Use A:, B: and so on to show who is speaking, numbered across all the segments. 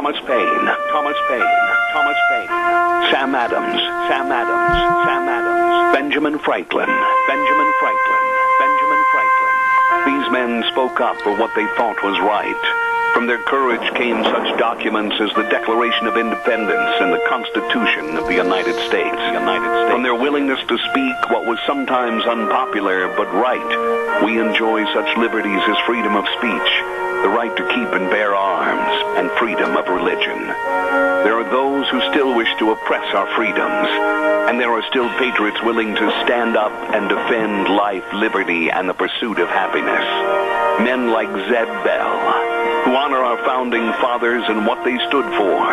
A: Thomas Paine, Thomas Paine, Thomas Paine, Sam Adams, Sam Adams, Sam Adams, Benjamin Franklin, Benjamin Franklin, Benjamin Franklin. These men spoke up for what they thought was right. From their courage came such documents as the Declaration of Independence and the Constitution of the United States. From their willingness to speak what was sometimes unpopular but right, we enjoy such liberties as freedom of speech, the right to keep and bear arms, and freedom of religion. There are those who still wish to oppress our freedoms, and there are still patriots willing to stand up and defend life, liberty, and the pursuit of happiness. Men like Zeb Bell, who honor our founding fathers and what they stood for.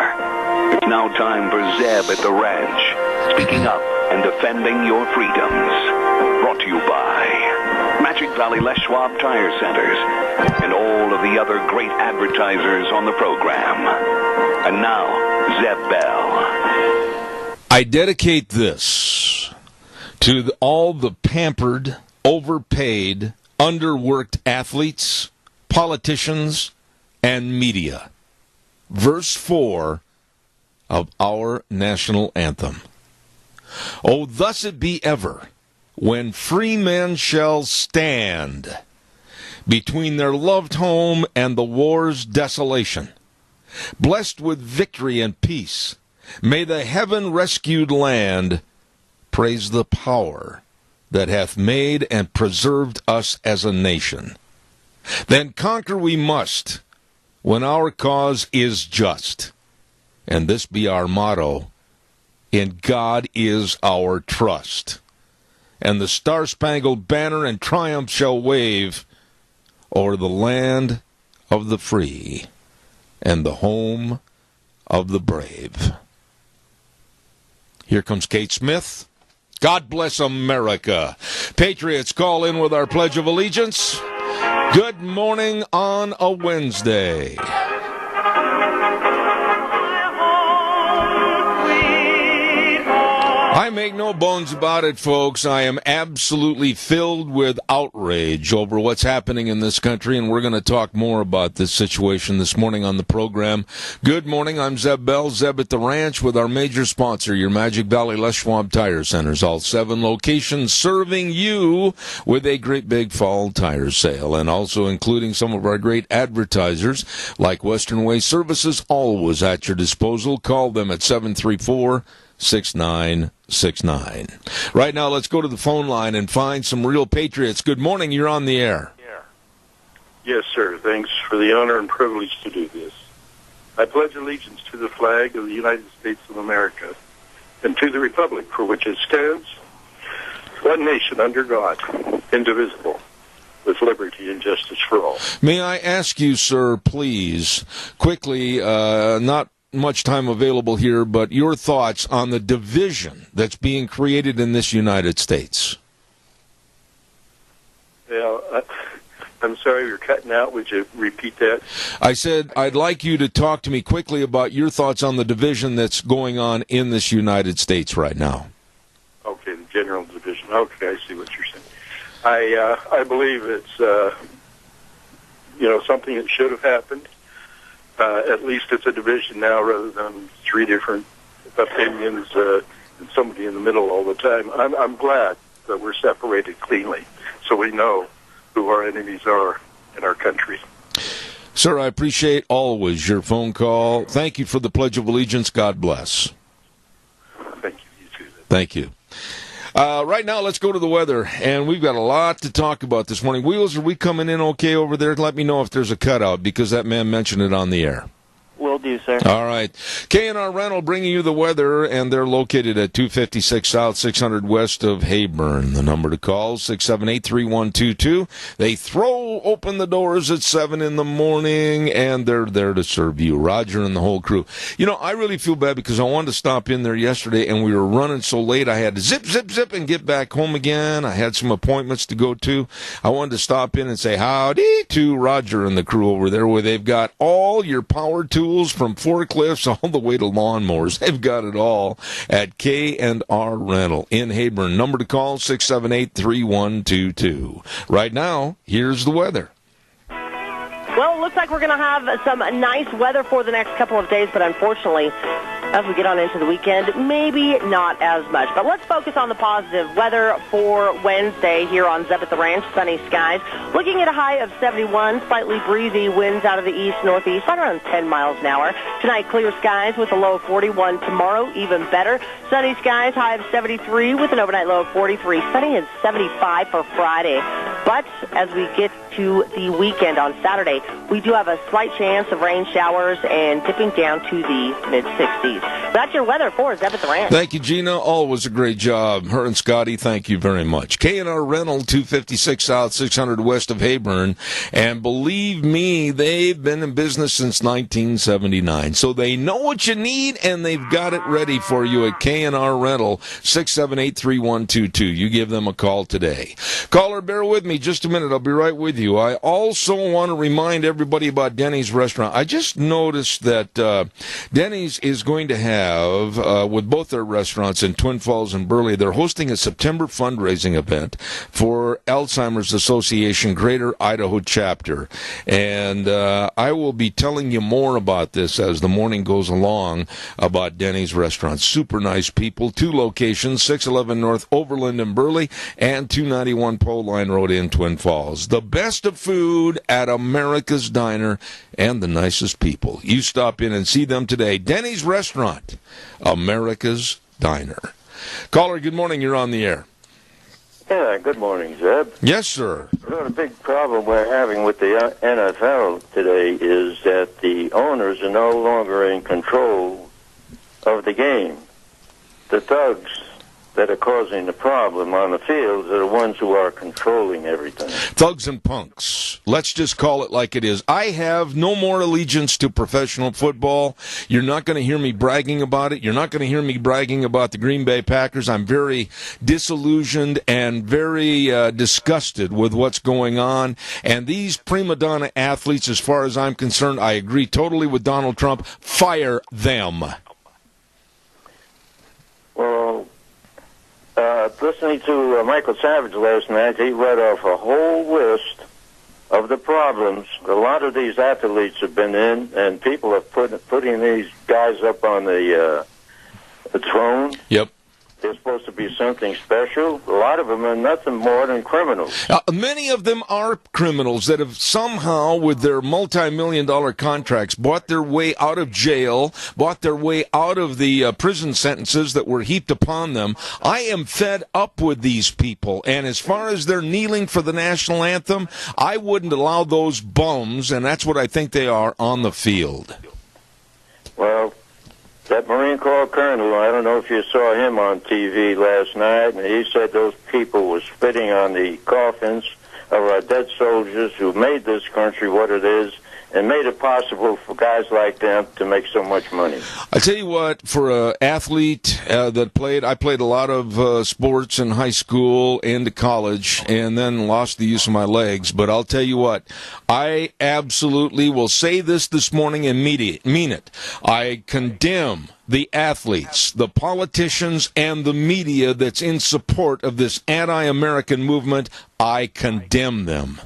A: It's now time for Zeb at the ranch, speaking up and defending your freedoms. Brought to you by Magic Valley Les Schwab Tire Centers and all of the other great advertisers on the program. And now, Zeb Bell.
B: I dedicate this to all the pampered, overpaid, underworked athletes, politicians, and media. Verse 4 of our national anthem. Oh, thus it be ever, when free men shall stand between their loved home and the war's desolation. Blessed with victory and peace, may the heaven-rescued land praise the power that hath made and preserved us as a nation. Then conquer we must, when our cause is just. And this be our motto, in God is our trust. And the star-spangled banner in triumph shall wave o'er the land of the free and the home of the brave. Here comes Kate Smith. God bless America. Patriots, call in with our Pledge of Allegiance. Good morning on a Wednesday. I make no bones about it, folks. I am absolutely filled with outrage over what's happening in this country, and we're going to talk more about this situation this morning on the program. Good morning. I'm Zeb Bell, Zeb at the Ranch, with our major sponsor, your Magic Valley Les Schwab Tire Centers. All 7 locations serving you with a great big fall tire sale, and also including some of our great advertisers like Western Way Services, always at your disposal. Call them at 734-6969. Right now, let's go to the phone line and find some real patriots. Good morning. You're on the air.
C: Yeah. Yes, sir. Thanks for the honor and privilege to do this. I pledge allegiance to the flag of the United States of America and to the republic for which it stands, one nation under God, indivisible, with liberty and justice for all.
B: May I ask you, sir, please, quickly, not much time available here, but your thoughts on the division that's being created in this United States?
C: Yeah, I'm sorry, you're cutting out. Would you repeat that?
B: I said I'd like you to talk to me quickly about your thoughts on the division that's going on in this United States right now.
C: Okay, the general division. Okay, I see what you're saying. I believe it's something that should have happened. At least it's a division now rather than 3 different opinions and somebody in the middle all the time. I'm glad that we're separated cleanly so we know who our enemies are in our country.
B: Sir, I appreciate always your phone call. Thank you for the Pledge of Allegiance. God bless.
C: Thank you. You too.
B: Thank you. Right now, let's go to the weather, and we've got a lot to talk about this morning. Wheels, are we coming in okay over there? Let me know if there's a cutout, because that man mentioned it on the air.
D: Will do, sir.
B: All right. K&R Rental bringing you the weather, and they're located at 256 South, 600 West of Hayburn. The number to call, 678-3122. They throw open the doors at 7 in the morning, and they're there to serve you. Roger and the whole crew. You know, I really feel bad because I wanted to stop in there yesterday, and we were running so late I had to zip, and get back home again. I had some appointments to go to. I wanted to stop in and say howdy to Roger and the crew over there, where they've got all your power tools from forklifts all the way to lawnmowers. They've got it all at K&R Rental in Hayburn. Number to call, 678-3122. Right now, here's the weather.
D: Well, it looks like we're going to have some nice weather for the next couple of days, but unfortunately, as we get on into the weekend, maybe not as much. But let's focus on the positive weather for Wednesday here on Zeb at the Ranch. Sunny skies. Looking at a high of 71, slightly breezy winds out of the east-northeast, right around 10 miles an hour. Tonight, clear skies with a low of 41. Tomorrow, even better. Sunny skies, high of 73 with an overnight low of 43. Sunny and 75 for Friday. But as we get to the weekend on Saturday, we do have a slight chance of rain showers and dipping down to the mid-60s. That's your weather for Zeb at the Ranch.
B: Thank you, Gina. Always a great job. Her and Scotty, thank you very much. K&R Rental, 256 South, 600 west of Hayburn. And believe me, they've been in business since 1979. So they know what you need, and they've got it ready for you at K&R Rental, 678-3122. You give them a call today. Caller, bear with me just a minute. I'll be right with you. I also want to remind everybody about Denny's Restaurant. I just noticed that Denny's is going to have, with both their restaurants in Twin Falls and Burley, they're hosting a September fundraising event for Alzheimer's Association Greater Idaho Chapter. And I will be telling you more about this as the morning goes along about Denny's Restaurant. Super nice people. 2 locations, 611 North Overland in Burley and 291 Pole Line Road in Twin Falls. The best of food at America's Diner and the nicest people. You stop in and see them today. Denny's Restaurant, America's Diner. Caller, good morning. You're on the air.
E: Yeah, good morning, Zeb.
B: Yes, sir.
E: The big problem we're having with the NFL today is that the owners are no longer in control of the game. The thugs that are causing the problem on the field are the ones who are controlling everything.
B: Thugs and punks. Let's just call it like it is. I have no more allegiance to professional football. You're not going to hear me bragging about it. You're not going to hear me bragging about the Green Bay Packers. I'm very disillusioned and very disgusted with what's going on. And these prima donna athletes, as far as I'm concerned, I agree totally with Donald Trump. Fire them.
E: Well, listening to Michael Savage last night, he read off a whole list of the problems a lot of these athletes have been in, and people are putting these guys up on the throne.
B: Yep.
E: They're supposed to be something special. A lot of them are nothing more than criminals.
B: Many of them are criminals that have somehow, with their multi-million-dollar contracts, bought their way out of jail, bought their way out of the prison sentences that were heaped upon them. I am fed up with these people, and as far as they're kneeling for the national anthem, I wouldn't allow those bums, and that's what I think they are, on the field.
E: Well, that Marine Corps colonel, I don't know if you saw him on TV last night, and he said those people were spitting on the coffins of our dead soldiers who made this country what it is and made it possible for guys like them to make so much money.
B: I tell you what, for an athlete that played, I played a lot of sports in high school and college, and then lost the use of my legs. But I'll tell you what, I absolutely will say this morning and mean it. I condemn the athletes, the politicians, and the media that's in support of this anti-American movement. I condemn them.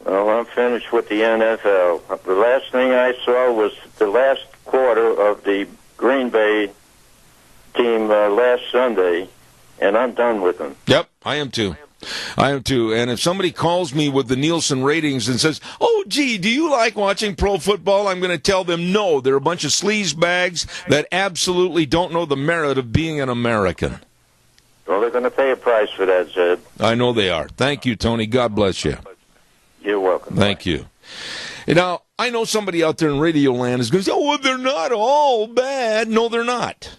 E: Well, I'm finished with the NFL. The last thing I saw was the last quarter of the Green Bay team last Sunday, and I'm done with them.
B: Yep, I am too. And if somebody calls me with the Nielsen ratings and says, oh, gee, do you like watching pro football? I'm going to tell them no. They're a bunch of sleazebags that absolutely don't know the merit of being an American.
E: Well, they're going to pay a price for that, Zed.
B: I know they are. Thank you, Tony. God bless you.
E: You're welcome.
B: Thank you. Now, I know somebody out there in Radio Land is going to say, oh, they're not all bad. No, they're not.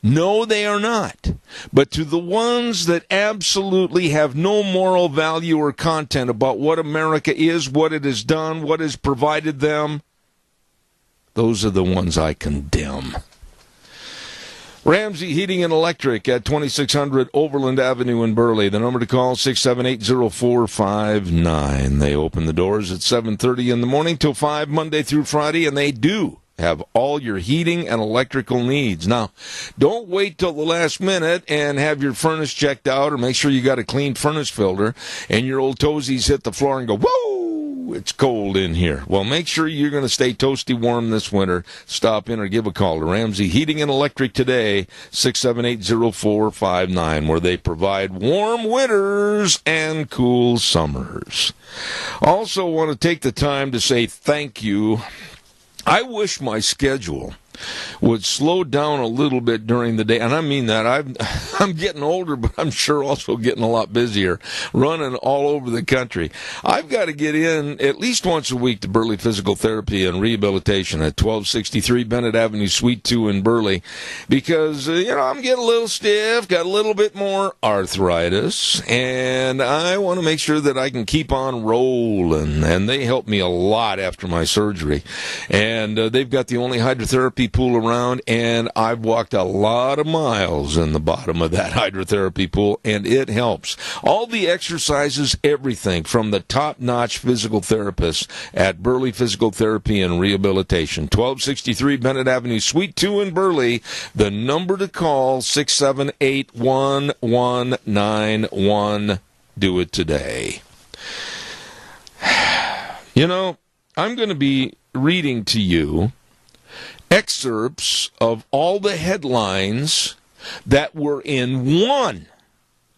B: No, they are not. But to the ones that absolutely have no moral value or content about what America is, what it has done, what has provided them, those are the ones I condemn. Ramsey Heating and Electric at 2600 Overland Avenue in Burley. The number to call, 678-0459. They open the doors at 7:30 in the morning till 5 Monday through Friday, and they do have all your heating and electrical needs. Now, don't wait till the last minute and have your furnace checked out or make sure you got a clean furnace filter and your old toesies hit the floor and go, whoa! Ooh, it's cold in here. Well, make sure you're going to stay toasty warm this winter. Stop in or give a call to Ramsey Heating and Electric today, 678-0459, where they provide warm winters and cool summers. Also want to take the time to say thank you. I wish my schedule would slow down a little bit during the day, and I mean that. I'm getting older, but I'm sure also getting a lot busier, running all over the country. I've got to get in at least once a week to Burley Physical Therapy and Rehabilitation at 1263 Bennett Avenue, Suite 2 in Burley, because, I'm getting a little stiff, got a little bit more arthritis, and I want to make sure that I can keep on rolling, and they helped me a lot after my surgery, and they've got the only hydrotherapy pool around, and I've walked a lot of miles in the bottom of that hydrotherapy pool, and it helps. All the exercises, everything from the top-notch physical therapists at Burley Physical Therapy and Rehabilitation, 1263 Bennett Avenue, Suite 2 in Burley. The number to call, 678-1191. Do it today. I'm going to be reading to you excerpts of all the headlines that were in one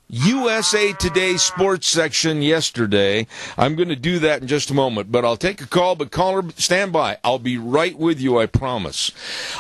B: USA Today sports section yesterday. I'm going to do that in just a moment, but I'll take a call. But caller, stand by. I'll be right with you, I promise.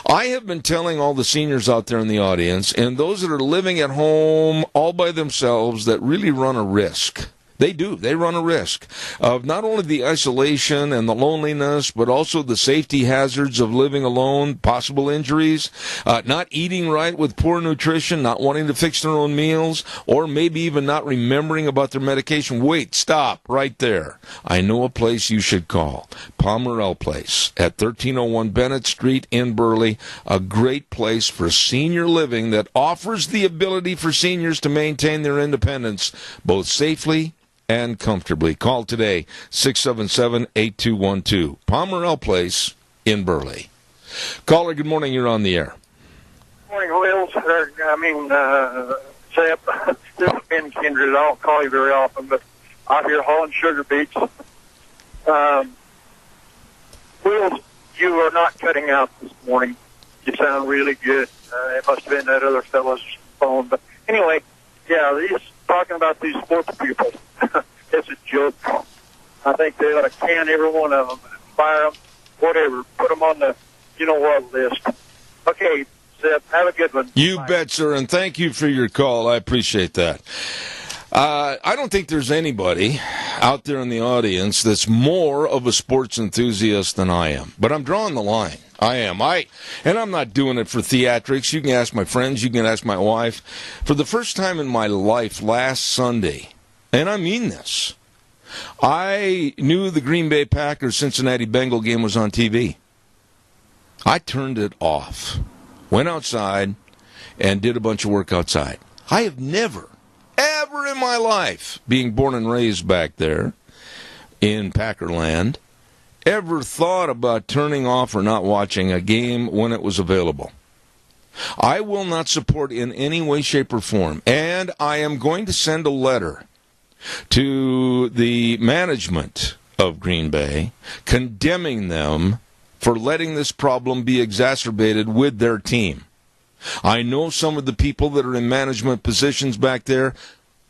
B: I have been telling all the seniors out there in the audience and those that are living at home all by themselves that really run a risk. They do. They run a risk of not only the isolation and the loneliness, but also the safety hazards of living alone, possible injuries, not eating right with poor nutrition, not wanting to fix their own meals, or maybe even not remembering about their medication. Wait, stop right there. I know a place you should call. Pomerel Place at 1301 Bennett Street in Burley, a great place for senior living that offers the ability for seniors to maintain their independence both safely and comfortably. Call today, 677-8212. Pomerel Place in Burley. Caller, good morning. You're on the air.
F: Morning, Will. Sep. This is Ben Kindred. I don't call you very often, but out here hauling sugar beets. Will, you are not cutting out this morning. You sound really good. It must have been that other fellow's phone. But anyway, he's talking about these sports people. It's a joke. I think they ought to can every one of them, fire them, whatever, put them on the you-know-what list. Okay, Seth, have a good one.
B: You
F: Bye.
B: bet, sir, and thank you for your call. I appreciate that. I don't think there's anybody out there in the audience that's more of a sports enthusiast than I am, but I'm drawing the line. I am. And I'm not doing it for theatrics. You can ask my friends. You can ask my wife. For the first time in my life last Sunday, and I mean this, I knew the Green Bay Packers-Cincinnati Bengal game was on TV. I turned it off, went outside, and did a bunch of work outside. I have never, ever in my life, being born and raised back there in Packerland, ever thought about turning off or not watching a game when it was available. I will not support in any way, shape, or form, and I am going to send a letter to the management of Green Bay condemning them for letting this problem be exacerbated with their team. I know some of the people that are in management positions back there,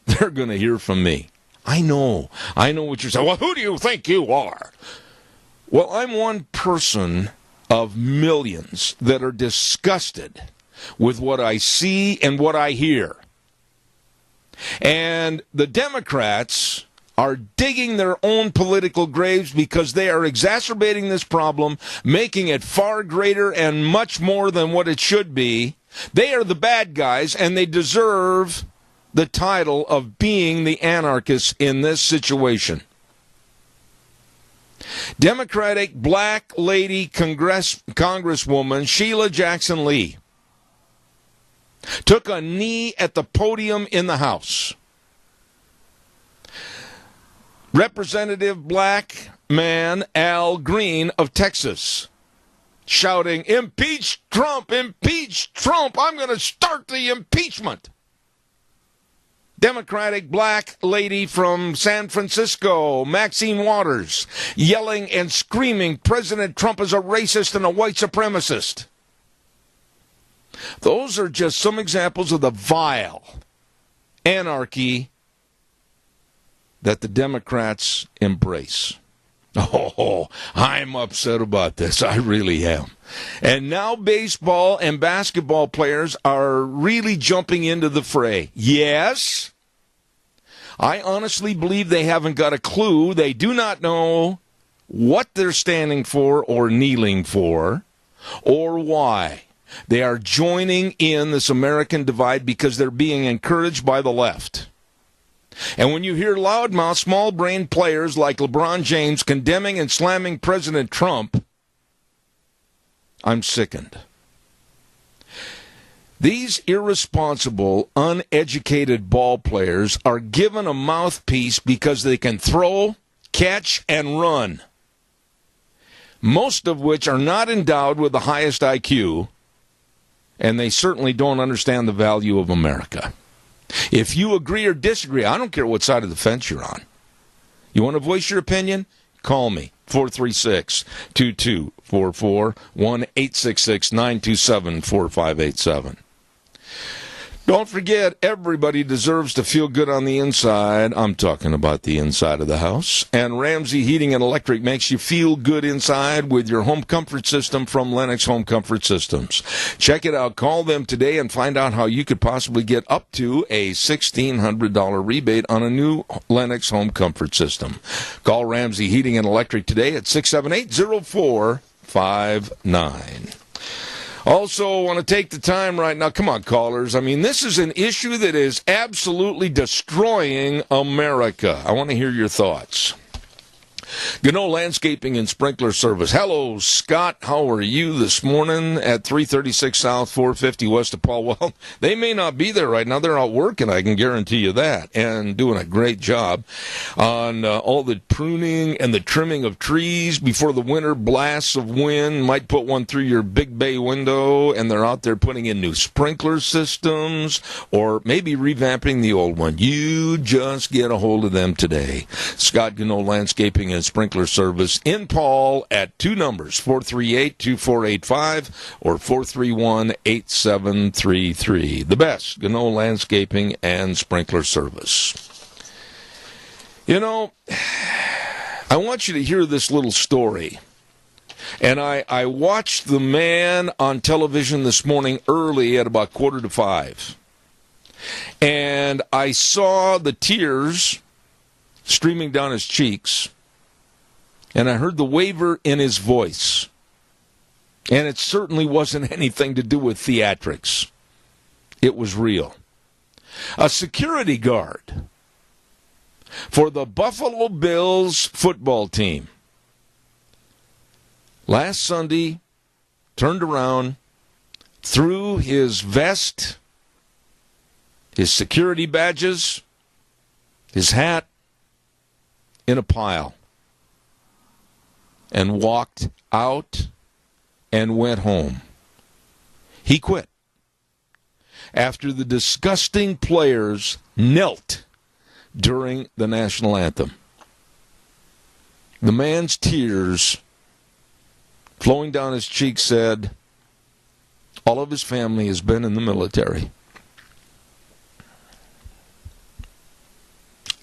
B: they're going to hear from me. I know what you're saying. Well, who do you think you are? Well, I'm one person of millions that are disgusted with what I see and what I hear. And the Democrats are digging their own political graves because they are exacerbating this problem, making it far greater and much more than what it should be. They are the bad guys, and they deserve the title of being the anarchists in this situation. Democratic black lady Congresswoman Sheila Jackson Lee took a knee at the podium in the House. Representative black man Al Green of Texas shouting, "Impeach Trump, impeach Trump, I'm going to start the impeachment." Democratic black lady from San Francisco, Maxine Waters, yelling and screaming President Trump is a racist and a white supremacist. Those are just some examples of the vile anarchy that the Democrats embrace. Oh, I'm upset about this. I really am. And now baseball and basketball players are really jumping into the fray. Yes, I honestly believe they haven't got a clue. They do not know what they're standing for or kneeling for or why. They are joining in this American divide because they're being encouraged by the left. And when you hear loudmouth, small-brained players like LeBron James condemning and slamming President Trump, I'm sickened. These irresponsible, uneducated ball players are given a mouthpiece because they can throw, catch, and run, most of which are not endowed with the highest IQ, and they certainly don't understand the value of America. If you agree or disagree, I don't care what side of the fence you're on. You want to voice your opinion? Call me, 436-2244, 1-866-927-4587. Don't forget, everybody deserves to feel good on the inside. I'm talking about the inside of the house. And Ramsey Heating and Electric makes you feel good inside with your home comfort system from Lennox Home Comfort Systems. Check it out. Call them today and find out how you could possibly get up to a $1,600 rebate on a new Lennox Home Comfort System. Call Ramsey Heating and Electric today at 678-0459. Also, want to take the time right now. Come on, callers. I mean, this is an issue that is absolutely destroying America. I want to hear your thoughts. Gano Landscaping and Sprinkler Service. Hello, Scott. How are you this morning at 336 South, 450 West of Paul? Well, they may not be there right now. They're out working, I can guarantee you that, and doing a great job on all the pruning and the trimming of trees before the winter blasts of wind. Might put one through your big bay window, and they're out there putting in new sprinkler systems or maybe revamping the old one. You just get a hold of them today. Scott Gano Landscaping and Sprinkler Service in Paul at two numbers, 438-2485 or 431-8733. The best, Gano Landscaping and Sprinkler Service. You know, I want you to hear this little story. And I watched the man on television this morning early at about 4:45. And I saw the tears streaming down his cheeks. And I heard the waver in his voice. And it certainly wasn't anything to do with theatrics. It was real. A security guard for the Buffalo Bills football team last Sunday turned around, threw his vest, his security badges, his hat in a pile, and walked out and went home. He quit after the disgusting players knelt during the national anthem. The man's tears flowing down his cheeks said all of his family has been in the military.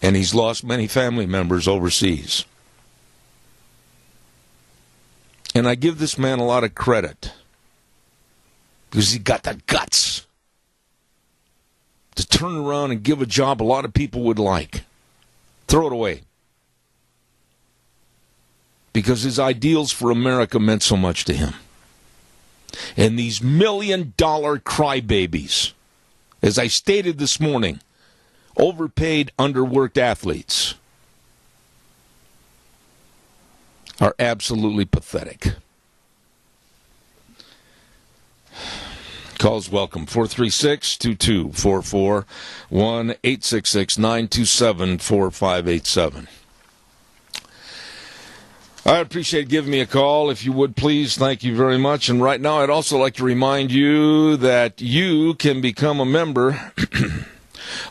B: And he's lost many family members overseas. And I give this man a lot of credit because he got the guts to turn around and give a job a lot of people would like. Throw it away. Because his ideals for America meant so much to him. And these $1 million crybabies, as I stated this morning, overpaid, underworked athletes, are absolutely pathetic. Calls welcome. 436-2244, 1-866-927-4587. I appreciate giving me a call. If you would, please, thank you very much. And right now, I'd also like to remind you that you can become a member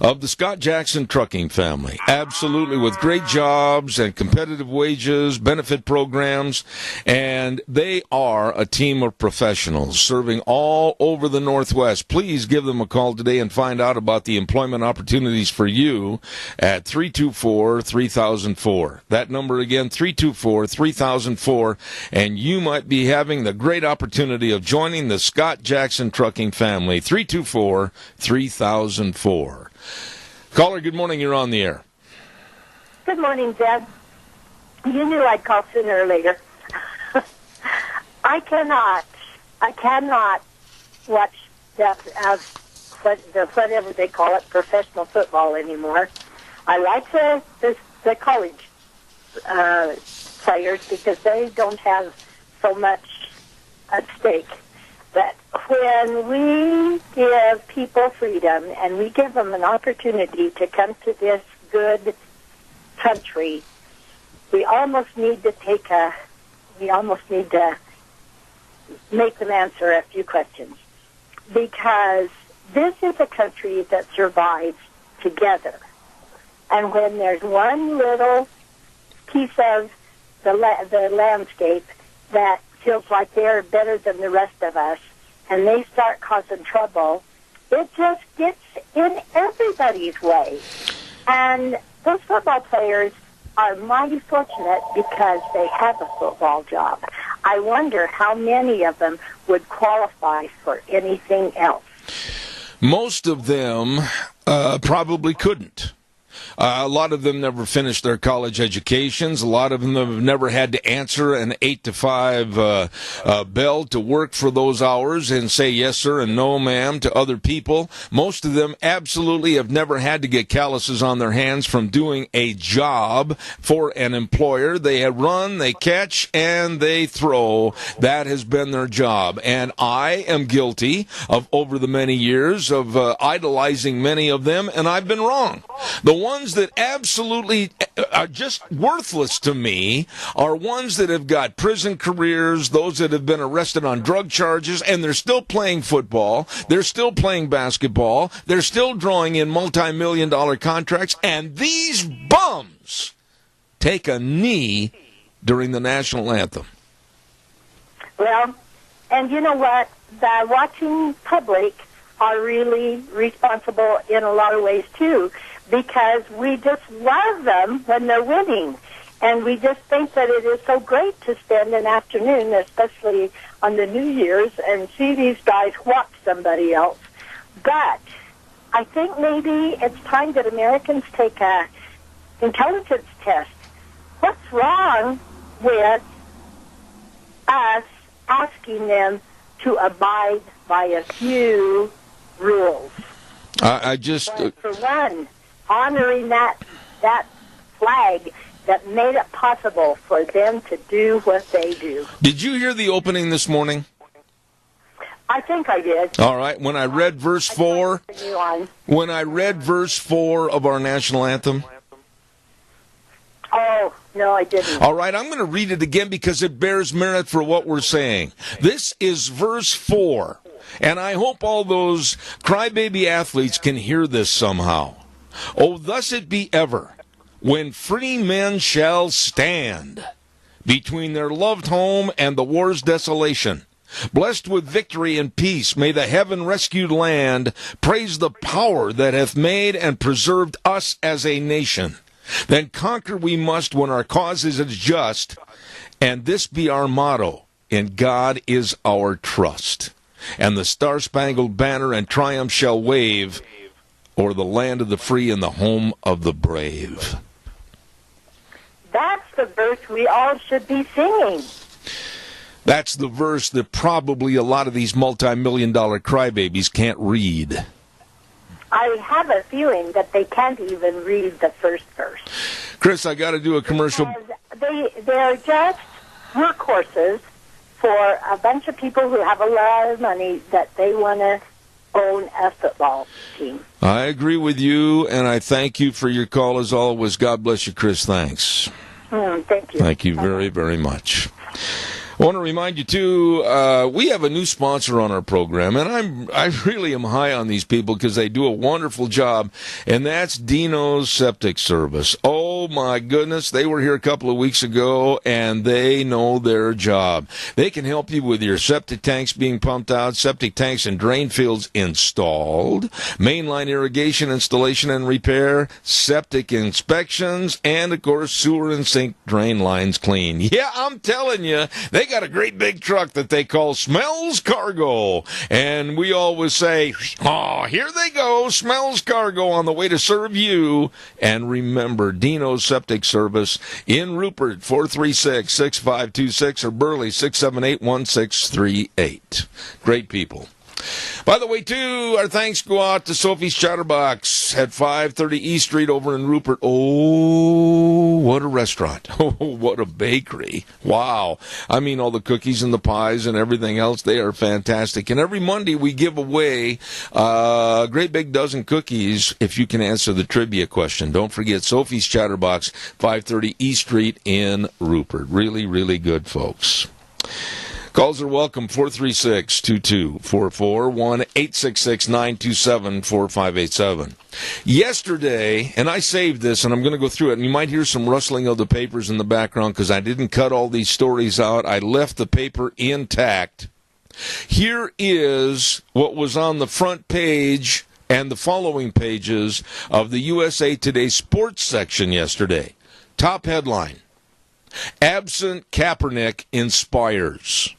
B: of the Scott Jackson trucking family. Absolutely, with great jobs and competitive wages, benefit programs, and they are a team of professionals serving all over the Northwest. Please give them a call today and find out about the employment opportunities for you at 324-3004. That number again, 324-3004, and you might be having the great opportunity of joining the Scott Jackson trucking family. 324-3004. Caller, good morning. You're on the air.
G: Good morning, Deb. You knew I'd call sooner or later. I cannot watch whatever they call it, professional football anymore. I like the college players because they don't have so much at stake. But when we give people freedom and we give them an opportunity to come to this good country, we almost need to make them answer a few questions. Because this is a country that survives together. And when there's one little piece of the landscape that feels like they're better than the rest of us, and they start causing trouble, it just gets in everybody's way. And those football players are mighty fortunate because they have a football job. I wonder how many of them would qualify for anything else.
B: Most of them probably couldn't. A lot of them never finished their college educations. A lot of them have never had to answer an 8 to 5 bell to work for those hours and say yes, sir, and no, ma'am, to other people. Most of them absolutely have never had to get calluses on their hands from doing a job for an employer. They have run, they catch, and they throw. That has been their job. And I am guilty of, over the many years, of idolizing many of them, and I've been wrong. The ones that absolutely are just worthless to me are ones that have got prison careers, those that have been arrested on drug charges, and they're still playing football, they're still playing basketball, they're still drawing in multi-million-dollar contracts, and these bums take a knee during the national anthem.
G: Well, and you know what? The watching public are really responsible in a lot of ways, too, because we just love them when they're winning. And we just think that it is so great to spend an afternoon, especially on the New Year's, and see these guys whack somebody else. But I think maybe it's time that Americans take a intelligence test. What's wrong with us asking them to abide by a few rules?
B: For
G: one, honoring that flag that made it possible for them to do what they do.
B: Did you hear the opening this morning?
G: I think I did.
B: All right. When I read verse 4, of our national anthem.
G: Oh, no, I didn't.
B: All right, I'm going to read it again because it bears merit for what we're saying. This is verse 4, and I hope all those crybaby athletes can hear this somehow. Oh, thus it be ever, when free men shall stand between their loved home and the war's desolation. Blessed with victory and peace, may the heaven-rescued land praise the power that hath made and preserved us as a nation. Then conquer we must when our cause is just, and this be our motto, in God is our trust. And the star-spangled banner and triumph shall wave o'er the land of the free and the home of the brave.
G: That's the verse we all should be singing.
B: That's the verse that probably a lot of these multi-million-dollar crybabies can't read.
G: I have a feeling that they can't even read the first verse.
B: Chris, I got to do a commercial.
G: They're just workhorses for a bunch of people who have a lot of money that they want to own a football team.
B: I agree with you, and I thank you for your call as always. God bless you, Chris. Thanks.
G: Thank you.
B: Thank you very, very much. I want to remind you, too, we have a new sponsor on our program, and I really am high on these people because they do a wonderful job, and that's Dino's Septic Service. Oh, my goodness, they were here a couple of weeks ago, and they know their job. They can help you with your septic tanks being pumped out, septic tanks and drain fields installed, mainline irrigation installation and repair, septic inspections, and, of course, sewer and sink drain lines clean. Yeah, I'm telling you, they got a great big truck that they call Smells Cargo. And we always say, oh, here they go, Smells Cargo on the way to serve you. And remember, Dino's Septic Service in Rupert, 436-6526, or Burley, 678-1638. Great people. By the way, too, our thanks go out to Sophie's Chatterbox at 530 East Street over in Rupert. Oh, what a restaurant. Oh, what a bakery. Wow. I mean, all the cookies and the pies and everything else, they are fantastic. And every Monday we give away a great big dozen cookies if you can answer the trivia question. Don't forget Sophie's Chatterbox, 530 East Street in Rupert. Really, really good, folks. Calls are welcome, 436-2244, 1-866-927-4587. Yesterday, and I saved this, and I'm going to go through it, and you might hear some rustling of the papers in the background because I didn't cut all these stories out. I left the paper intact. Here is what was on the front page and the following pages of the USA Today sports section yesterday. Top headline, Absent Kaepernick inspires.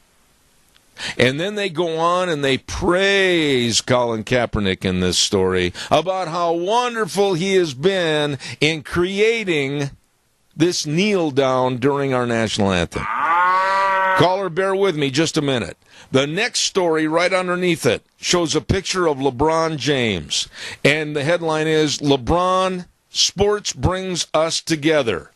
B: And then they go on and they praise Colin Kaepernick in this story about how wonderful he has been in creating this kneel down during our national anthem. Caller, bear with me just a minute. The next story right underneath it shows a picture of LeBron James. And the headline is, LeBron, Sports Brings Us Together.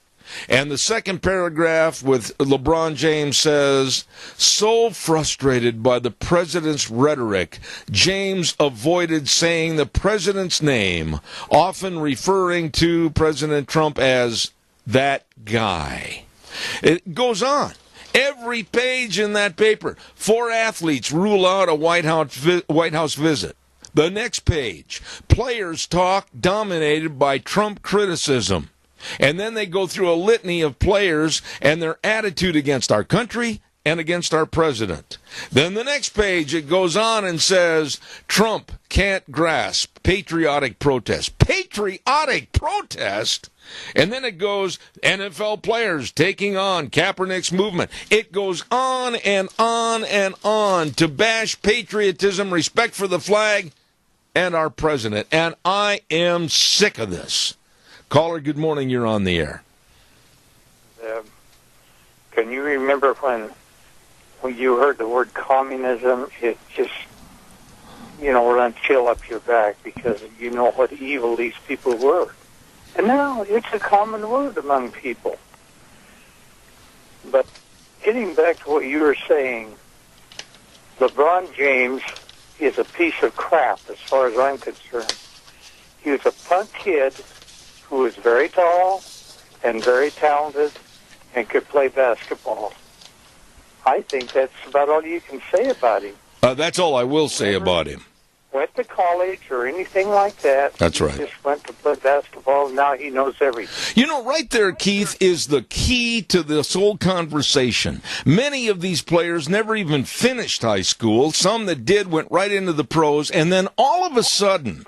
B: And the second paragraph with LeBron James says, so frustrated by the president's rhetoric, James avoided saying the president's name, often referring to President Trump as that guy. It goes on. Every page in that paper, 4 athletes rule out a White House visit. The next page, players talk dominated by Trump criticism. And then they go through a litany of players and their attitude against our country and against our president. Then the next page, it goes on and says, Trump can't grasp patriotic protest. Patriotic protest? And then it goes, NFL players taking on Kaepernick's movement. It goes on and on and on to bash patriotism, respect for the flag, and our president. And I am sick of this. Caller, good morning. You're on the air.
F: Can you remember when you heard the word communism? It just, run chill up your back because you know what evil these people were. And now it's a common word among people. But getting back to what you were saying, LeBron James is a piece of crap as far as I'm concerned. He was a punk kid who was very tall and very talented and could play basketball. I think that's about all you can say about him.
B: That's all I will say about him.
F: Went to college or anything like that.
B: That's right.
F: He just went to play basketball, and now he knows everything.
B: Right there, Keith, is the key to this whole conversation. Many of these players never even finished high school. Some that did went right into the pros, and then all of a sudden,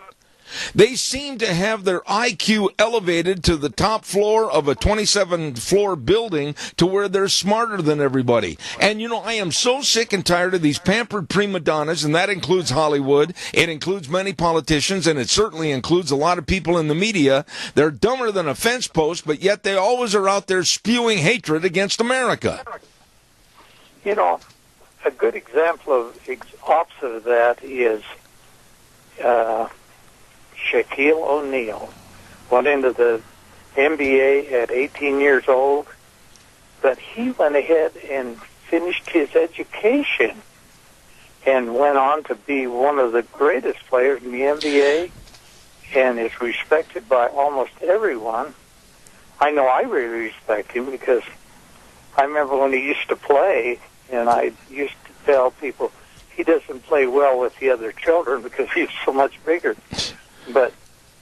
B: they seem to have their IQ elevated to the top floor of a 27-floor building to where they're smarter than everybody. And, I am so sick and tired of these pampered prima donnas, and that includes Hollywood. It includes many politicians, and it certainly includes a lot of people in the media. They're dumber than a fence post, but yet they always are out there spewing hatred against America.
F: A good example of opposite of that is Shaquille O'Neal went into the NBA at 18 years old, but he went ahead and finished his education and went on to be one of the greatest players in the NBA and is respected by almost everyone. I know I really respect him because I remember when he used to play And I used to tell people he doesn't play well with the other children because he's so much bigger. But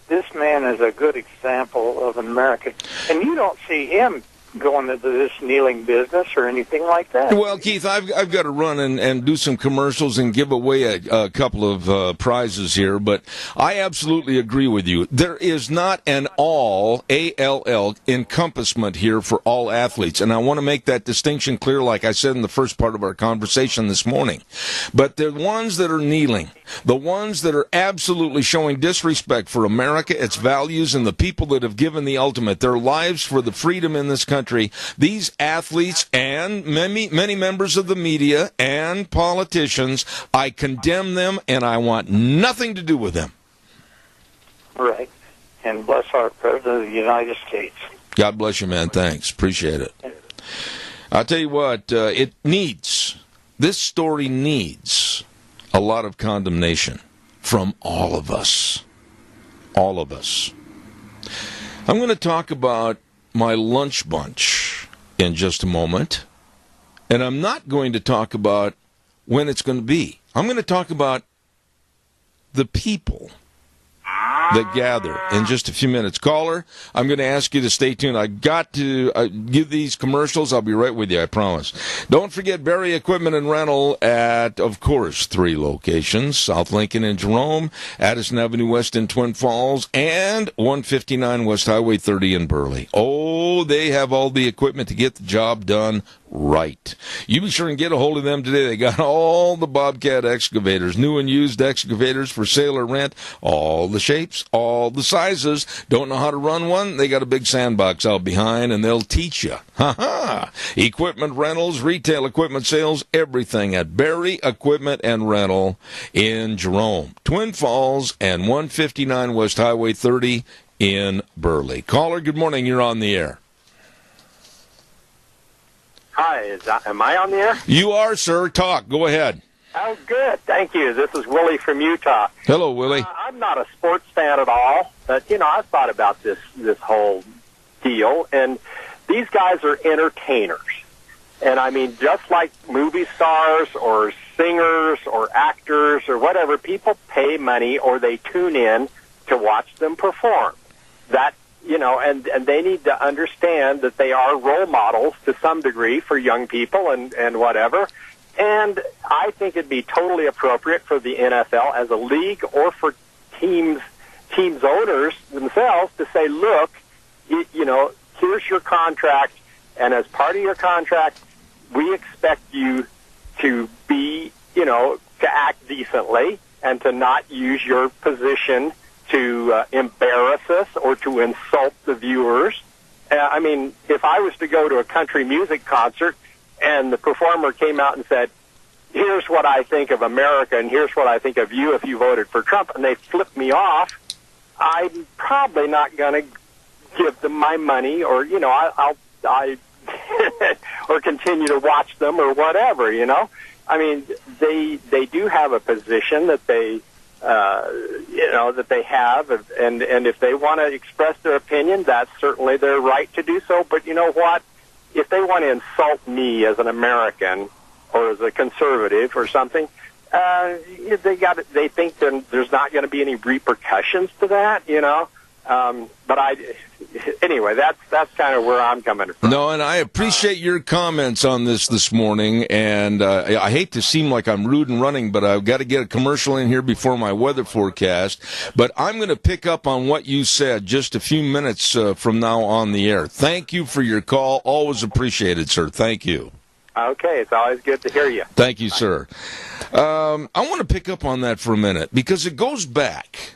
F: this man is a good example of an American. And you don't see him going into this kneeling business or anything like that.
B: Well, Keith, I've got to run and do some commercials and give away a couple of prizes here, but I absolutely agree with you. There is not an all, A-L-L, encompassment here for all athletes, and I want to make that distinction clear, like I said in the first part of our conversation this morning. But the ones that are kneeling, the ones that are absolutely showing disrespect for America, its values, and the people that have given the ultimate, their lives for the freedom in this country, these athletes and many members of the media and politicians, I condemn them, and I want nothing to do with them.
F: Right. And bless our President of the United States.
B: God bless you, man. Thanks. Appreciate it. I'll tell you what, this story needs a lot of condemnation from all of us. All of us. I'm going to talk about my lunch bunch in just a moment, and I'm not going to talk about when it's going to be. I'm going to talk about the people that gather in just a few minutes. Caller, I'm going to ask you to stay tuned. I got to give these commercials. I'll be right with you, I promise. Don't forget Barry Equipment and Rental at, of course, 3 locations: South Lincoln in Jerome, Addison Avenue West in Twin Falls, and 159 West Highway 30 in Burley. Oh, they have all the equipment to get the job done right. You be sure and get a hold of them today. They got all the Bobcat excavators, new and used excavators for sale or rent, all the shapes, all the sizes. Don't know how to run one? They got a big sandbox out behind, and they'll teach you. Ha-ha! Equipment rentals, retail equipment sales, everything at Barry Equipment and Rental in Jerome, Twin Falls, and 159 West Highway 30 in Burley. Caller, good morning. You're on the air.
H: Hi, am I on the air?
B: You are, sir. Talk. Go ahead.
H: Oh, good. Thank you. This is Willie from Utah.
B: Hello, Willie.
H: I'm not a sports fan at all, but, I've thought about this whole deal, and these guys are entertainers. And, I mean, just like movie stars or singers or actors or whatever, people pay money or they tune in to watch them perform. And they need to understand that they are role models to some degree for young people and whatever. And I think it'd be totally appropriate for the NFL as a league or for teams owners themselves to say, look, here's your contract, and as part of your contract, we expect you to be, to act decently and to not use your position to embarrass us or to insult the viewers. I mean, if I was to go to a country music concert and the performer came out and said, here's what I think of America and here's what I think of you if you voted for Trump, and they flipped me off, I'm probably not going to give them my money, or, I'll or continue to watch them or whatever, I mean, they do have a position that they that they have, and if they want to express their opinion, that's certainly their right to do so. But you know what? If they want to insult me as an American or as a conservative or something, they think there's not going to be any repercussions to that, But anyway, that's kind of where I'm coming from.
B: No, and I appreciate your comments on this morning, and I hate to seem like I'm rude and running, but I've got to get a commercial in here before my weather forecast. But I'm going to pick up on what you said just a few minutes from now on the air. Thank you for your call. Always appreciated, sir. Thank you.
H: Okay, it's always good to hear you.
B: Thank you, sir. I want to pick up on that for a minute because it goes back.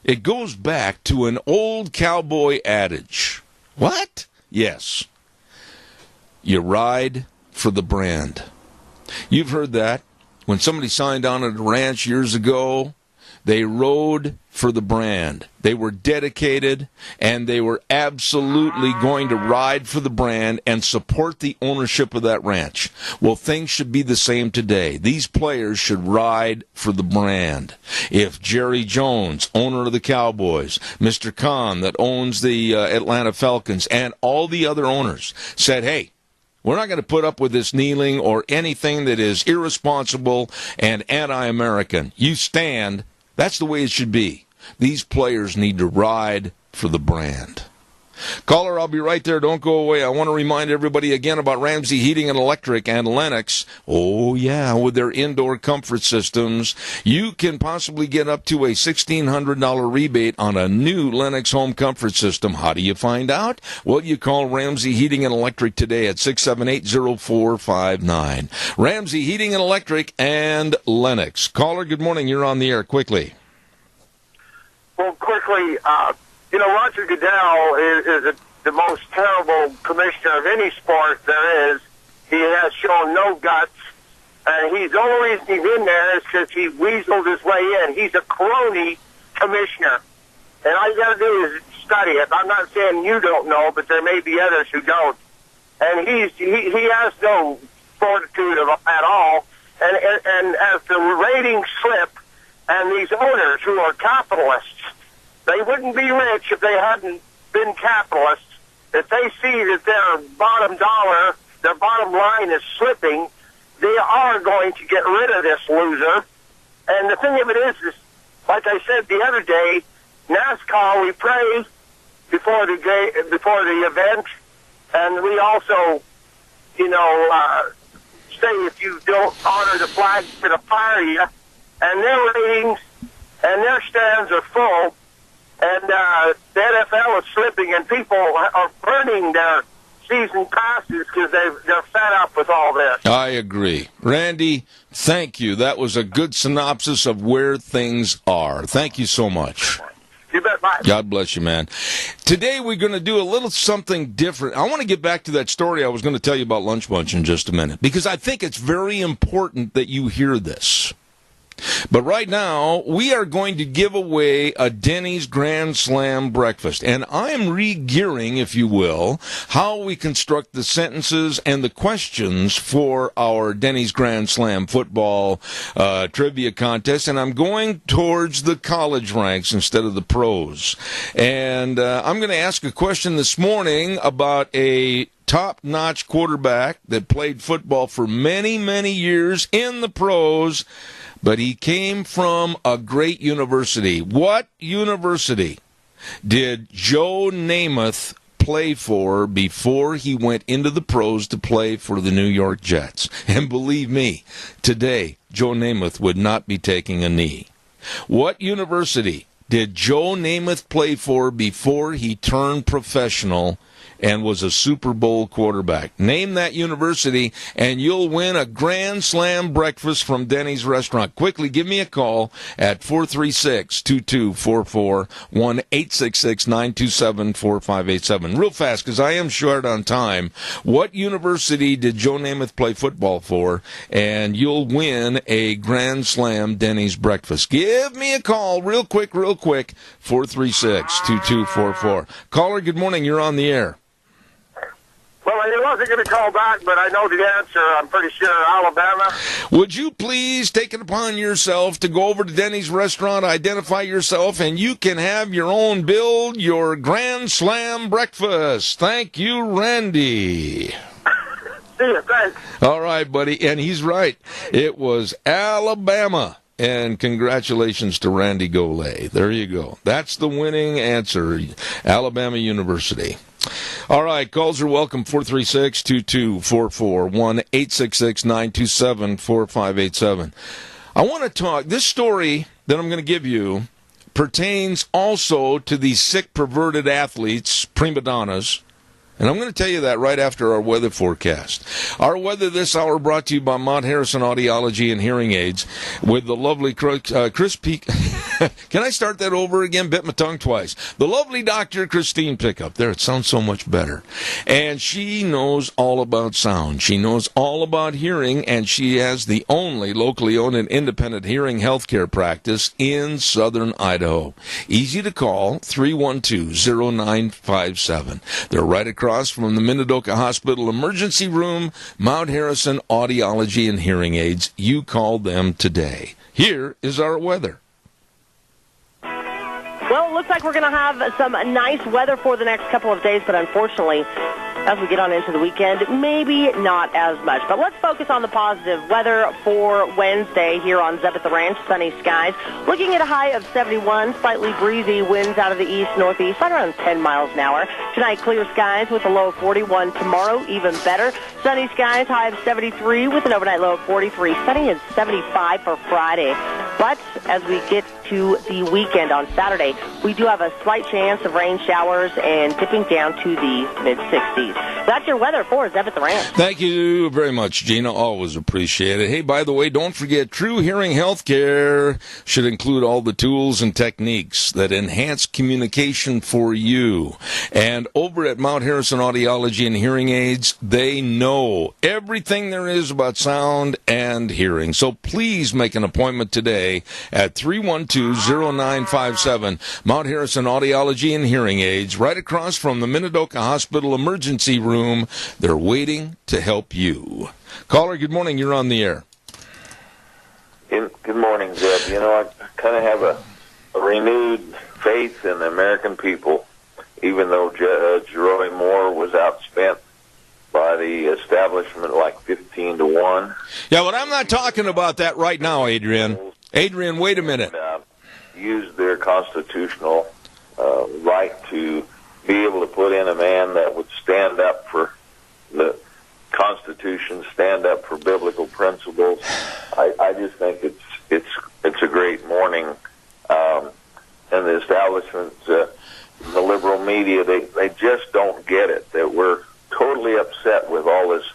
B: It goes back to an old cowboy adage. What? Yes. You ride for the brand. You've heard that. When somebody signed on at a ranch years ago, they rode for the brand. They were dedicated, and they were absolutely going to ride for the brand and support the ownership of that ranch. Well, things should be the same today. These players should ride for the brand. If Jerry Jones, owner of the Cowboys, Mr. Khan, that owns the Atlanta Falcons, and all the other owners said, hey, We're not going to put up with this kneeling or anything that is irresponsible and anti-American. You stand. That's the way it should be. These players need to ride for the brand. Caller, I'll be right there. Don't go away. I want to remind everybody again about Ramsey Heating and Electric and Lennox. Oh, yeah, with their indoor comfort systems. You can possibly get up to a $1,600 rebate on a new Lennox home comfort system. How do you find out? Well, you call Ramsey Heating and Electric today at 678-0459. Ramsey Heating and Electric and Lennox. Caller, good morning. You're on the air. Quickly.
F: Well, quickly, Roger Goodell is the most terrible commissioner of any sport there is. He has shown no guts, and the only reason he's in there is because he weaseled his way in. He's a crony commissioner, and all you got to do is study it. I'm not saying you don't know, but there may be others who don't. And he has no fortitude at all. And as the ratings slip, and these owners who are capitalists, they wouldn't be rich if they hadn't been capitalists. If they see that their bottom dollar, their bottom line is slipping, they are going to get rid of this loser. And the thing of it is like I said the other day, NASCAR, we pray before the event, and we also, say if you don't honor the flag, we're going to fire you. And their ratings and their stands are full. And the NFL is slipping, and people are burning their season passes because they're fed up with all this.
B: I agree. Randy, thank you. That was a good synopsis of where things are. Thank you so much.
F: You bet. Bye.
B: God bless you, man. Today we're going to do a little something different. I want to get back to that story I was going to tell you about Lunch Bunch in just a minute, because I think it's very important that you hear this. But right now, we are going to give away a Denny's Grand Slam breakfast. And I am re-gearing, if you will, how we construct the sentences and the questions for our Denny's Grand Slam football trivia contest. And I'm going towards the college ranks instead of the pros. And I'm going to ask a question this morning about a top-notch quarterback that played football for many, many years in the pros, but he came from a great university. What university did Joe Namath play for before he went into the pros to play for the New York Jets? And believe me, today, Joe Namath would not be taking a knee. What university did Joe Namath play for before he turned professional and was a Super Bowl quarterback? Name that university, and you'll win a Grand Slam breakfast from Denny's Restaurant. Quickly, give me a call at 436-2244, 1-866-927-4587. Real fast, because I am short on time. What university did Joe Namath play football for? And you'll win a Grand Slam Denny's breakfast. Give me a call real quick, 436-2244. Caller, good morning. You're on the air.
F: Well, I wasn't going to call back, but I know the answer. I'm pretty sure Alabama.
B: Would you please take it upon yourself to go over to Denny's Restaurant, identify yourself, and you can have your own build your Grand Slam breakfast. Thank you, Randy.
F: See you. Thanks.
B: All right, buddy. And he's right. It was Alabama. And congratulations to Randy Golay. There you go. That's the winning answer. Alabama University. All right, calls are welcome, 436-2244, 1-866-927-4587. I want to talk, this story that I'm going to give you pertains also to these sick, perverted athletes, prima donnas, and I'm going to tell you that right after our weather forecast. Our weather this hour brought to you by Mount Harrison Audiology and Hearing Aids with the lovely Chris Peak. Can I start that over again? Bit my tongue twice. The lovely Dr. Christine Pickup. There, it sounds so much better. And she knows all about sound. She knows all about hearing, and she has the only locally owned and independent hearing healthcare practice in southern Idaho. Easy to call, 312-0957. They're right across from the Minidoka Hospital Emergency Room, Mount Harrison Audiology and Hearing Aids. You call them today. Here is our weather.
D: Well, it looks like we're going to have some nice weather for the next couple of days, but unfortunately, as we get on into the weekend, maybe not as much. But let's focus on the positive weather for Wednesday here on Zeb at the Ranch. Sunny skies. Looking at a high of 71, slightly breezy winds out of the east-northeast, right around 10 miles an hour. Tonight, clear skies with a low of 41. Tomorrow, even better. Sunny skies, high of 73 with an overnight low of 43. Sunny is 75 for Friday. But as we get to the weekend on Saturday, we do have a slight chance of rain showers and dipping down to the mid-60s. That's your weather for Zeb at the Ranch.
B: Thank you very much, Gina. Always appreciate it. Hey, by the way, don't forget, True Hearing Healthcare should include all the tools and techniques that enhance communication for you. And over at Mount Harrison Audiology and Hearing Aids, they know everything there is about sound and hearing. So please make an appointment today at 312-0957. Mount Harrison Audiology and Hearing Aids, right across from the Minidoka Hospital Emergency Room. They're waiting to help you. Caller, good morning. You're on the air.
E: Good morning, Zeb. You know, I kind of have a renewed faith in the American people, even though Judge Roy Moore was outspent by the establishment like 15-1.
B: Yeah, but I'm not talking about that right now, Adrian. Adrian, wait a minute.
E: Used their constitutional right to be able to put in a man that would stand up for the Constitution, stand up for biblical principles. I just think it's a great morning. And the establishment, the liberal media, they just don't get it. That we're totally upset with all this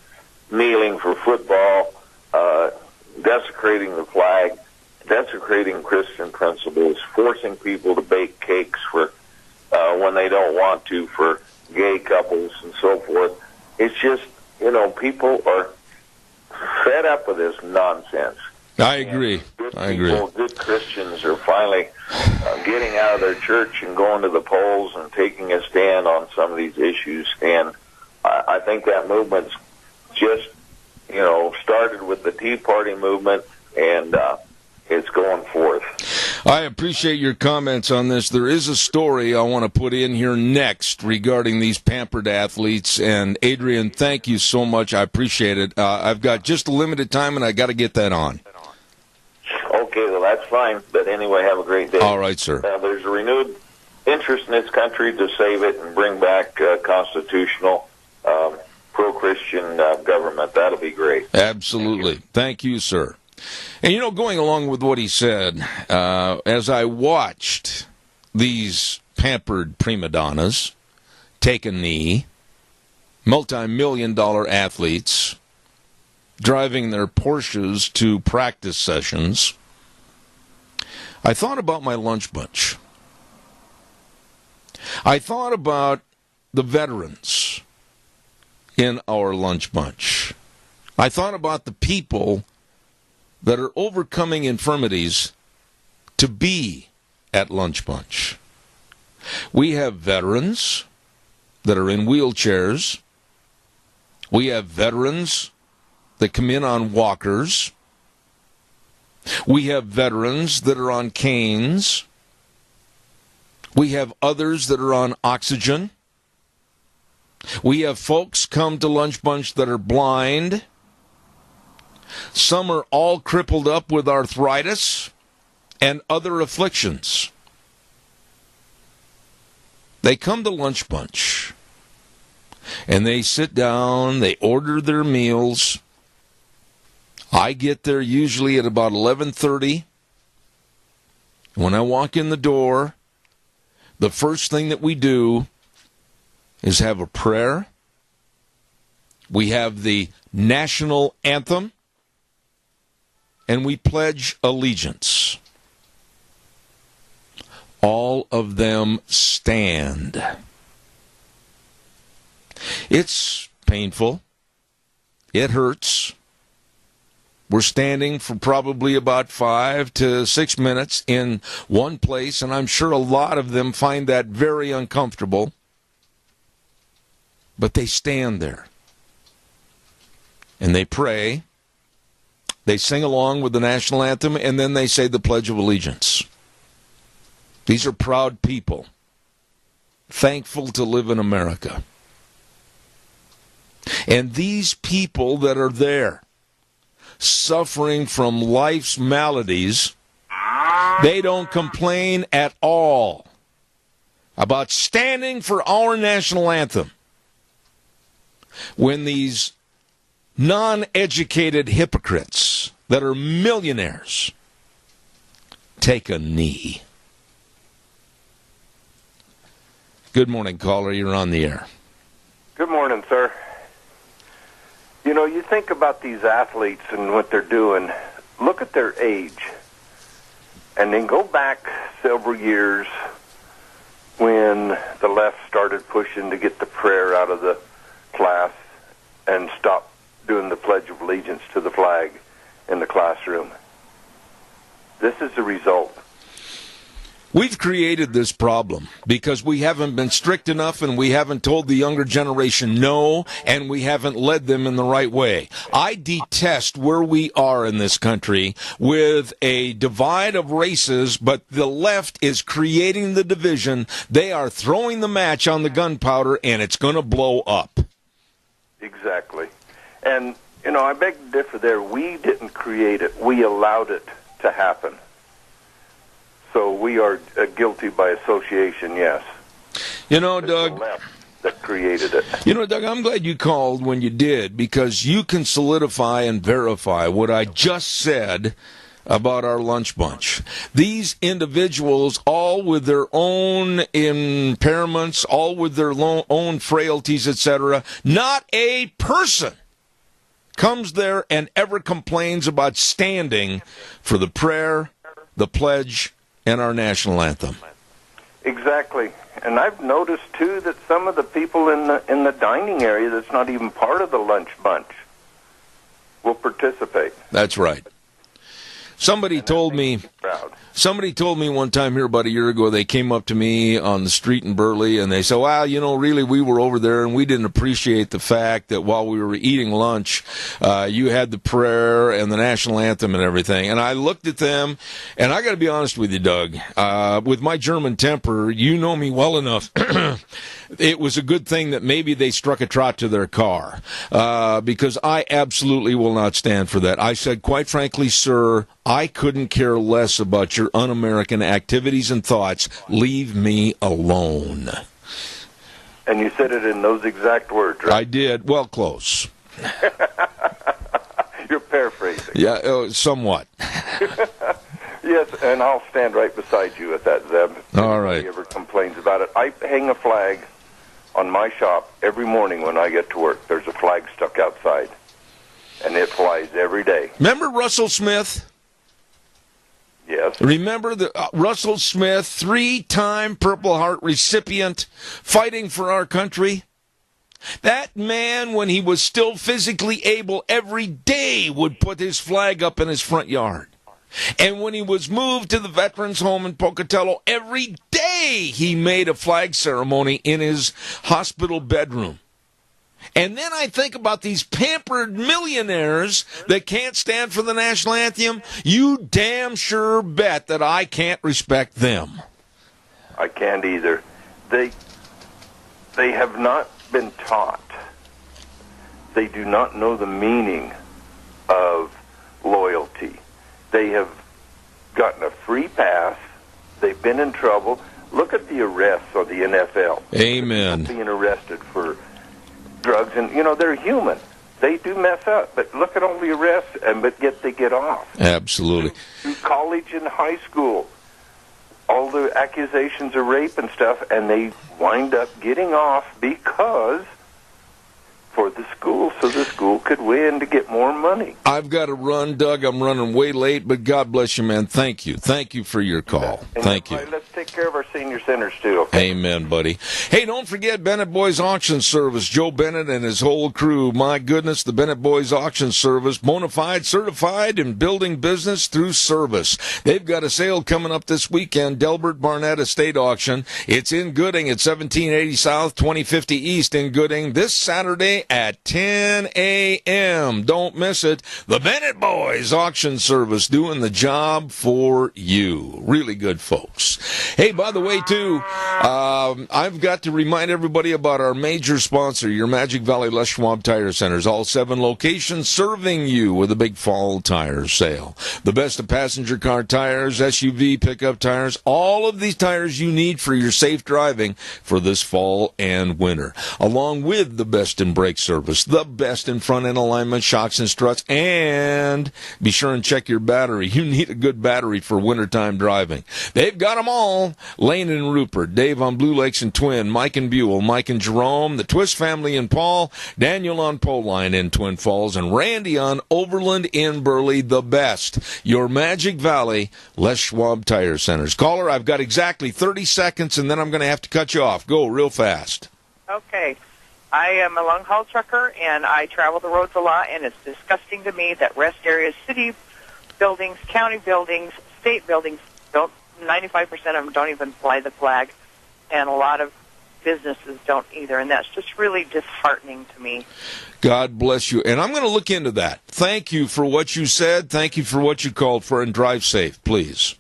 E: kneeling for football, desecrating the flag, desecrating Christian principles, forcing people to bake cakes for when they don't want to for gay couples and so forth. It's just, you know, people are fed up with this nonsense.
B: I agree.
E: Good Christians are finally getting out of their church and going to the polls and taking a stand on some of these issues. And I think that movement's just, you know, started with the Tea Party movement, and it's going forth.
B: I appreciate your comments on this. There is a story I want to put in here next regarding these pampered athletes. And, Adrian, thank you so much. I appreciate it. I've got just a limited time, and I got to get that on.
E: Okay, well, that's fine. But anyway, have a great day.
B: All right, sir.
E: There's a renewed interest in this country to save it and bring back constitutional pro-Christian government. That'll be great.
B: Absolutely. Thank you, sir. And, you know, going along with what he said, as I watched these pampered prima donnas take a knee, multi-million-dollar athletes driving their Porsches to practice sessions, I thought about my lunch bunch. I thought about the veterans in our lunch bunch. I thought about the people that are overcoming infirmities to be at Lunch Bunch. We have veterans that are in wheelchairs. We have veterans that come in on walkers. We have veterans that are on canes. We have others that are on oxygen. We have folks come to Lunch Bunch that are blind. Some are all crippled up with arthritis and other afflictions. They come to Lunch Bunch, and they sit down, they order their meals. I get there usually at about 11:30. When I walk in the door, the first thing that we do is have a prayer. We have the national anthem, and we pledge allegiance. All of them stand. It's painful. It hurts. We're standing for probably about 5 to 6 minutes in one place, and I'm sure a lot of them find that very uncomfortable. But they stand there. And they pray. They sing along with the national anthem, and then they say the Pledge of Allegiance. These are proud people, thankful to live in America. And these people that are there, suffering from life's maladies, they don't complain at all about standing for our national anthem when these non-educated hypocrites that are millionaires take a knee. Good morning, caller. You're on the air.
E: Good morning, sir. You know, you think about these athletes and what they're doing. Look at their age. And then go back several years when the left started pushing to get the prayer out of the class and stop doing the Pledge of Allegiance to the flag in the classroom. This is the result.
B: We've created this problem because we haven't been strict enough and we haven't told the younger generation no, and we haven't led them in the right way. I detest where we are in this country with a divide of races, but the left is creating the division. They are throwing the match on the gunpowder, and it's going to blow up.
E: Exactly. And, you know, I beg to differ there. We didn't create it. We allowed it to happen. So we are guilty by association, yes.
B: You know,
E: It's
B: Doug,
E: the left that created it.
B: You know, Doug, I'm glad you called when you did, because you can solidify and verify what I just said about our lunch bunch. These individuals, all with their own impairments, all with their own frailties, etc., not a person comes there and ever complains about standing for the prayer, the pledge, and our national anthem.
E: Exactly. And I've noticed, too, that some of the people in the dining area that's not even part of the lunch bunch will participate.
B: That's right. Somebody told me one time here about a year ago, they came up to me on the street in Burley and they said, well, you know, really, we were over there and we didn't appreciate the fact that while we were eating lunch, you had the prayer and the national anthem and everything. And I looked at them, and I got to be honest with you, Doug, with my German temper, you know me well enough. It was a good thing that maybe they struck a trot to their car, because I absolutely will not stand for that. I said, quite frankly, sir, I couldn't care less about your un-American activities and thoughts. Leave me alone.
E: And you said it in those exact words, right?
B: I did. Well, close.
E: You're paraphrasing.
B: Yeah, somewhat.
E: Yes, and I'll stand right beside you at that, Zeb.
B: All right.
E: If anybody ever complains about it. I hang a flag on my shop every morning when I get to work. There's a flag stuck outside, and it flies every day.
B: Remember Russell Smith?
E: Yes.
B: Remember the Russell Smith, 3-time Purple Heart recipient, fighting for our country? That man, when he was still physically able, every day would put his flag up in his front yard. And when he was moved to the veterans home in Pocatello, every day he made a flag ceremony in his hospital bedroom. And then I think about these pampered millionaires that can't stand for the national anthem. You damn sure bet that I can't respect them.
E: I can't either. They have not been taught. They do not know the meaning of loyalty. They have gotten a free pass. They've been in trouble. Look at the arrests of the NFL.
B: Amen.
E: Being arrested for drugs, and you know they're human. They do mess up, but look at all the arrests, but yet they get off.
B: Absolutely.
E: Through college and high school, all the accusations of rape and stuff, and they wind up getting off because for the school, so the school could win to get more money.
B: I've got to run, Doug. I'm running way late, but God bless you, man. Thank you. Thank you for your call.
E: And
B: Thank you.
E: Let's take care of our senior centers, too, okay?
B: Amen, buddy. Hey, don't forget Bennett Boys Auction Service. Joe Bennett and his whole crew. My goodness, the Bennett Boys Auction Service. Bona fide, certified in building business through service. They've got a sale coming up this weekend, Delbert Barnett Estate Auction. It's in Gooding at 1780 South, 2050 East in Gooding this Saturday Wednesday at 10 a.m. Don't miss it. The Bennett Boys Auction Service doing the job for you. Really good folks. Hey, by the way, too, I've got to remind everybody about our major sponsor, your Magic Valley Les Schwab Tire Centers. All 7 locations serving you with a big fall tire sale. The best of passenger car tires, SUV, pickup tires, all of these tires you need for your safe driving for this fall and winter, along with the best in brake service, the best in front end alignment, shocks and struts, and be sure and check your battery. You need a good battery for wintertime driving. They've got them all. Lane and Rupert, Dave on Blue Lakes and Twin, Mike and Buell, Mike and Jerome, the Twist family in Paul, Daniel on Poline in Twin Falls, and Randy on Overland in Burley. The best, your Magic Valley Les Schwab Tire Centers. Caller, I've got exactly 30 seconds, and then I'm going to have to cut you off. Go real fast.
I: Okay. I am a long-haul trucker, and I travel the roads a lot, and it's disgusting to me that rest areas, city buildings, county buildings, state buildings, 95% of them don't even fly the flag, and a lot of businesses don't either, and that's just really disheartening to me.
B: God bless you, and I'm going to look into that. Thank you for what you said. Thank you for what you called for, and drive safe, please.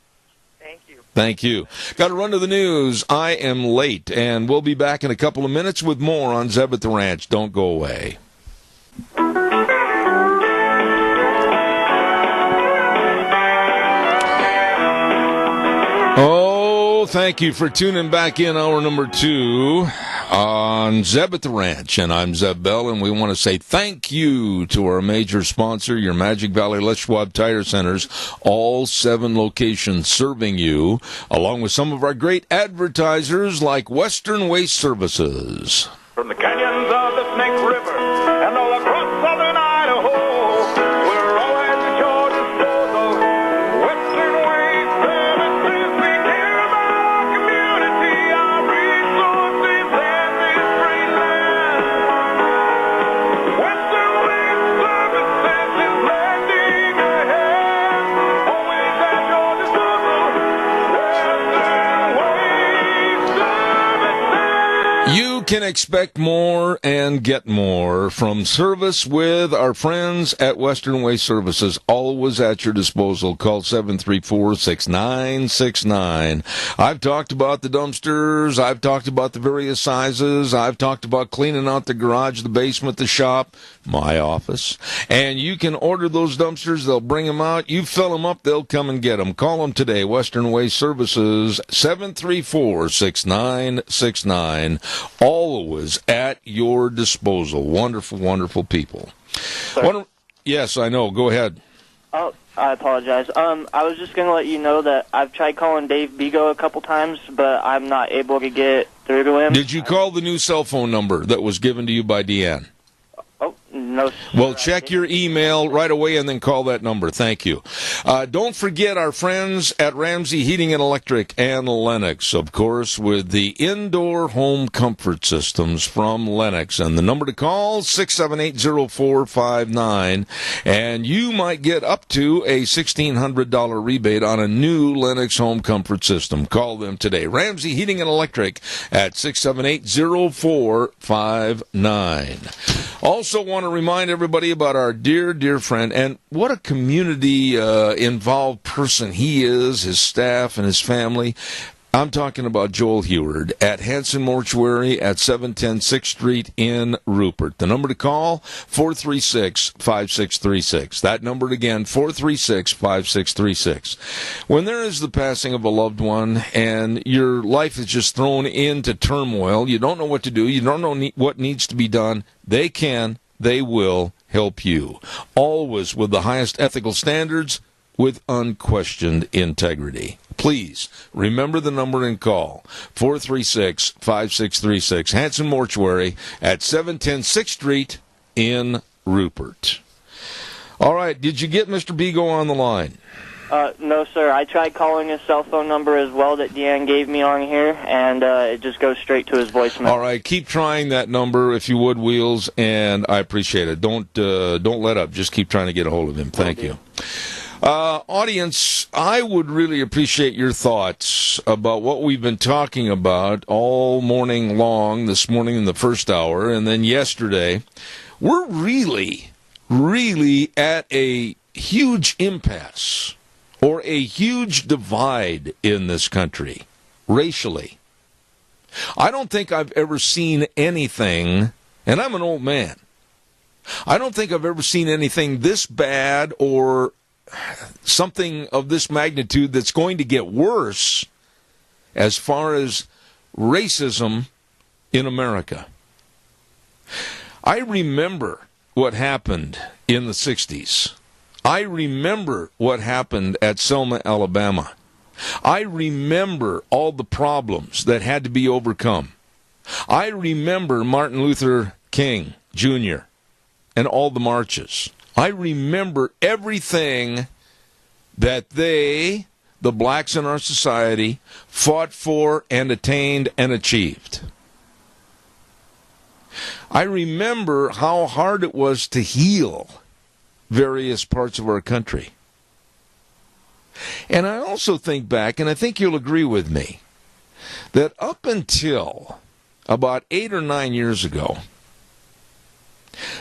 B: Thank you. Got to run to the news. I am late, and we'll be back in a couple of minutes with more on Zeb at the Ranch. Don't go away. Oh, thank you for tuning back in hour number 2 on Zeb at the Ranch, and I'm Zeb Bell, and we want to say thank you to our major sponsor, your Magic Valley Les Schwab Tire Centers, all 7 locations serving you, along with some of our great advertisers like Western Waste Services.
J: From the canyons of the Snake River and all across southern Idaho, we're always at your disposal. Western Waste Services, we care about our community, our resources, and this great land. Western Waste Services is lending a hand, always at your disposal. Western Waste Services.
B: You can expect more and get more from service with our friends at Western Waste Services, always at your disposal. Call 734-6969. I've talked about the dumpsters. I've talked about the various sizes. I've talked about cleaning out the garage, the basement, the shop, my office. And you can order those dumpsters. They'll bring them out. You fill them up, they'll come and get them. Call them today. Western Waste Services, 734-6969. Always at your disposal. Wonderful, wonderful people. Yes, I know. Go ahead.
K: Oh, I apologize. I was just going to let you know that I've tried calling Dave Bigo a couple times, but I'm not able to get through to him.
B: Did you call the new cell phone number that was given to you by Deanne?
K: Oh, no.
B: Well, check your email right away and then call that number. Thank you. Don't forget our friends at Ramsey Heating and Electric and Lennox, of course, with the indoor home comfort systems from Lennox. And the number to call, 678-0459. And you might get up to a $1,600 rebate on a new Lennox home comfort system. Call them today. Ramsey Heating and Electric at 678-0459. Also want to remind everybody about our dear, dear friend, and what a community-involved person he is, his staff, and his family. I'm talking about Joel Heward at Hanson Mortuary at 710 6th Street in Rupert. The number to call, 436-5636. That number again, 436-5636. When there is the passing of a loved one and your life is just thrown into turmoil, you don't know what to do, you don't know what needs to be done, they will help you. Always with the highest ethical standards, with unquestioned integrity. Please remember the number and call, 436-5636. Hanson Mortuary at 710 6th Street in Rupert. All right, did you get Mr. Bigo on the line?
K: No, sir. I tried calling his cell phone number as well that Deanne gave me on here, and it just goes straight to his voicemail.
B: All right, keep trying that number, if you would, Wheels, and I appreciate it. Don't let up. Just keep trying to get a hold of him. Thank you. Audience, I would really appreciate your thoughts about what we've been talking about all morning long, this morning in the first hour, and then yesterday. We're really at a huge impasse or a huge divide in this country, racially. I don't think I've ever seen anything, and I'm an old man, I don't think I've ever seen anything this bad or something of this magnitude that's going to get worse as far as racism in America. I remember what happened in the 60s. I remember what happened at Selma, Alabama. I remember all the problems that had to be overcome. I remember Martin Luther King Jr. and all the marches. I remember everything that they, the blacks in our society, fought for and attained and achieved. I remember how hard it was to heal various parts of our country. And I also think back, and I think you'll agree with me, that up until about 8 or 9 years ago,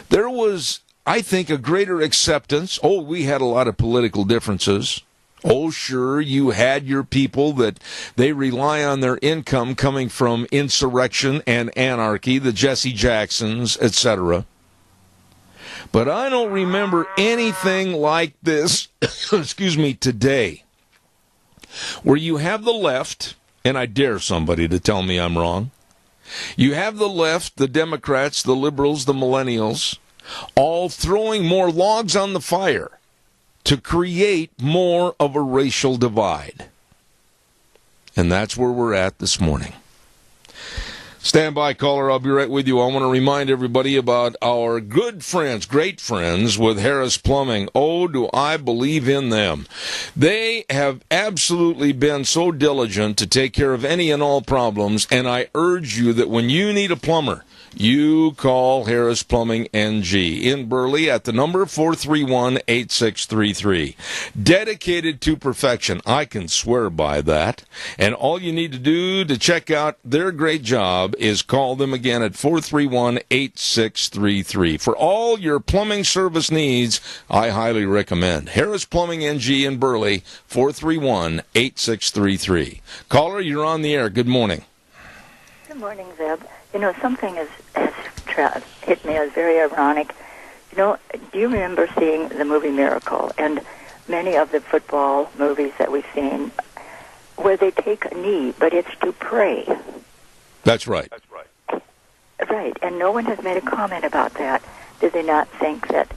B: there was, I think, a greater acceptance. Oh, we had a lot of political differences. Oh, sure, you had your people that they rely on their income coming from insurrection and anarchy, the Jesse Jacksons, etc. But I don't remember anything like this, excuse me, today, where you have the left, and I dare somebody to tell me I'm wrong, you have the left, the Democrats, the liberals, the millennials, all throwing more logs on the fire to create more of a racial divide. And that's where we're at this morning. Stand by, caller. I'll be right with you. I want to remind everybody about our good friends, great friends with Harris Plumbing. Oh, do I believe in them. They have absolutely been so diligent to take care of any and all problems, and I urge you that when you need a plumber, you call Harris Plumbing NG in Burley at the number 431-8633. Dedicated to perfection. I can swear by that. And all you need to do to check out their great job is call them again at 431-8633. For all your plumbing service needs, I highly recommend Harris Plumbing NG in Burley, 431-8633. Caller, you're on the air. Good morning.
L: Good morning, Zeb. You know, something has hit me as very ironic. You know, do you remember seeing the movie Miracle and many of the football movies that we've seen where they take a knee, but it's to pray?
B: That's right.
L: Right, and no one has made a comment about that. Did they not think that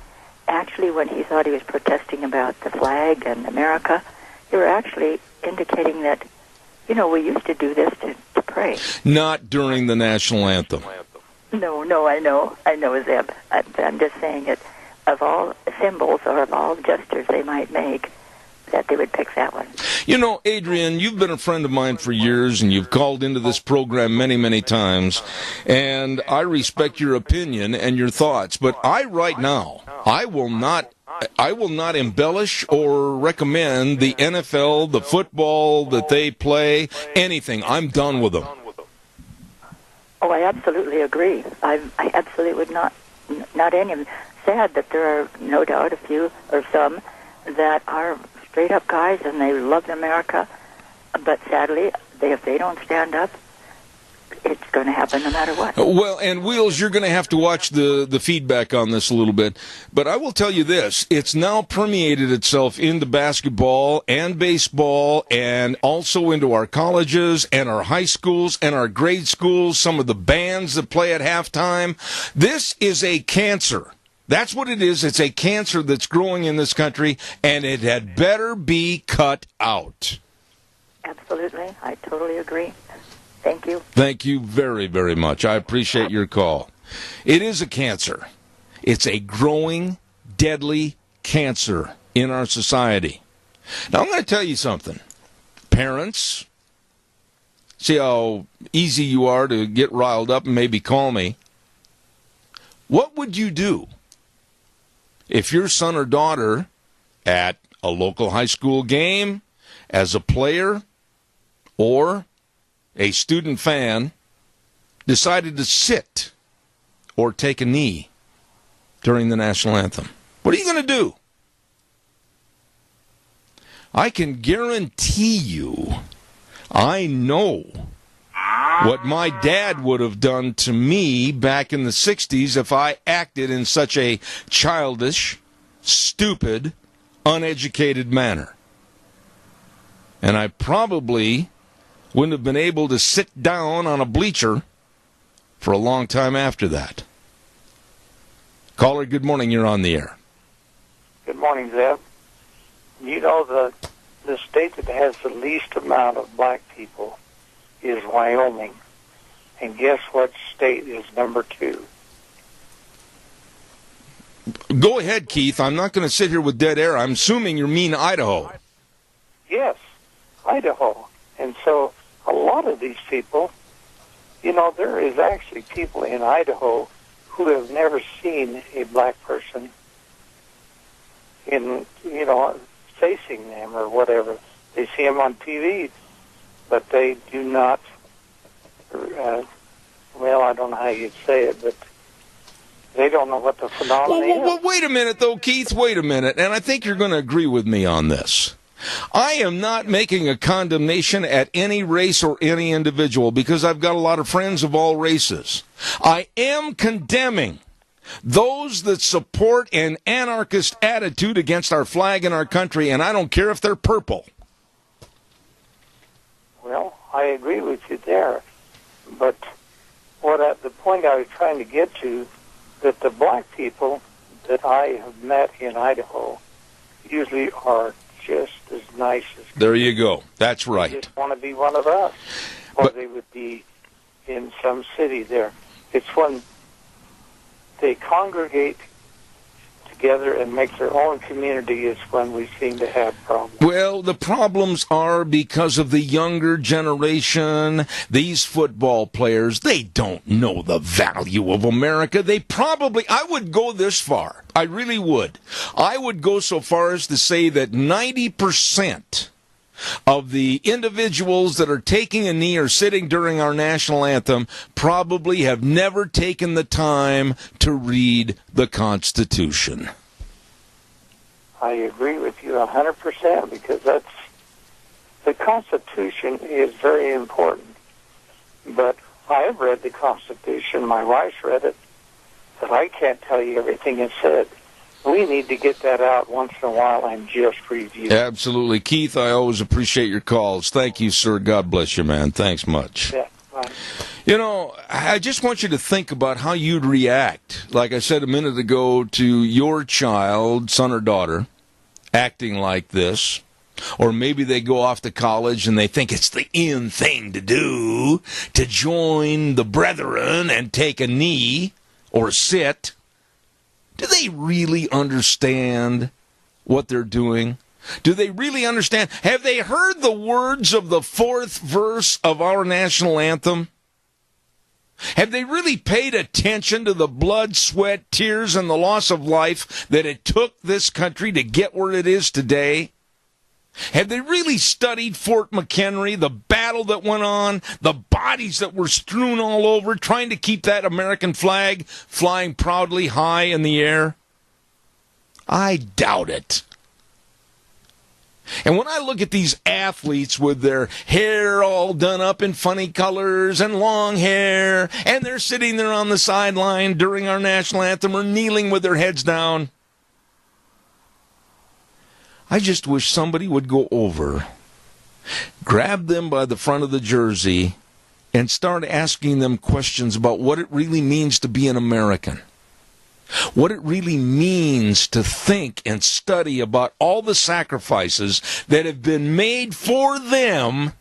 L: actually when he thought he was protesting about the flag and America, they were actually indicating that, you know, we used to do this to pray.
B: Not during the national anthem.
L: No, I know, Zeb. I'm just saying it. Of all symbols or of all gestures they might make, that they would pick that one.
B: You know, Adrian, you've been a friend of mine for years, and you've called into this program many, many times, and I respect your opinion and your thoughts, but I will not embellish or recommend the NFL, the football that they play, anything. I'm done with them.
L: Oh, I absolutely agree. I absolutely would not any. Sad that there are no doubt a few or some that are straight up guys and they love America, but sadly, if they don't stand up, it's going to happen no matter what.
B: Well, and Wheels, you're going to have to watch the feedback on this a little bit. But I will tell you this. It's now permeated itself into basketball and baseball and also into our colleges and our high schools and our grade schools, some of the bands that play at halftime. This is a cancer. That's what it is. It's a cancer that's growing in this country, and it had better be cut out.
L: Absolutely. I totally agree. Thank you.
B: Thank you very, very much. I appreciate your call. It is a cancer. It's a growing, deadly cancer in our society. Now, I'm going to tell you something. Parents, see how easy you are to get riled up and maybe call me. What would you do if your son or daughter at a local high school game as a player or a student fan decided to sit or take a knee during the national anthem? What are you going to do? I can guarantee you, I know what my dad would have done to me back in the 60s if I acted in such a childish, stupid, uneducated manner. And I probably wouldn't have been able to sit down on a bleacher for a long time after that. Caller, good morning. You're on the air.
M: Good morning, Zeb. You know, the state that has the least amount of black people is Wyoming. And guess what state is number 2?
B: Go ahead, Keith. I'm not going to sit here with dead air. I'm assuming you mean Idaho.
M: Yes, Idaho. And so a lot of these people, you know, there is actually people in Idaho who have never seen a black person in, you know, facing them or whatever. They see them on TV, but they do not, well, I don't know how you'd say it, but they don't know what the phenomenon is.
B: Well, wait a minute, though, Keith. Wait a minute. And I think you're going to agree with me on this. I am not making a condemnation at any race or any individual because I've got a lot of friends of all races. I am condemning those that support an anarchist attitude against our flag and our country, and I don't care if they're purple.
M: Well, I agree with you there. But the point I was trying to get to, that the black people that I have met in Idaho usually are just as nice as...
B: There you go. That's right.
M: They just want to be one of us. Or they would be in some city there. It's when they congregate together and make their own community is when we seem to have problems.
B: Well, the problems are because of the younger generation. These football players, they don't know the value of America. They probably, I would go this far. I really would. I would go so far as to say that 90% of the individuals that are taking a knee or sitting during our national anthem probably have never taken the time to read the Constitution.
M: I agree with you 100% because the Constitution is very important. But I've read the Constitution, my wife's read it, but I can't tell you everything it said. We need to get that out once in a while and just review.
B: Absolutely. Keith, I always appreciate your calls. Thank you, sir. God bless you, man. Thanks much.
M: Yeah, bye.
B: You know, I just want you to think about how you'd react, like I said a minute ago, to your child, son or daughter, acting like this. Or maybe they go off to college and they think it's the in thing to do to join the brethren and take a knee or sit. Do they really understand what they're doing? Do they really understand? Have they heard the words of the 4th verse of our national anthem? Have they really paid attention to the blood, sweat, tears, and the loss of life that it took this country to get where it is today? Have they really studied Fort McHenry, the battle that went on, the bodies that were strewn all over, trying to keep that American flag flying proudly high in the air? I doubt it. And when I look at these athletes with their hair all done up in funny colors and long hair, and they're sitting there on the sideline during our national anthem or kneeling with their heads down, I just wish somebody would go over, grab them by the front of the jersey, and start asking them questions about what it really means to be an American. What it really means to think and study about all the sacrifices that have been made for them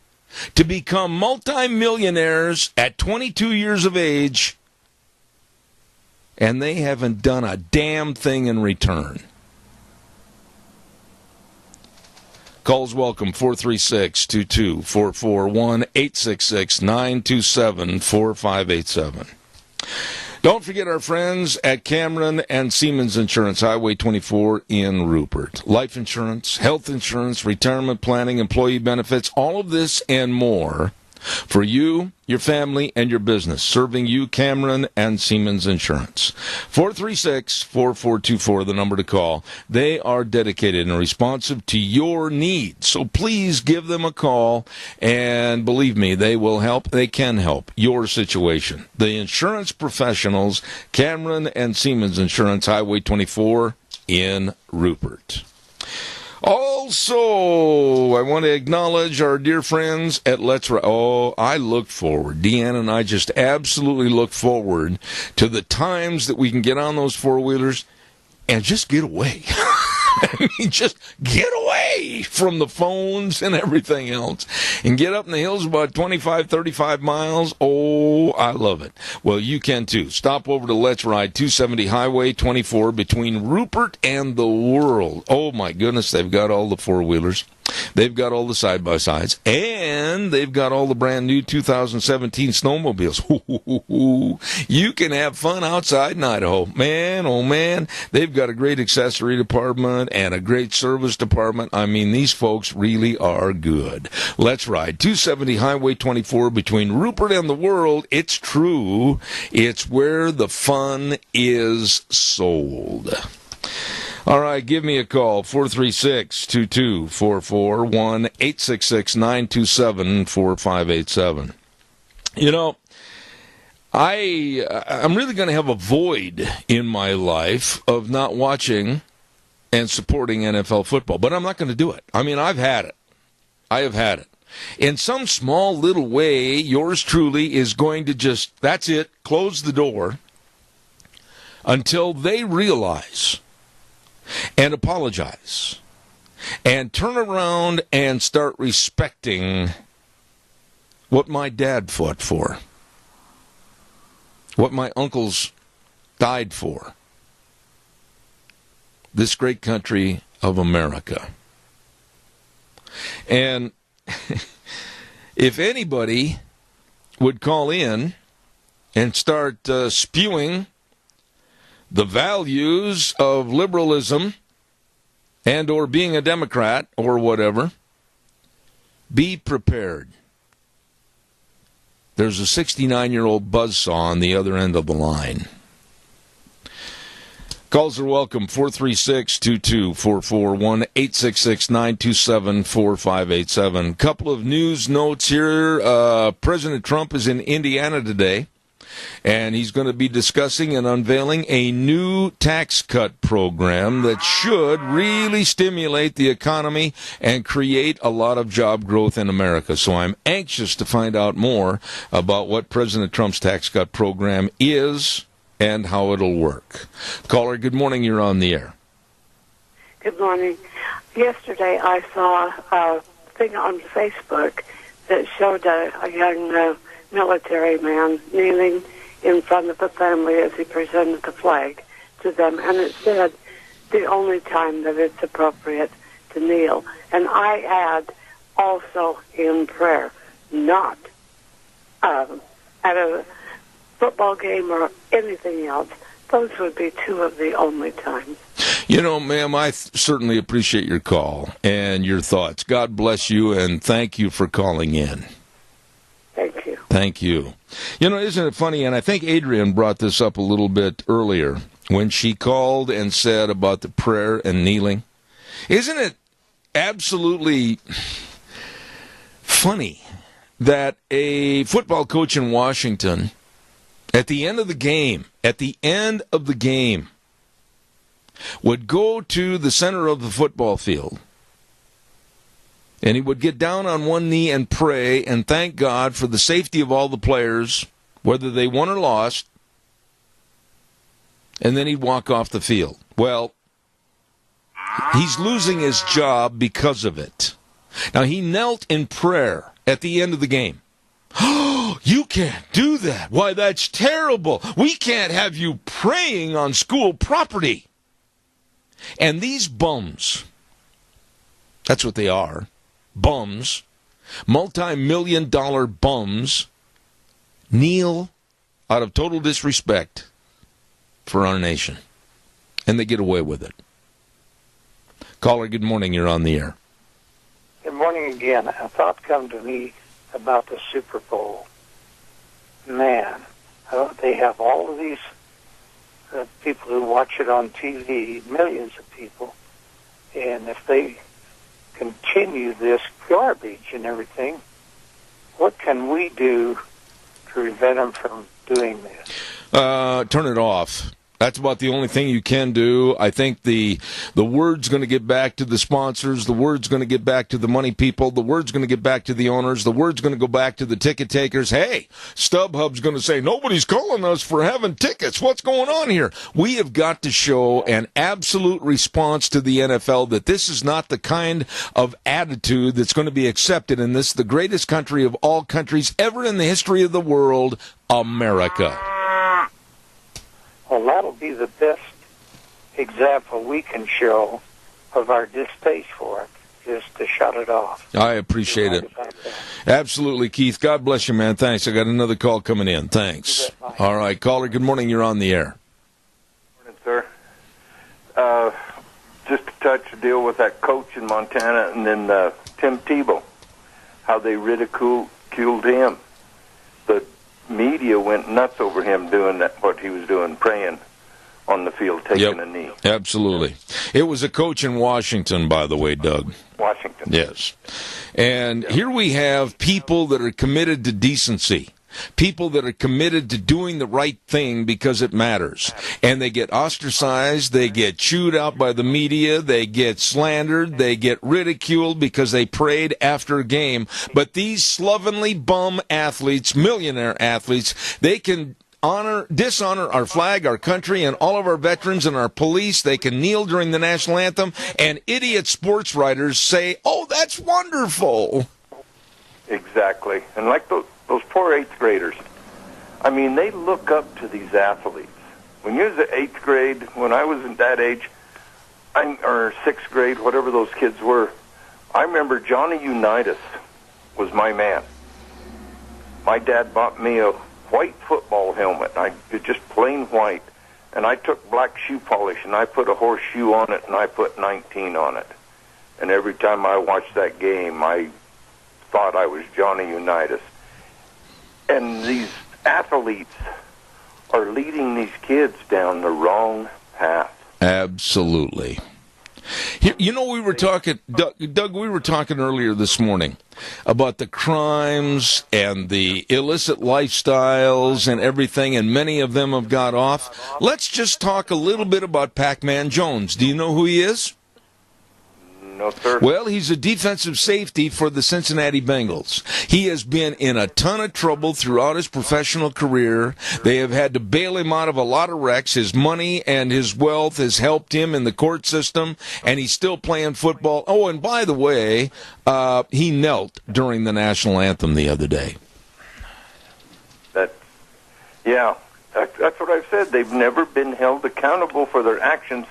B: to become multimillionaires at 22 years of age, and they haven't done a damn thing in return. Calls welcome, 436-2244, 1-866-927-4587. Don't forget our friends at Cameron and Siemens Insurance, Highway 24 in Rupert. Life insurance, health insurance, retirement planning, employee benefits, all of this and more for you, your family, and your business. Serving you, Cameron and Siemens Insurance. 436-4424, the number to call. They are dedicated and responsive to your needs. So please give them a call, and believe me, they will help. They can help your situation. The insurance professionals, Cameron and Siemens Insurance, Highway 24 in Rupert. Also, I want to acknowledge our dear friends at Let's Ride. Oh, I look forward. Deanna and I just absolutely look forward to the times that we can get on those four-wheelers and just get away. I mean, just get away from the phones and everything else and get up in the hills about 25, 35 miles. Oh, I love it. Well, you can too. Stop over to Let's Ride 270 Highway 24 between Rupert and the World. Oh, my goodness, they've got all the four-wheelers. They've got all the side-by-sides, and they've got all the brand-new 2017 snowmobiles. You can have fun outside in Idaho. Man, oh, man, they've got a great accessory department and a great service department. I mean, these folks really are good. Let's Ride 270 Highway 24 between Rupert and the World. It's true. It's where the fun is sold. All right, give me a call, 436-2244, 1-866-927-4587. You know, I'm really going to have a void in my life of not watching and supporting NFL football, but I'm not going to do it. I mean, I've had it. I have had it. In some small little way, yours truly is going to just, that's it, close the door until they realize and apologize and turn around and start respecting what my dad fought for, what my uncles died for, this great country of America. And if anybody would call in and start spewing the values of liberalism and or being a Democrat or whatever, be prepared. There's a 69-year-old buzzsaw on the other end of the line. Calls are welcome, 436-2244, 1-866-927-4587. Couple of news notes here. President Trump is in Indiana today, and he's going to be discussing and unveiling a new tax cut program that should really stimulate the economy and create a lot of job growth in America. So I'm anxious to find out more about what President Trump's tax cut program is and how it'll work. Caller, good morning. You're on the air.
N: Good morning. Yesterday I saw a thing on Facebook that showed a young military man kneeling in front of the family as he presented the flag to them, and it said the only time that it's appropriate to kneel. And I add also in prayer, not at a football game or anything else. Those would be two of the only times.
B: You know, ma'am, I certainly appreciate your call and your thoughts. God bless you, and thank you for calling in.
N: Thank you.
B: Thank you. You know, isn't it funny, and I think Adrian brought this up a little bit earlier when she called and said about the prayer and kneeling. Isn't it absolutely funny that a football coach in Washington, at the end of the game, would go to the center of the football field, and he would get down on one knee and pray and thank God for the safety of all the players, whether they won or lost, and then he'd walk off the field. Well, he's losing his job because of it. Now, he knelt in prayer at the end of the game. Oh, you can't do that. Why, that's terrible. We can't have you praying on school property. And these bums, that's what they are, bums, multi-million-dollar bums, kneel out of total disrespect for our nation. And they get away with it. Caller, good morning. You're on the air.
M: Good morning again. A thought come to me about the Super Bowl. Man, they have all of these people who watch it on TV, millions of people, and if they continue this garbage and everything, what can we do to prevent them from doing this?
B: Turn it off. That's about the only thing you can do. I think the word's going to get back to the sponsors. The word's going to get back to the money people. The word's going to get back to the owners. The word's going to go back to the ticket takers. Hey, StubHub's going to say, nobody's calling us for having tickets. What's going on here? We have got to show an absolute response to the NFL that this is not the kind of attitude that's going to be accepted in this, the greatest country of all countries ever in the history of the world, America.
M: Well, that'll be the best example we can show of our distaste for it, is to shut it off.
B: I appreciate it. Absolutely, Keith. God bless you, man. Thanks. I got another call coming in. Thanks. All right, caller, good morning. You're on the air.
O: Morning, sir. Just to touch the deal with that coach in Montana and then Tim Tebow, how they ridiculed him. The media went nuts over him doing that, what he was doing, praying on the field, taking a knee.
B: Absolutely. It was a coach in Washington, by the way, Doug.
O: Washington.
B: Yes. And here we have people that are committed to decency. People that are committed to doing the right thing because it matters. And they get ostracized, they get chewed out by the media, they get slandered, they get ridiculed because they prayed after a game. But these slovenly bum athletes, millionaire athletes, they can dishonor our flag, our country, and all of our veterans and our police. They can kneel during the national anthem, and idiot sports writers say, oh, that's wonderful.
O: Exactly. And like those poor eighth graders, I mean, they look up to these athletes. When you was in eighth grade, when I was in that age, or sixth grade, whatever those kids were, I remember Johnny Unitas was my man. My dad bought me a white football helmet. Just plain white. And I took black shoe polish, and I put a horseshoe on it, and I put 19 on it. And every time I watched that game, I thought I was Johnny Unitas. And these athletes are leading these kids down the wrong path.
B: Absolutely. You know, we were talking, Doug, we were talking earlier this morning about the crimes and the illicit lifestyles and everything, and many of them have got off. Let's just talk a little bit about Pac-Man Jones. Do you know who he is?
O: No, sir.
B: Well, he's a defensive safety for the Cincinnati Bengals. He has been in a ton of trouble throughout his professional career. They have had to bail him out of a lot of wrecks. His money and his wealth has helped him in the court system, and he's still playing football. Oh, and by the way, he knelt during the national anthem the other day.
O: That's what I've said. They've never been held accountable for their actions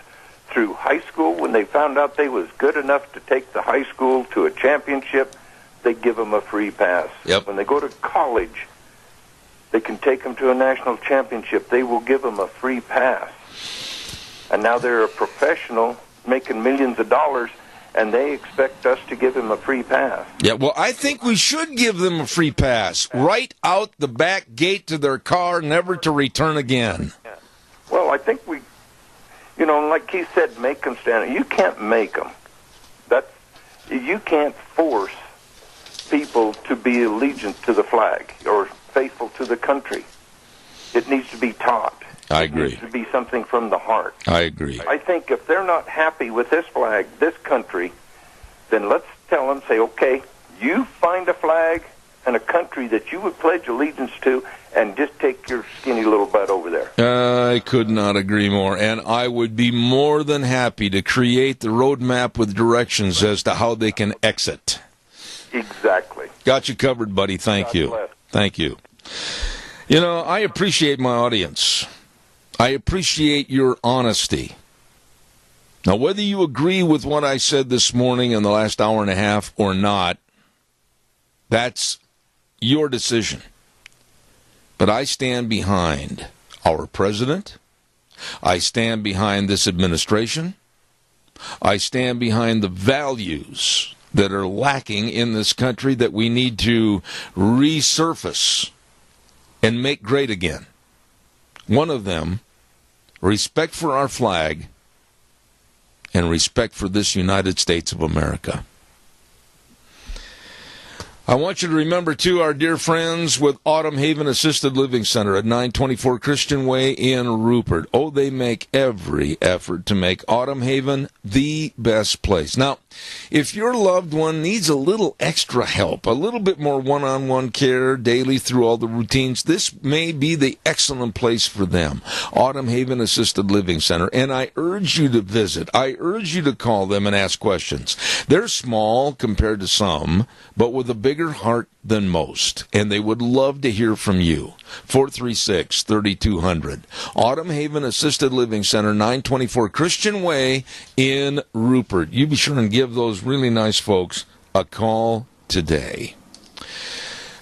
O: through high school. When they found out they was good enough to take the high school to a championship, they give them a free pass.
B: Yep.
O: When they go to college, they can take them to a national championship. They will give them a free pass. And now they're a professional making millions of dollars, and they expect us to give them a free pass.
B: Yeah, well, I think we should give them a free pass right out the back gate to their car, never to return again.
O: Well, I think we, like Keith said, make them stand. You can't make them. You can't force people to be allegiant to the flag or faithful to the country. It needs to be taught.
B: I agree.
O: It needs to be something from the heart.
B: I agree.
O: I think if they're not happy with this flag, this country, then let's tell them, say, okay, you find a flag and a country that you would pledge allegiance to, and just take your skinny little butt over there.
B: I could not agree more, and I would be more than happy to create the roadmap with directions as to how they can exit.
O: Exactly.
B: Got you covered, buddy. Thank you. Thank you. I appreciate my audience. I appreciate your honesty. Now, whether you agree with what I said this morning in the last hour and a half or not, that's your decision. But I stand behind our president. I stand behind this administration. I stand behind the values that are lacking in this country that we need to resurface and make great again. One of them, respect for our flag and respect for this United States of America. I want you to remember, too, our dear friends with Autumn Haven Assisted Living Center at 924 Christian Way in Rupert. Oh, they make every effort to make Autumn Haven the best place. Now, if your loved one needs a little extra help, a little bit more one-on-one care daily through all the routines, this may be the excellent place for them. Autumn Haven Assisted Living Center. And I urge you to visit. I urge you to call them and ask questions. They're small compared to some, but with a bigger heart than most, and they would love to hear from you. 436-3200. Autumn Haven Assisted Living Center, 924 Christian Way in Rupert. You be sure and give those really nice folks a call today.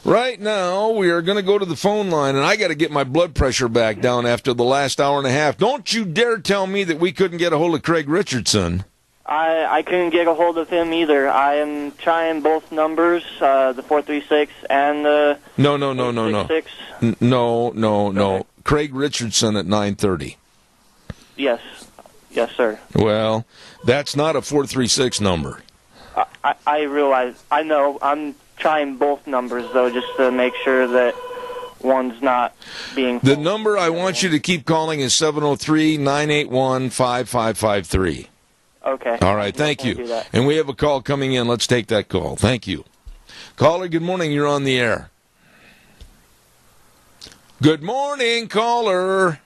B: Right now, we are going to go to the phone line, and I got to get my blood pressure back down after the last hour and a half. Don't you dare tell me that we couldn't get a hold of Craig Richardson.
K: I couldn't get a hold of him either. I am trying both numbers, the 436 and the...
B: No.
K: 866.
B: No. Craig Richardson at 9:30.
K: Yes, sir.
B: Well, that's not a 436 number.
K: I realize. I know. I'm trying both numbers, though, just to make sure that one's not being...
B: The number I want you to keep calling is 703-981-5553.
K: Okay.
B: All right, thank you. And we have a call coming in. Let's take that call. Thank you. Caller, good morning. You're on the air. Good morning, caller.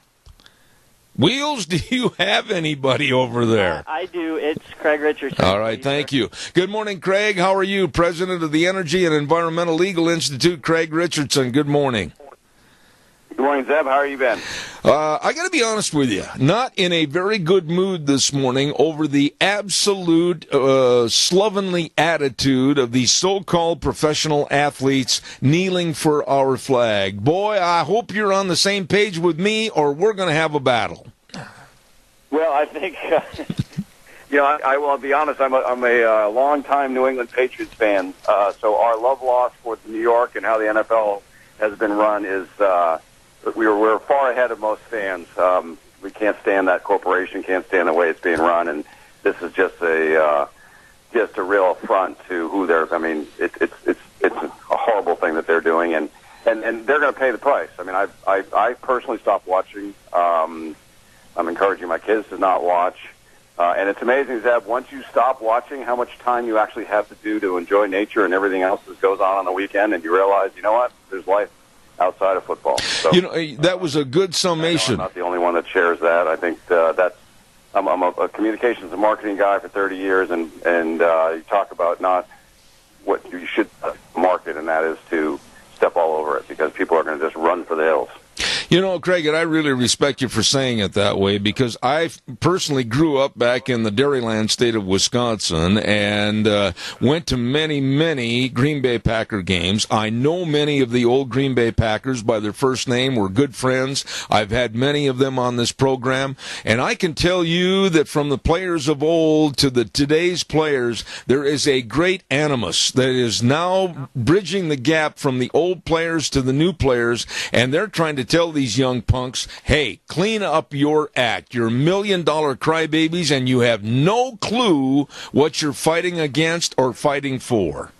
B: Wheels, do you have anybody over there?
K: I do. It's Craig Richardson.
B: All right, thank you. Good morning, Craig. How are you? President of the Energy and Environmental Legal Institute, Craig Richardson. Good morning.
P: Good morning, Zeb. How are you been?
B: I got to be honest with you, not in a very good mood this morning over the absolute slovenly attitude of these so-called professional athletes kneeling for our flag. Boy, I hope you're on the same page with me, or we're going to have a battle.
P: Well, I think, I will be honest, I'm a long-time New England Patriots fan, so our love-lost for New York and how the NFL has been run is... We're far ahead of most fans. We can't stand that corporation, can't stand the way it's being run, and this is just a real affront to who they're. I mean, it's a horrible thing that they're doing, and they're going to pay the price. I mean, I personally stopped watching. I'm encouraging my kids to not watch, and it's amazing, Zeb. Once you stop watching, how much time you actually have to do to enjoy nature and everything else that goes on the weekend, and you realize, you know what? There's life outside of football. So,
B: that was a good summation.
P: I'm not the only one that shares that. I think I'm a communications and marketing guy for 30 years, and you talk about not what you should market, and that is to step all over it because people are going to just run for the hills.
B: Craig, and I really respect you for saying it that way because I personally grew up back in the Dairyland state of Wisconsin and went to many, many Green Bay Packer games. I know many of the old Green Bay Packers by their first name. We're good friends. I've had many of them on this program, and I can tell you that from the players of old to today's players, there is a great animus that is now bridging the gap from the old players to the new players, and they're trying to tell these young punks, hey, clean up your act. You're $1 million crybabies, and you have no clue what you're fighting against or fighting for.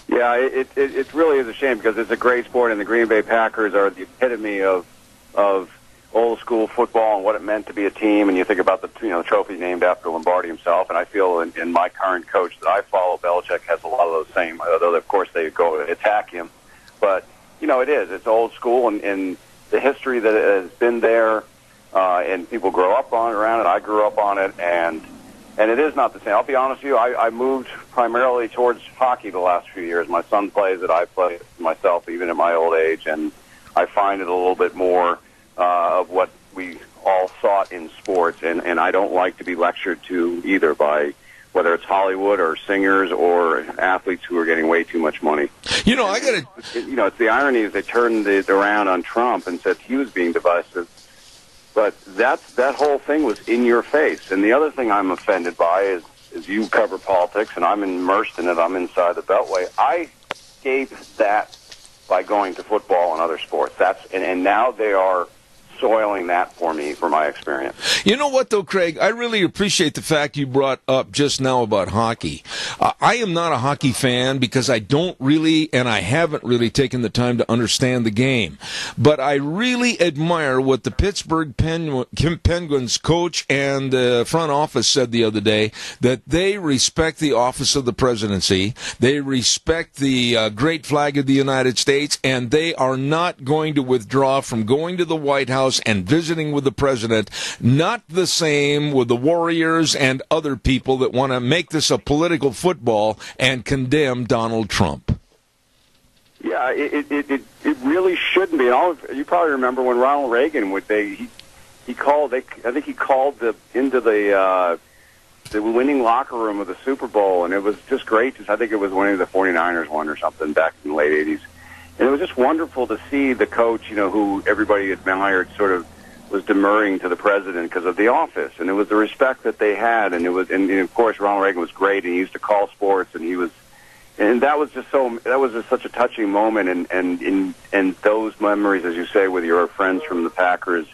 P: Yeah, it really is a shame because it's a great sport, and the Green Bay Packers are the epitome of old school football and what it meant to be a team. And you think about the trophy named after Lombardi himself, and I feel in my current coach that I follow, Belichick has a lot of those same. Although of course they go attack him, but. It is. It's old school, and the history that has been there, and people grow up around it. I grew up on it, and it is not the same. I'll be honest with you. I moved primarily towards hockey the last few years. My son plays it. I play it myself, even at my old age, and I find it a little bit more of what we all sought in sports, and I don't like to be lectured to either by whether it's Hollywood or singers or athletes who are getting way too much money.
B: I got to...
P: it's the irony is they turned it around on Trump and said he was being divisive. But that whole thing was in your face. And the other thing I'm offended by is you cover politics, and I'm immersed in it. I'm inside the Beltway. I escaped that by going to football and other sports. And now they are soiling that for me, for my experience.
B: You know what, though, Craig? I really appreciate the fact you brought up just now about hockey. I am not a hockey fan because I don't really, and I haven't really taken the time to understand the game. But I really admire what the Pittsburgh Penguins coach and the front office said the other day, that they respect the office of the presidency, they respect the great flag of the United States, and they are not going to withdraw from going to the White House and visiting with the president. Not the same with the Warriors and other people that want to make this a political football and condemn Donald Trump.
P: Yeah, it really shouldn't be. You probably remember when Ronald Reagan he called into the winning locker room of the Super Bowl, and it was just great. I think it was when the 49ers won or something back in the late 80s. And it was just wonderful to see the coach, who everybody admired, sort of was demurring to the president because of the office. And it was the respect that they had. And of course, Ronald Reagan was great, and he used to call sports, and that was just such a touching moment. And those memories, as you say, with your friends from the Packers,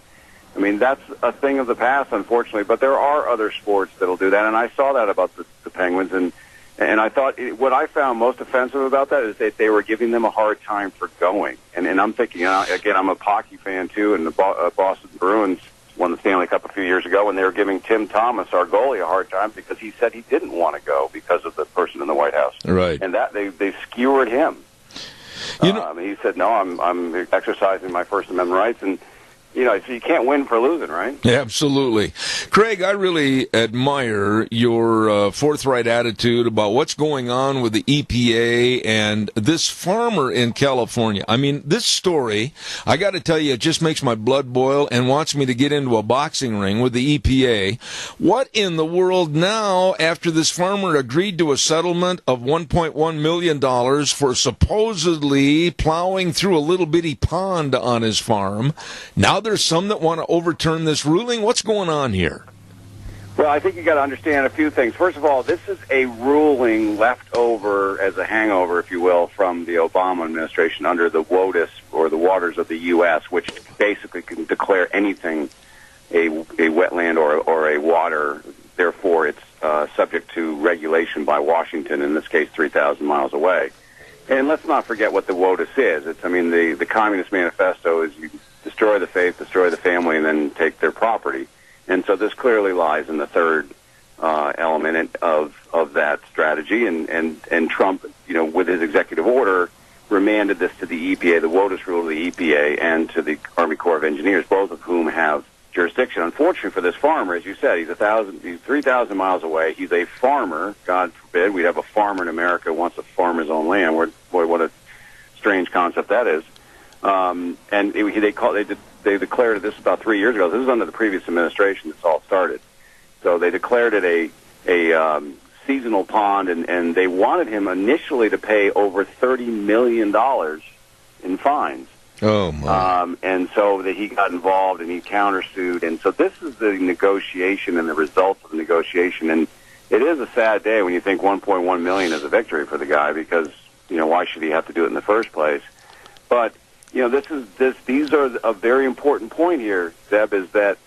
P: I mean, that's a thing of the past, unfortunately. But there are other sports that'll do that. And I saw that about the Penguins, and I thought what I found most offensive about that is that they were giving them a hard time for going. And I'm thinking, again, I'm a hockey fan, too, and the Boston Bruins won the Stanley Cup a few years ago, and they were giving Tim Thomas, our goalie, a hard time because he said he didn't want to go because of the person in the White House.
B: Right.
P: And that they skewered him. He said, no, I'm exercising my First Amendment rights, and so you can't win for losing, right?
B: Yeah, absolutely. Craig, I really admire your forthright attitude about what's going on with the EPA and this farmer in California. I mean, this story, I got to tell you, it just makes my blood boil and wants me to get into a boxing ring with the EPA. What in the world now, after this farmer agreed to a settlement of $1.1 million for supposedly plowing through a little bitty pond on his farm, now there's some that want to overturn this ruling. What's going on here?
P: Well, I think you got to understand a few things. First of all, this is a ruling left over as a hangover, if you will, from the Obama administration under the WOTUS, or the Waters of the U.S., which basically can declare anything a wetland or a water. Therefore, it's subject to regulation by Washington, in this case 3,000 miles away. And let's not forget what the WOTUS is. The Communist Manifesto is you destroy the faith, destroy the family, and then take their property. And so this clearly lies in the third element of that strategy. And Trump, with his executive order, remanded this to the EPA, the WOTUS rule of the EPA, and to the Army Corps of Engineers, both of whom have jurisdiction. Unfortunately for this farmer, as you said, he's 3,000 miles away. He's a farmer. God forbid we'd have a farmer in America who wants to farm his own land. Boy, what a strange concept that is. And they declared this about 3 years ago. This was under the previous administration. This all started. So they declared it a seasonal pond, and they wanted him initially to pay over $30 million in fines.
B: Oh, my.
P: And so that he got involved, and he countersued. And so this is the negotiation and the results of the negotiation. And it is a sad day when you think $1.1 million is a victory for the guy, because, why should he have to do it in the first place? But these are a very important point here, Zeb, is that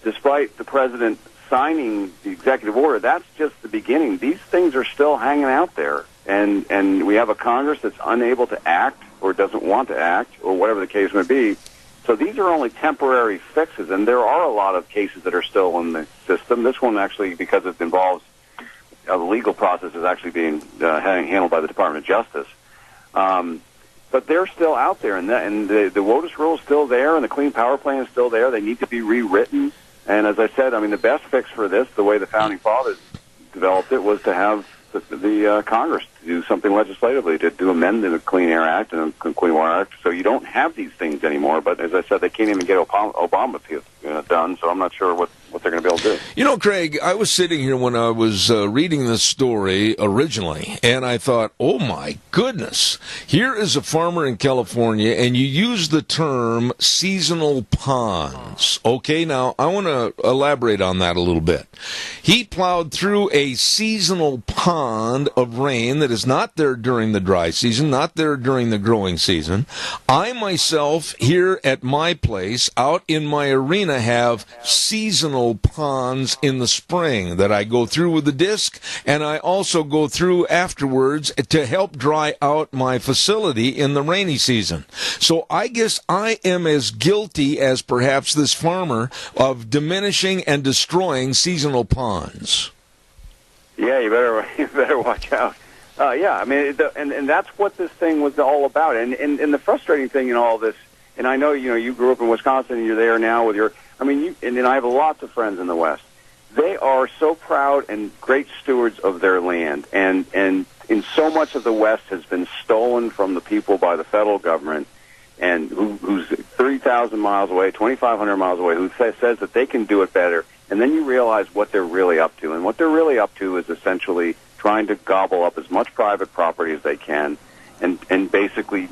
P: despite the president signing the executive order, that's just the beginning. These things are still hanging out there. And we have a Congress that's unable to act, or doesn't want to act, or whatever the case may be. So these are only temporary fixes, and there are a lot of cases that are still in the system. This one actually, because it involves the legal process, is actually being handled by the Department of Justice. But they're still out there, and the WOTUS rule is still there, and the Clean Power Plan is still there. They need to be rewritten. And as I said, the best fix for this, the way the Founding Fathers developed it, was to have the Congress do something legislatively to amend the Clean Air Act and the Clean Water Act, so you don't have these things anymore. But as I said, they can't even get Obama done, so I'm not sure what they're going to be able to do.
B: You know, Craig, I was sitting here when I was reading this story originally, and I thought, oh my goodness, here is a farmer in California, and you use the term seasonal ponds. Okay, now I want to elaborate on that a little bit. He plowed through a seasonal pond of rain that is not there during the dry season, not there during the growing season. I myself, here at my place, out in my arena, have seasonal ponds in the spring that I go through with the disc, and I also go through afterwards to help dry out my facility in the rainy season. So I guess I am as guilty as perhaps this farmer of diminishing and destroying seasonal ponds.
P: Yeah, you better watch out. Yeah, I mean, and that's what this thing was all about. And the frustrating thing in all this, and I know you grew up in Wisconsin, and you're there now with your. I mean, and I have lots of friends in the West. They are so proud and great stewards of their land, and in so much of the West has been stolen from the people by the federal government, and who's 30,000 miles away, 2,500 miles away, who says that they can do it better. And then you realize what they're really up to, and what they're really up to is essentially trying to gobble up as much private property as they can, and basically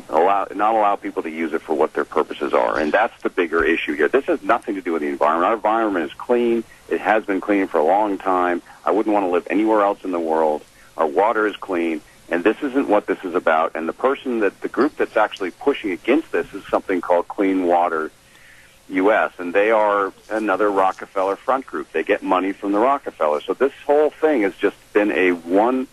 P: not allow people to use it for what their purposes are. And that's the bigger issue here. This has nothing to do with the environment. Our environment is clean. It has been clean for a long time. I wouldn't want to live anywhere else in the world. Our water is clean, and this isn't what this is about. And the group that's actually pushing against this is something called Clean Water U.S., and they are another Rockefeller front group. They get money from the Rockefeller. So this whole thing has just been a one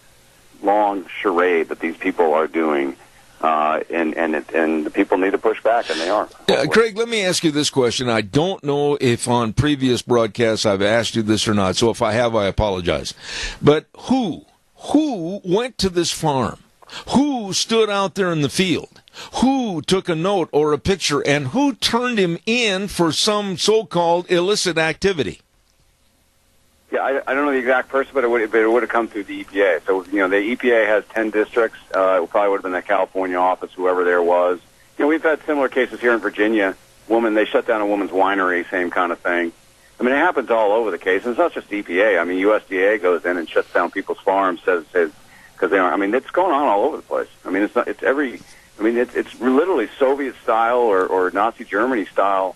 P: long charade that these people are doing. And the people need to push back, and they are.
B: Craig, let me ask you this question. I don't know if on previous broadcasts I've asked you this or not, so if I have, I apologize. But who went to this farm? Who stood out there in the field? Who took a note or a picture, and who turned him in for some so-called illicit activity?
P: Yeah, I don't know the exact person, but it would have come through the EPA. So, the EPA has 10 districts. It probably would have been the California office, whoever there was. We've had similar cases here in Virginia. They shut down a woman's winery, same kind of thing. I mean, it happens all over the case. And it's not just EPA. I mean, USDA goes in and shuts down people's farms, says because they aren't. I mean, it's going on all over the place. I mean, it's literally Soviet style or Nazi Germany style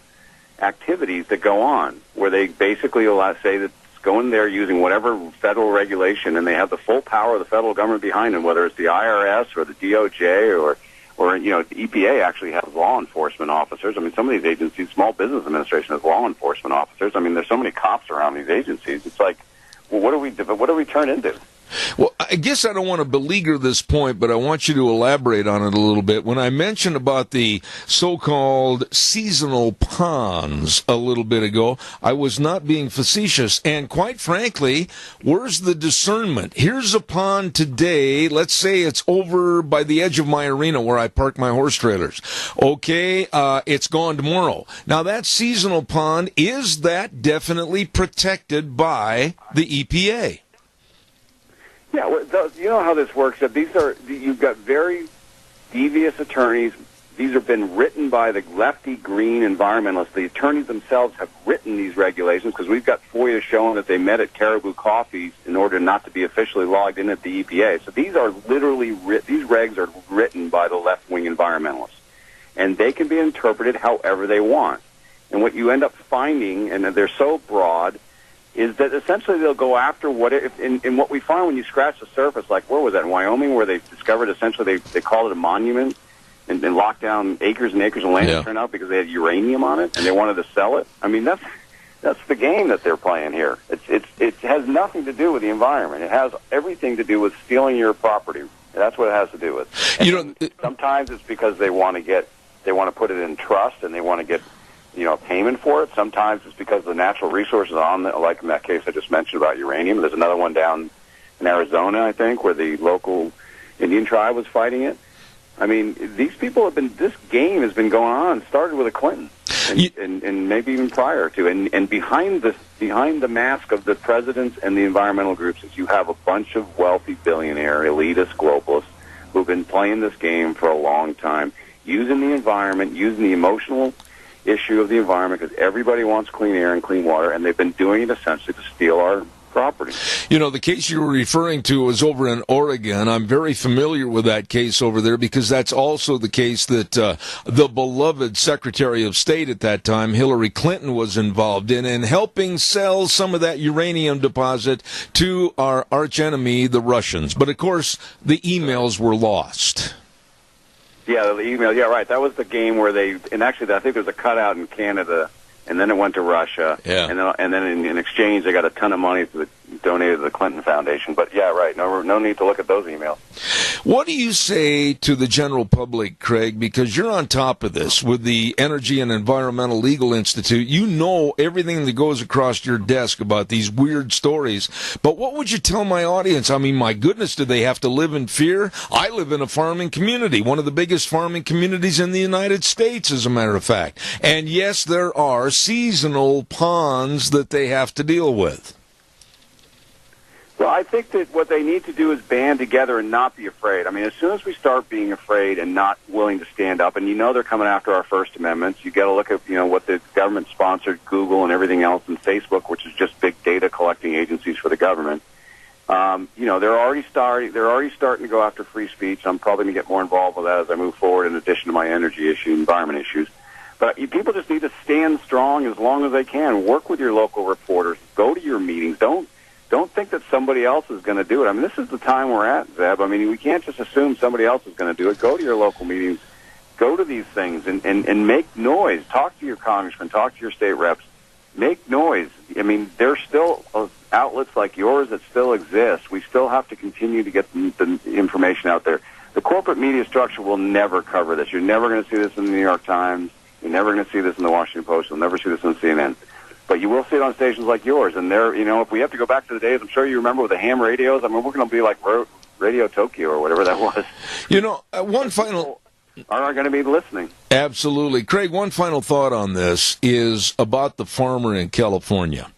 P: activities that go on, where they basically say that go in there using whatever federal regulation, and they have the full power of the federal government behind them, whether it's the IRS or the DOJ or the EPA actually has law enforcement officers. I mean, some of these agencies, Small Business Administration has law enforcement officers. I mean, there's so many cops around these agencies. It's like, well, what do we turn into?
B: Well, I guess I don't want to beleaguer this point, but I want you to elaborate on it a little bit. When I mentioned about the so-called seasonal ponds a little bit ago, I was not being facetious. And quite frankly, where's the discernment? Here's a pond today. Let's say it's over by the edge of my arena where I park my horse trailers. Okay, it's gone tomorrow. Now, that seasonal pond, is that definitely protected by the EPA?
P: Yeah, well, you know how this works. You've got very devious attorneys. These have been written by the lefty green environmentalists. The attorneys themselves have written these regulations because we've got FOIA showing that they met at Caribou Coffees in order not to be officially logged in at the EPA. So these are literally these regs are written by the left-wing environmentalists, and they can be interpreted however they want. And what you end up finding, and they're so broad, is that essentially they'll go after in what we find when you scratch the surface, like where was that, in Wyoming, where they discovered essentially they called it a monument and locked down acres and acres of land, it turned out, because they had uranium on it and they wanted to sell it. I mean, that's the game that they're playing here. It has nothing to do with the environment. It has everything to do with stealing your property. That's what it has to do with. And sometimes it's because they want to put it in trust and they want to get payment for it. Sometimes it's because the natural resources like in that case I just mentioned about uranium. There's another one down in Arizona, I think, where the local Indian tribe was fighting it. I mean, these people this game has been going on, started with a Clinton, and maybe even prior to. And behind behind the mask of the presidents and the environmental groups is you have a bunch of wealthy billionaire, elitist globalists who've been playing this game for a long time, using the environment, using the emotional issue of the environment, because everybody wants clean air and clean water, and they've been doing it essentially to steal our property.
B: You know, the case you were referring to was over in Oregon. I'm very familiar with that case over there because that's also the case that the beloved Secretary of State at that time, Hillary Clinton, was involved in helping sell some of that uranium deposit to our archenemy, the Russians. But, of course, the emails were lost.
P: Yeah, the email. Yeah, right. That was the game where and actually I think there was a cutout in Canada, and then it went to Russia.
B: Yeah.
P: And then in exchange, they got a ton of money donated to the Clinton Foundation. But yeah, right. No need to look at those emails.
B: What do you say to the general public, Craig? Because you're on top of this with the Energy and Environmental Legal Institute. You know everything that goes across your desk about these weird stories. But what would you tell my audience? I mean, my goodness, do they have to live in fear? I live in a farming community, one of the biggest farming communities in the United States, as a matter of fact. And yes, there are seasonal ponds that they have to deal with.
P: Well, I think that what they need to do is band together and not be afraid. I mean, as soon as we start being afraid and not willing to stand up, and you know they're coming after our First Amendments, you got to look at what the government-sponsored Google and everything else, and Facebook, which is just big data collecting agencies for the government. They're already starting to go after free speech. I'm probably going to get more involved with that as I move forward, in addition to my energy issue, environment issues. But people just need to stand strong as long as they can. Work with your local reporters. Go to your meetings. Don't think that somebody else is going to do it. I mean, this is the time we're at, Zeb. I mean, we can't just assume somebody else is going to do it. Go to your local meetings. Go to these things and make noise. Talk to your congressman. Talk to your state reps. Make noise. I mean, there's still outlets like yours that still exist. We still have to continue to get the information out there. The corporate media structure will never cover this. You're never going to see this in the New York Times. You're never going to see this in the Washington Post. You'll never see this on CNN. But you will see it on stations like yours. And if we have to go back to the days, I'm sure you remember with the ham radios. I mean, we're going to be like Radio Tokyo or whatever that was.
B: One final...
P: are going to be listening.
B: Absolutely. Craig, one final thought on this is about the farmer in California,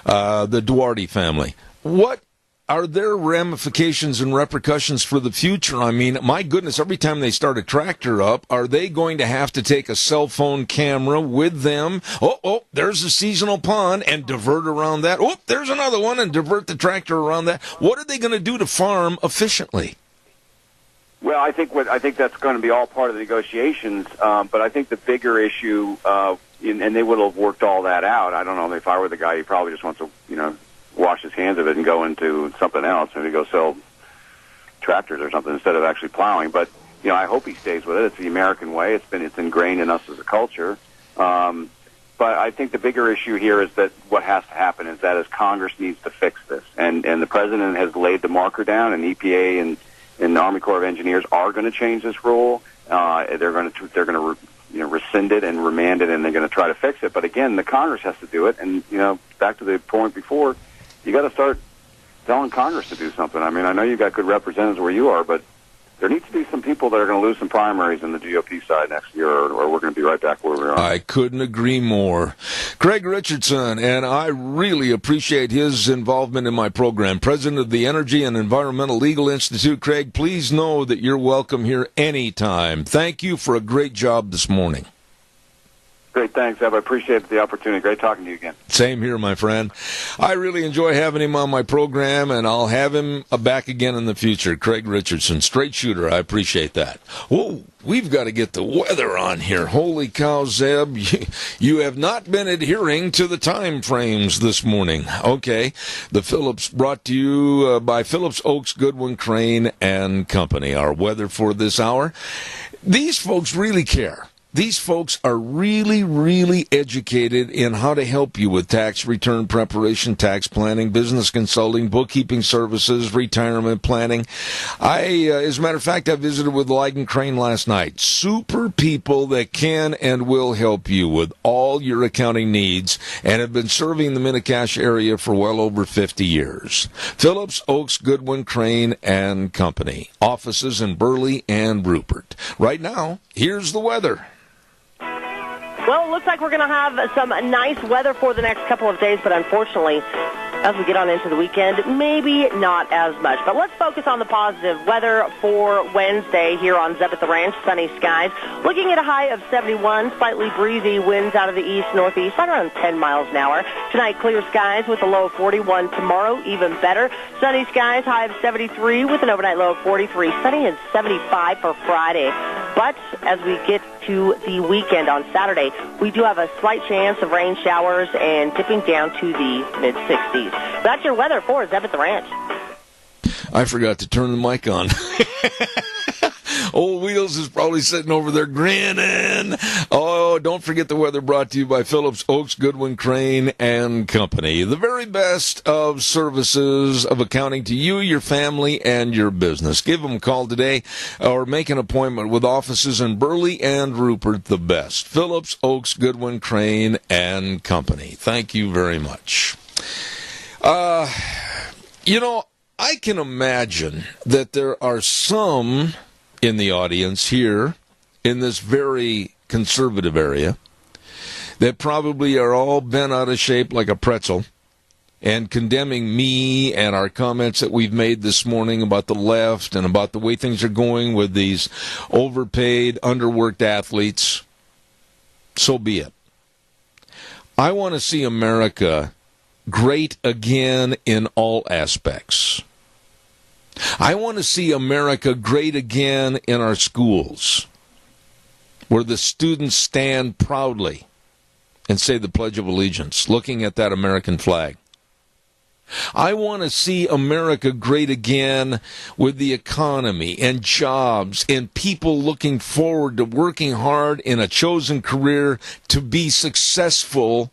B: the Duarte family. What are there ramifications and repercussions for the future? I mean, my goodness, every time they start a tractor up, are they going to have to take a cell phone camera with them? Oh, there's a seasonal pond, and divert around that. Oh, there's another one, and divert the tractor around that. What are they going to do to farm efficiently?
P: Well, I think that's going to be all part of the negotiations. But I think the bigger issue, and they would have worked all that out. I don't know if I were the guy, he probably just wants to, wash his hands of it and go into something else, maybe go sell tractors or something instead of actually plowing. But I hope he stays with it. It's the American way. It's ingrained in us as a culture. But I think the bigger issue here is that what has to happen is that Congress needs to fix this, and the president has laid the marker down, and EPA and the Army Corps of Engineers are going to change this rule. They're going to rescind it and remand it, and they're going to try to fix it. But again, the Congress has to do it. And back to the point before, you got to start telling Congress to do something. I mean, I know you've got good representatives where you are, but there needs to be some people that are going to lose some primaries in the GOP side next year, or we're going to be right back where we are.
B: I couldn't agree more. Craig Richardson, and I really appreciate his involvement in my program. President of the Energy and Environmental Legal Institute. Craig, please know that you're welcome here anytime. Thank you for a great job this morning.
P: Great, thanks, Eb. I appreciate the opportunity. Great talking to you again.
B: Same here, my friend. I really enjoy having him on my program, and I'll have him back again in the future. Craig Richardson, straight shooter. I appreciate that. Whoa, we've got to get the weather on here. Holy cow, Zeb. You have not been adhering to the time frames this morning. Okay. The Phillips brought to you by Phillips Oaks, Goodwin, Crane, and Company. Our weather for this hour. These folks really care. These folks are really, really educated in how to help you with tax return preparation, tax planning, business consulting, bookkeeping services, retirement planning. As a matter of fact, I visited with Leiden Crane last night. Super people that can and will help you with all your accounting needs and have been serving the Mini-Cash area for well over 50 years. Phillips, Oaks, Goodwin, Crane, and Company. Offices in Burley and Rupert. Right now, here's the weather.
D: Well, it looks like we're going to have some nice weather for the next couple of days, but unfortunately, as we get on into the weekend, maybe not as much. But let's focus on the positive weather for Wednesday here on Zeb at the Ranch. Sunny skies. Looking at a high of 71, slightly breezy winds out of the east-northeast, right around 10 miles an hour. Tonight, clear skies with a low of 41. Tomorrow, even better. Sunny skies, high of 73 with an overnight low of 43. Sunny and 75 for Friday. But as we get to the weekend on Saturday, we do have a slight chance of rain showers and dipping down to the mid-60s. That's your weather for Zeb at the Ranch.
B: I forgot to turn the mic on. Old Wheels is probably sitting over there grinning. Oh, don't forget the weather brought to you by Phillips, Oaks, Goodwin, Crane, and Company. The very best of services of accounting to you, your family, and your business. Give them a call today or make an appointment with offices in Burley and Rupert, the best. Phillips, Oaks, Goodwin, Crane, and Company. Thank you very much. I can imagine that there are some in the audience here in this very conservative area that probably are all bent out of shape like a pretzel and condemning me and our comments that we've made this morning about the left and about the way things are going with these overpaid, underworked athletes. So be it. I want to see America great again in all aspects. I want to see America great again in our schools, where the students stand proudly and say the Pledge of Allegiance, looking at that American flag. I want to see America great again with the economy and jobs and people looking forward to working hard in a chosen career to be successful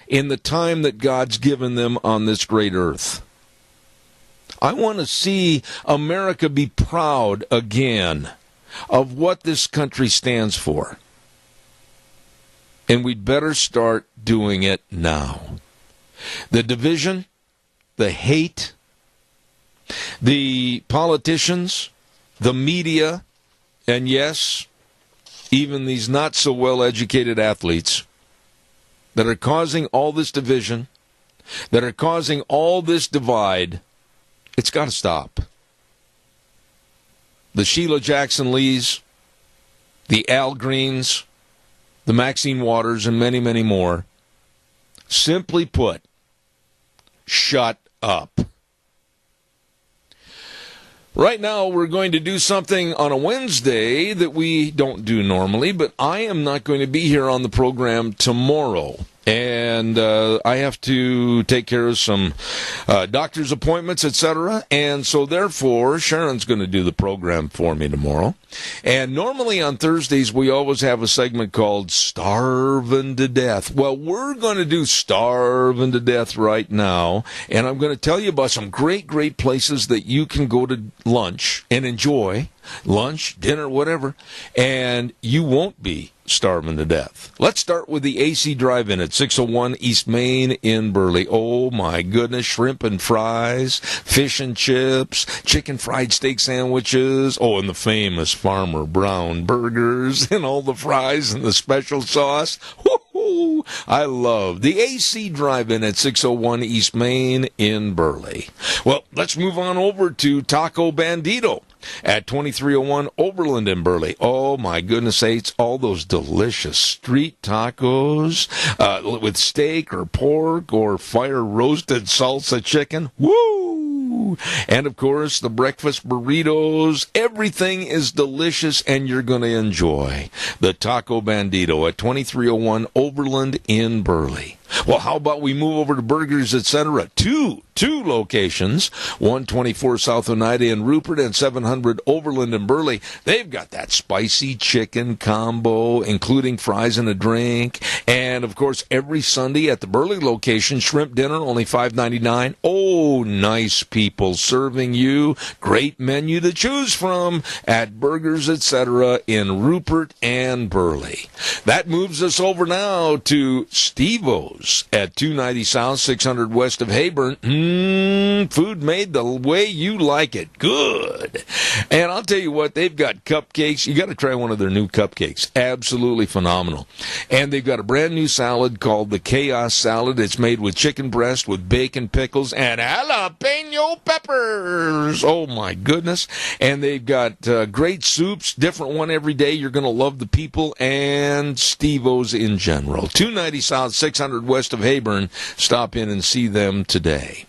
B: in the time that God's given them on this great earth. I want to see America be proud again of what this country stands for. And we'd better start doing it now. The division, the hate, the politicians, the media, and yes, even these not so well-educated athletes that are causing all this division, that are causing all this divide, it's got to stop. The Sheila Jackson Lees, the Al Greens, the Maxine Waters, and many, many more. Simply put, shut up. Right now, we're going to do something on a Wednesday that we don't do normally, but I am not going to be here on the program tomorrow. And I have to take care of some doctor's appointments, etc. And so, therefore, Sharon's going to do the program for me tomorrow. And normally on Thursdays, we always have a segment called Starving to Death. Well, we're going to do Starving to Death right now. And I'm going to tell you about some great, great places that you can go to lunch and enjoy. Lunch, dinner, whatever. And you won't be starving to death. Let's start with the AC Drive-In at 601 East Main in Burley. Oh, my goodness. Shrimp and fries, fish and chips, chicken fried steak sandwiches. Oh, and the famous Farmer Brown burgers and all the fries and the special sauce. Woo-hoo! I love the AC Drive-In at 601 East Main in Burley. Well, let's move on over to Taco Bandito at 2301 Oberlin in Burley. Oh, my goodness sakes, all those delicious street tacos with steak or pork or fire-roasted salsa chicken. Woo! And, of course, the breakfast burritos. Everything is delicious, and you're going to enjoy the Taco Bandito at 2301 Oberlin in Burley. Well, how about we move over to Burgers, etc.? Two locations, 124 South Oneida in Rupert and 700 Overland in Burley. They've got that spicy chicken combo, including fries and a drink. And, of course, every Sunday at the Burley location, shrimp dinner, only $5.99. Oh, nice people serving you. Great menu to choose from at Burgers, etc. in Rupert and Burley. That moves us over now to Steve-O's Tito's at 290 South, 600 West of Hayburn. Food made the way you like it. Good. And I'll tell you what, they've got cupcakes. You got to try one of their new cupcakes. Absolutely phenomenal. And they've got a brand new salad called the Chaos Salad. It's made with chicken breast, with bacon, pickles, and jalapeno peppers. Oh, my goodness. And they've got great soups, different one every day. You're going to love the people and Steve-O's in general. 290 South, 600 West of Hayburn. Stop in and see them today.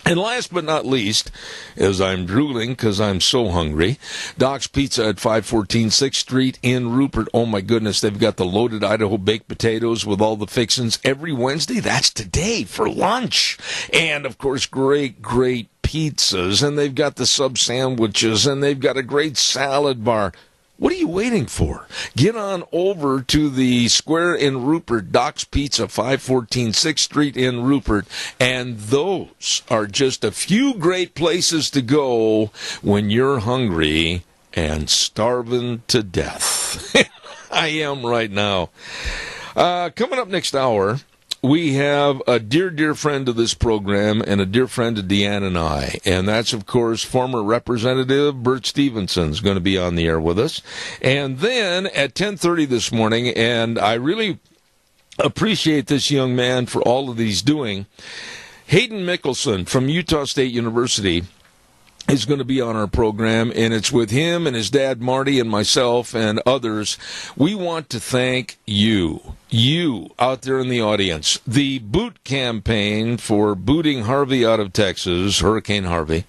B: And last but not least, as I'm drooling because I'm so hungry, Doc's Pizza at 514 6th Street in Rupert. Oh, my goodness, they've got the loaded Idaho baked potatoes with all the fixins every Wednesday. That's today for lunch. And, of course, great pizzas. And they've got the sub sandwiches. And they've got a great salad bar. What are you waiting for? Get on over to the square in Rupert, Doc's Pizza, 514 6th Street in Rupert, and those are just a few great places to go when you're hungry and starving to death. I am right now. Coming up next hour, we have a dear friend of this program and a dear friend of Deanne and I, and that's, of course, former Representative Bert Stevenson's going to be on the air with us. And then at 10:30 this morning, and I really appreciate this young man for all of he's doing, Hayden Mickelson from Utah State University is going to be on our program, and it's with him and his dad Marty and myself and others. We want to thank you out there in the audience. The boot campaign for booting Harvey out of Texas, Hurricane Harvey,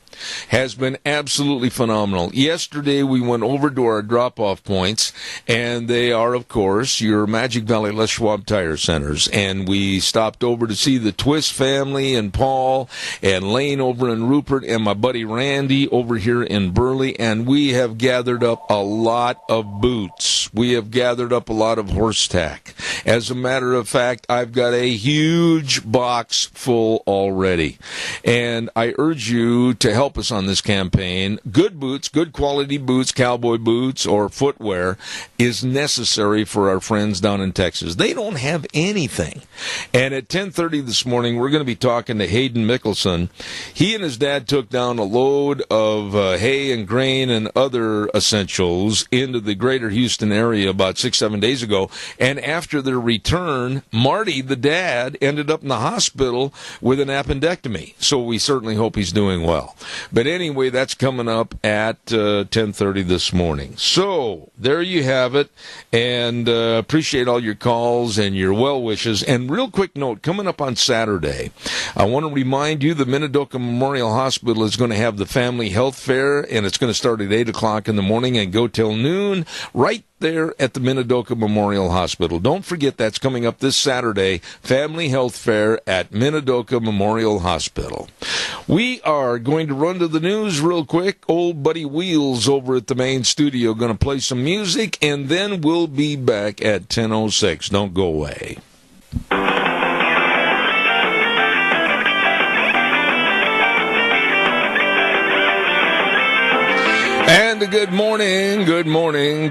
B: has been absolutely phenomenal. Yesterday we went over to our drop-off points, and they are, of course, your Magic Valley Les Schwab Tire Centers. And we stopped over to see the Twist family and Paul and Lane over in Rupert and my buddy Randy over here in Burley, and we have gathered up a lot of boots. We have gathered up a lot of horse tack. As a matter of fact, I've got a huge box full already. And I urge you to help us on this campaign. Good boots, good quality boots, cowboy boots, or footwear is necessary for our friends down in Texas. They don't have anything. And at 10:30 this morning, we're going to be talking to Hayden Mickelson. He and his dad took down a load of hay and grain and other essentials into the greater Houston area about 6-7 days ago. And after their return, Marty, the dad, ended up in the hospital with an appendectomy. So we certainly hope he's doing well. But anyway, that's coming up at 10:30 this morning. So there you have it, and appreciate all your calls and your well wishes. And real quick note, coming up on Saturday, I want to remind you the Minidoka Memorial Hospital is going to have the Family Health Fair, and it's going to start at 8 o'clock in the morning and go till noon, right there at the Minidoka Memorial Hospital. Don't forget, that's coming up this Saturday, Family Health Fair at Minidoka Memorial Hospital. We are going to run to the news real quick. Old buddy Wheels over at the main studio going to play some music, and then we'll be back at 10:06. Don't go away. And a good morning,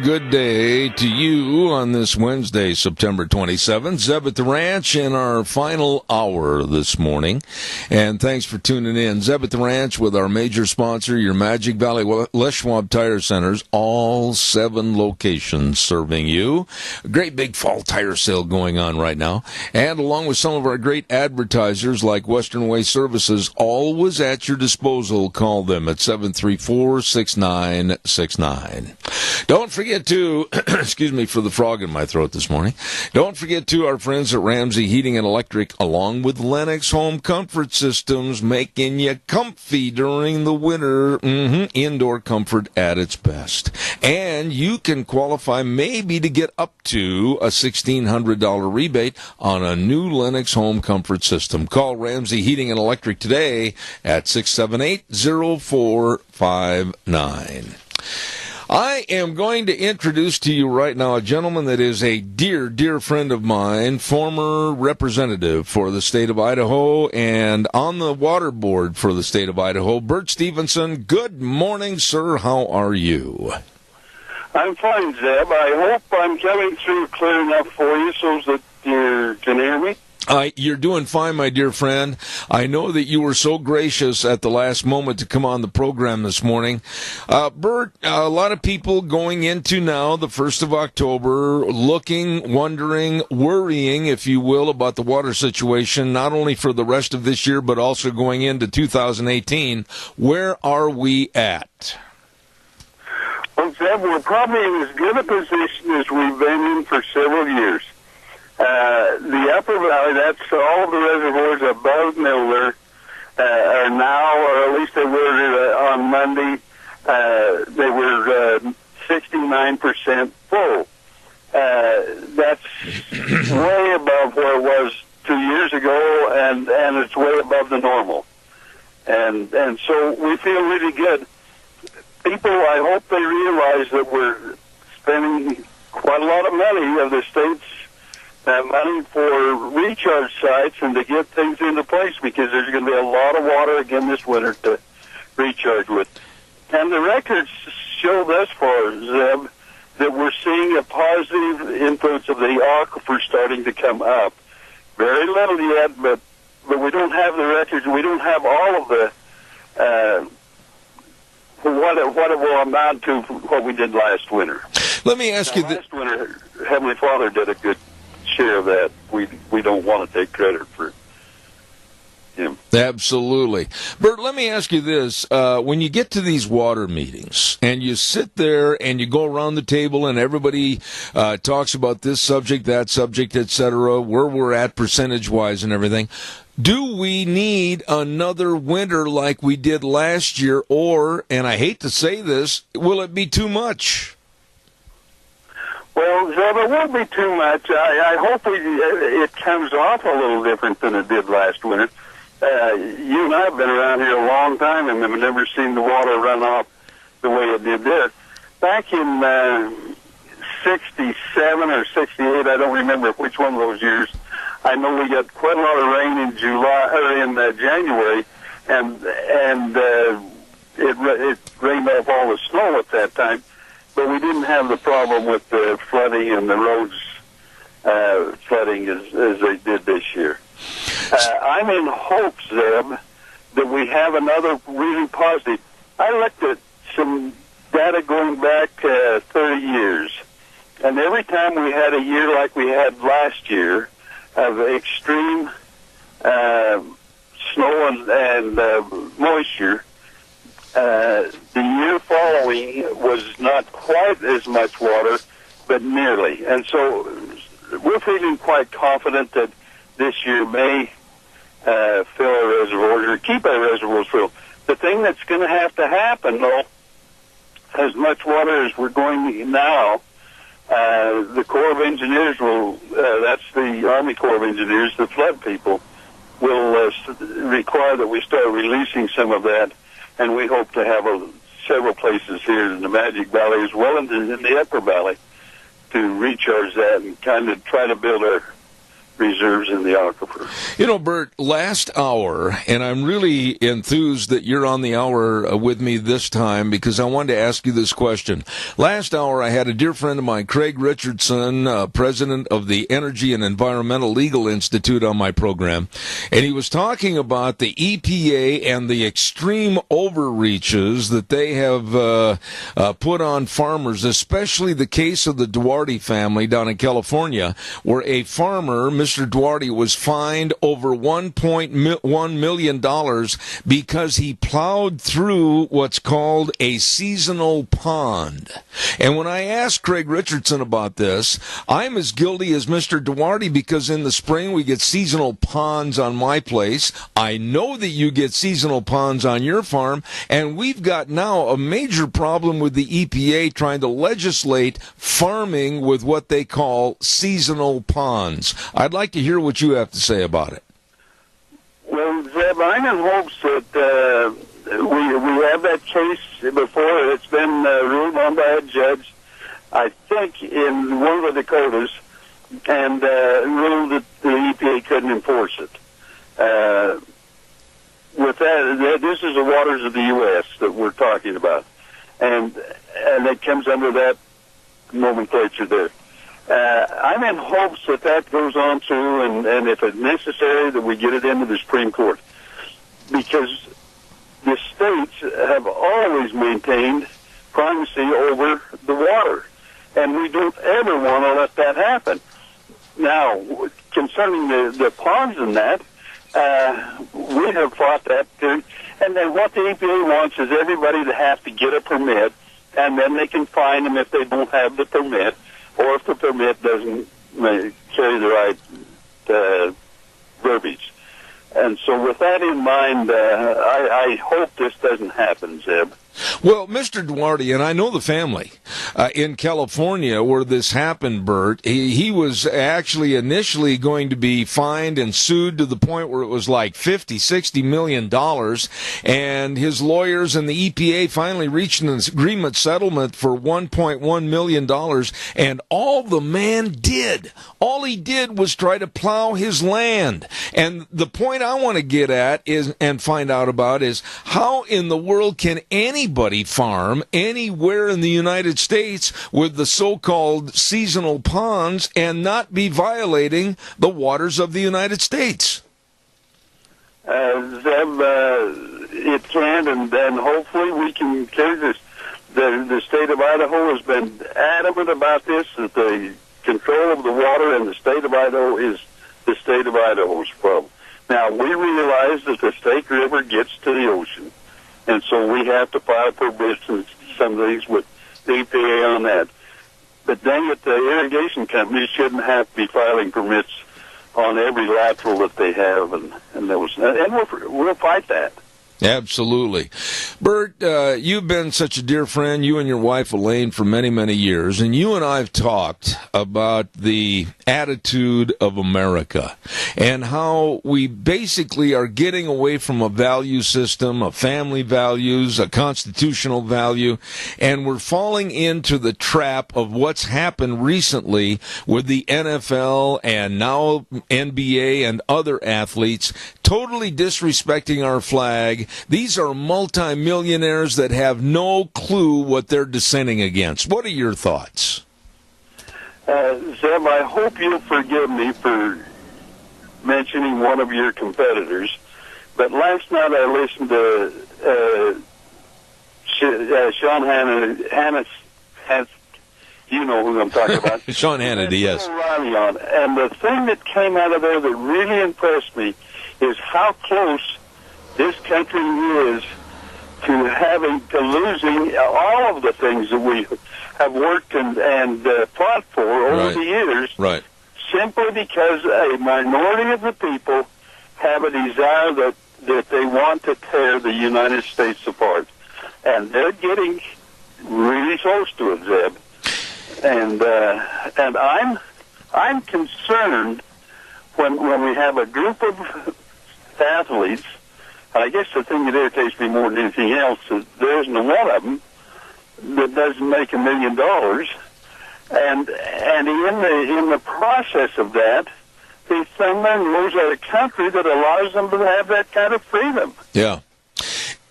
B: good day to you on this Wednesday, September 27th. Zeb at the Ranch in our final hour this morning. And thanks for tuning in. Zeb at the Ranch with our major sponsor, your Magic Valley Les Schwab Tire Centers, all 7 locations serving you. A great big fall tire sale going on right now. And along with some of our great advertisers like Western Way Services, always at your disposal. Call them at 734-6969. Don't forget to, excuse me for the frog in my throat this morning, don't forget to our friends at Ramsey Heating and Electric, along with Lennox Home Comfort Systems, making you comfy during the winter. Indoor comfort at its best. And you can qualify maybe to get up to a $1,600 rebate on a new Lennox Home Comfort System. Call Ramsey Heating and Electric today at 678-0459. I am going to introduce to you right now a gentleman that is a dear friend of mine, former representative for the state of Idaho and on the water board for the state of Idaho, Bert Stevenson. Good morning, sir. How are you?
Q: I'm fine, Zeb. I hope I'm coming through clear enough for you so that you can hear me.
B: You're doing fine, my dear friend. I know that you were so gracious at the last moment to come on the program this morning. Bert, a lot of people going into now, the 1st of October, looking, wondering, worrying, if you will, about the water situation, not only for the rest of this year, but also going into 2018. Where are we at?
M: Well, Zeb, we're probably in as good a position as we've been in for several years. The upper valley, that's all of the reservoirs above Miller, are now, or at least they were on Monday, they were 69% full. That's way above where it was 2 years ago, and it's way above the normal. And so we feel really good. People, I hope they realize that we're spending quite a lot of money of the state's money for recharge sites and to get things into place, because there's going to be a lot of water again this winter to recharge with. And the records show thus far, Zeb, that we're seeing a positive influence of the aquifer starting to come up. Very little yet, but we don't have the records. We don't have all of the what it will amount to what we did last winter.
B: Let me ask you
M: last winter, Heavenly Father did a good share of that. We don't want to take credit for him.
B: Absolutely. Bert, let me ask you this. When you get to these water meetings and you sit there and you go around the table and everybody talks about this subject, that subject, etc., where we're at percentage-wise and everything, do we need another winter like we did last year, or, and I hate to say this, will it be too much?
M: Well, Zeb, it won't be too much. I hope it comes off a little different than it did last winter. You and I have been around here a long time and have never seen the water run off the way it did there. Back in 67 or 68, I don't remember which one of those years, I know we got quite a lot of rain in January, and it rained off all the snow at that time. But we didn't have the problem with the flooding and the roads flooding as they did this year. I'm in hopes, Zeb, that we have another really positive. I looked at some data going back 30 years, and every time we had a year like we had last year of extreme snow and moisture, the year following was not quite as much water, but nearly. And so we're feeling quite confident that this year may fill our reservoirs or keep our reservoirs filled. The thing that's going to happen, though, as much water as we're going to now, the Corps of Engineers will, that's the Army Corps of Engineers, the flood people, will require that we start releasing some of that. And we hope to have several places here in the Magic Valley as well as in the Upper Valley to recharge that and kind of try to build our reserves in the aquifer.
B: You know, Bert, last hour, and I'm really enthused that you're on the hour with me this time because I wanted to ask you this question. Last hour, I had a dear friend of mine, Craig Richardson, president of the Energy and Environmental Legal Institute, on my program, and he was talking about the EPA and the extreme overreaches that they have put on farmers, especially the case of the Duarte family down in California, where a farmer, Mr. Duarte, was fined over $1.1 million because he plowed through what's called a seasonal pond. And when I asked Craig Richardson about this, I'm as guilty as Mr. Duarte because in the spring we get seasonal ponds on my place. I know that you get seasonal ponds on your farm, and we've got now a major problem with the EPA trying to legislate farming with what they call seasonal ponds. I'd like to hear what you have to say about it.
M: Well, Zeb, I'm in hopes that we have that case before. It's been ruled on by a judge, I think, in one of the Dakotas, and ruled that the EPA couldn't enforce it. With that, this is the waters of the U.S. that we're talking about, and it comes under that nomenclature there. I'm in hopes that goes on too, and if it's necessary, that we get it into the Supreme Court. Because the states have always maintained primacy over the water, and we don't ever want to let that happen. Now, concerning the ponds and that, we have fought that too, and then what the EPA wants is everybody to have to get a permit, and then they can fine them if they don't have the permit, or if the permit doesn't carry the right verbiage. And so with that in mind, I hope this doesn't happen, Zeb.
B: Well, Mr. Duarte, and I know the family in California where this happened, Bert, he was actually initially going to be fined and sued to the point where it was like $50-60 million, and his lawyers and the EPA finally reached an agreement settlement for $1.1 million, and all the man did, all he did was try to plow his land. And the point I want to get at is, and find out about, is how in the world can anybody farm anywhere in the United States with the so-called seasonal ponds and not be violating the waters of the United States?
M: Zeb, it can, and then hopefully we can carry this. The state of Idaho has been adamant about this, that the control of the water in the state of Idaho is the state of Idaho's problem. Now, we realize that the Snake River gets to the ocean, and so we have to file permits and some of these with the EPA on that. But dang it, the irrigation companies shouldn't have to be filing permits on every lateral that they have, and we'll fight that.
B: Absolutely. Bert, you've been such a dear friend, you and your wife Elaine, for many, many years, and you and I have talked about the attitude of America and how we basically are getting away from a value system, a family values, a constitutional value, and we're falling into the trap of what's happened recently with the NFL and now NBA and other athletes totally disrespecting our flag. These are multimillionaires that have no clue what they're dissenting against. What are your thoughts?
M: Zeb, I hope you'll forgive me for mentioning one of your competitors, but last night I listened to Sean Hannity. You know who I'm talking about.
B: Sean Hannity, yes.
M: And the thing that came out of there that really impressed me is how close this country is to losing all of the things that we have worked and fought for over the years, simply because a minority of the people have a desire that they want to tear the United States apart. And they're getting really close to it, Zeb. And I'm concerned when we have a group of athletes. I guess the thing that irritates me more than anything else is there isn't one of them that doesn't make $1 million, and in the process of that, they somewhere moves out of country that allows them to have that kind of freedom.
B: Yeah.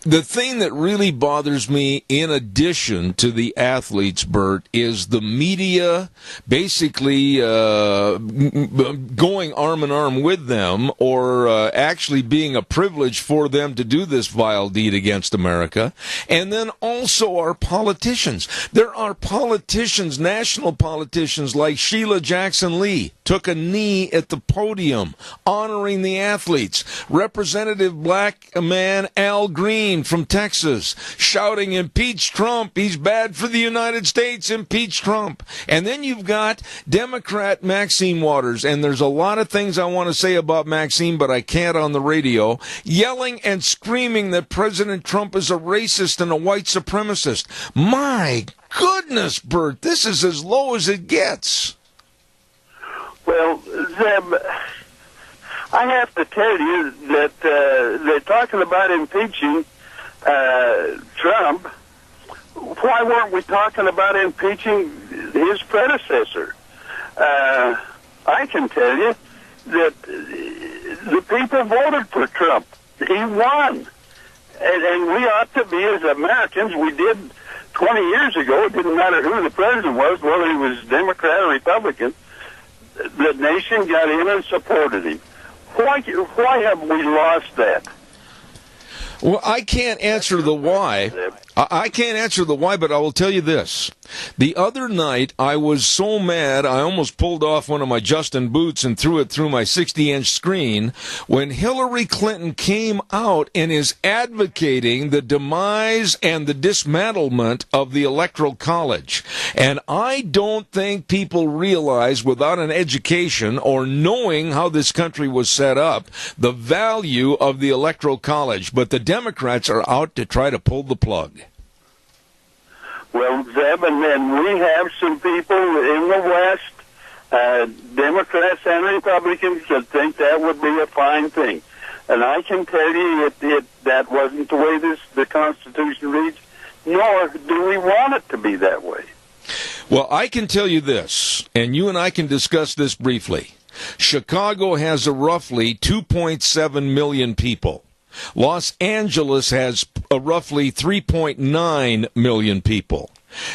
B: The thing that really bothers me, in addition to the athletes, Bert, is the media basically going arm in arm with them, or actually being a privilege for them to do this vile deed against America. And then also our politicians. There are politicians, national politicians like Sheila Jackson Lee, took a knee at the podium honoring the athletes. Representative black man Al Green from Texas shouting, "Impeach Trump, he's bad for the United States, impeach Trump." And then you've got Democrat Maxine Waters, and there's a lot of things I want to say about Maxine, but I can't on the radio, yelling and screaming that President Trump is a racist and a white supremacist. My goodness, Bert, this is as low as it gets.
M: Well, Zeb, I have to tell you that they're talking about impeaching Trump. Why weren't we talking about impeaching his predecessor? I can tell you that the people voted for Trump. He won. And we ought to be, as Americans, we did 20 years ago, it didn't matter who the president was, whether he was Democrat or Republican. The nation got in and supported him. Why have we lost that?
B: Well, I can't answer the why. I can't answer the why, but I will tell you this. The other night, I was so mad, I almost pulled off one of my Justin boots and threw it through my 60-inch screen when Hillary Clinton came out and is advocating the demise and the dismantlement of the Electoral College. And I don't think people realize, without an education or knowing how this country was set up, the value of the Electoral College. But the Democrats are out to try to pull the plug.
M: Well, Zeb, and then we have some people in the West, Democrats and Republicans, that think that would be a fine thing. And I can tell you that wasn't the way the Constitution reads, nor do we want it to be that way.
B: Well, I can tell you this, and you and I can discuss this briefly. Chicago has a roughly 2.7 million people. Los Angeles has a roughly 3.9 million people.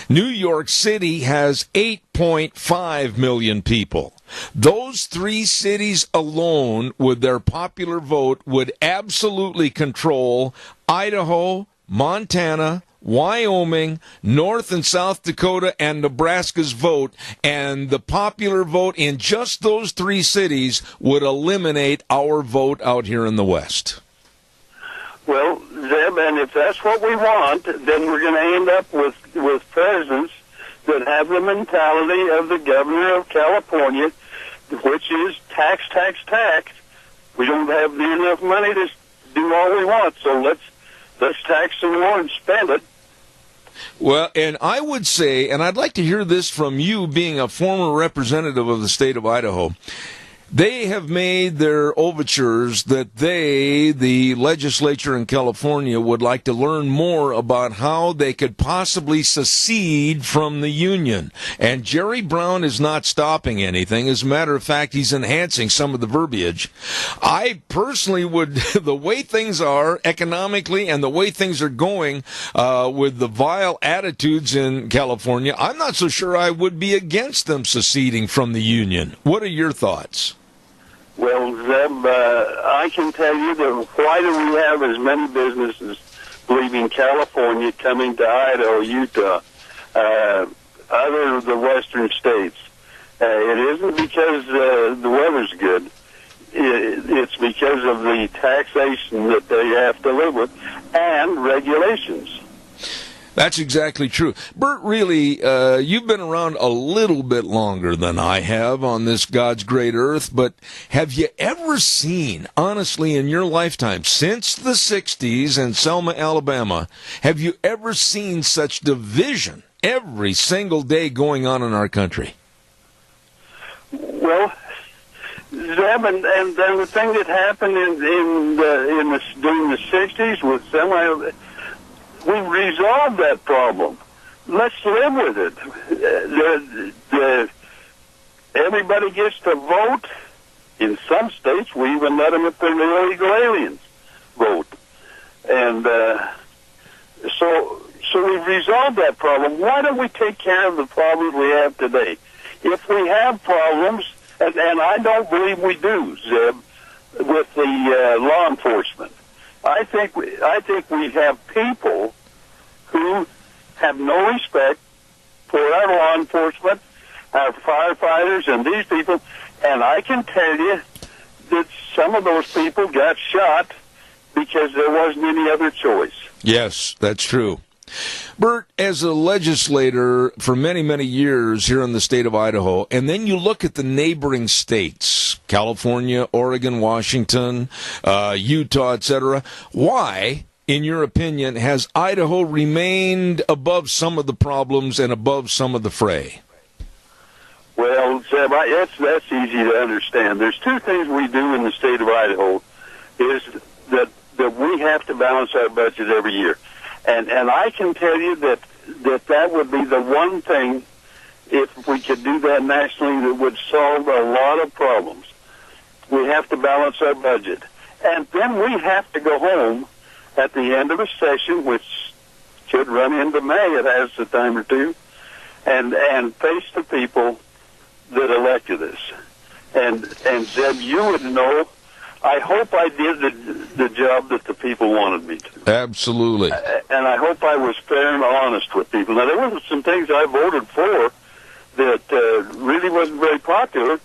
B: New York City has 8.5 million people. Those three cities alone, with their popular vote, would absolutely control Idaho, Montana, Wyoming, North and South Dakota, and Nebraska's vote, and the popular vote in just those three cities would eliminate our vote out here in the West.
M: Well, Zeb, and if that's what we want, then we're going to end up with presidents that have the mentality of the governor of California, which is tax, tax, tax. We don't have enough money to do all we want, so let's tax some more and spend it.
B: Well, and I would say, and I'd like to hear this from you being a former representative of the state of Idaho, they have made their overtures that the legislature in California, would like to learn more about how they could possibly secede from the union. And Jerry Brown is not stopping anything. As a matter of fact, he's enhancing some of the verbiage. I personally would, the way things are economically and the way things are going with the vile attitudes in California, I'm not so sure I would be against them seceding from the union. What are your thoughts?
M: Well, Zeb, I can tell you that why do we have as many businesses leaving California coming to Idaho, Utah, other of the western states? It isn't because the weather's good. It's because of the taxation that they have to live with and regulations.
B: That's exactly true. Bert, really, you've been around a little bit longer than I have on this God's great earth, but have you ever seen, honestly, in your lifetime, since the 60s in Selma, Alabama, have you ever seen such division every single day going on in our country?
M: Well, Zeb, and then the thing that happened during the 60s with Selma, we resolved that problem. Let's live with it. Everybody gets to vote. In some states, we even let them, if they're illegal aliens, vote. And so we've resolved that problem. Why don't we take care of the problems we have today? If we have problems, and I don't believe we do, Zeb, with the law enforcement, I think we have people who have no respect for our law enforcement, our firefighters, and these people. And I can tell you that some of those people got shot because there wasn't any other choice.
B: Yes, that's true. Bert, as a legislator for many, many years here in the state of Idaho, and then you look at the neighboring states, California, Oregon, Washington, Utah, etc., why, in your opinion, has Idaho remained above some of the problems and above some of the fray?
M: Well, Zeb, that's easy to understand. There's two things we do in the state of Idaho, is that we have to balance our budget every year. And I can tell you that would be the one thing, if we could do that nationally, that would solve a lot of problems. We have to balance our budget. And then we have to go home at the end of a session, which could run into May. It has a time or two, and face the people that elected us. And Zeb, you would know. I hope I did the job that the people wanted me to.
B: Absolutely.
M: And I hope I was fair and honest with people. Now, there were some things I voted for that really wasn't very popular,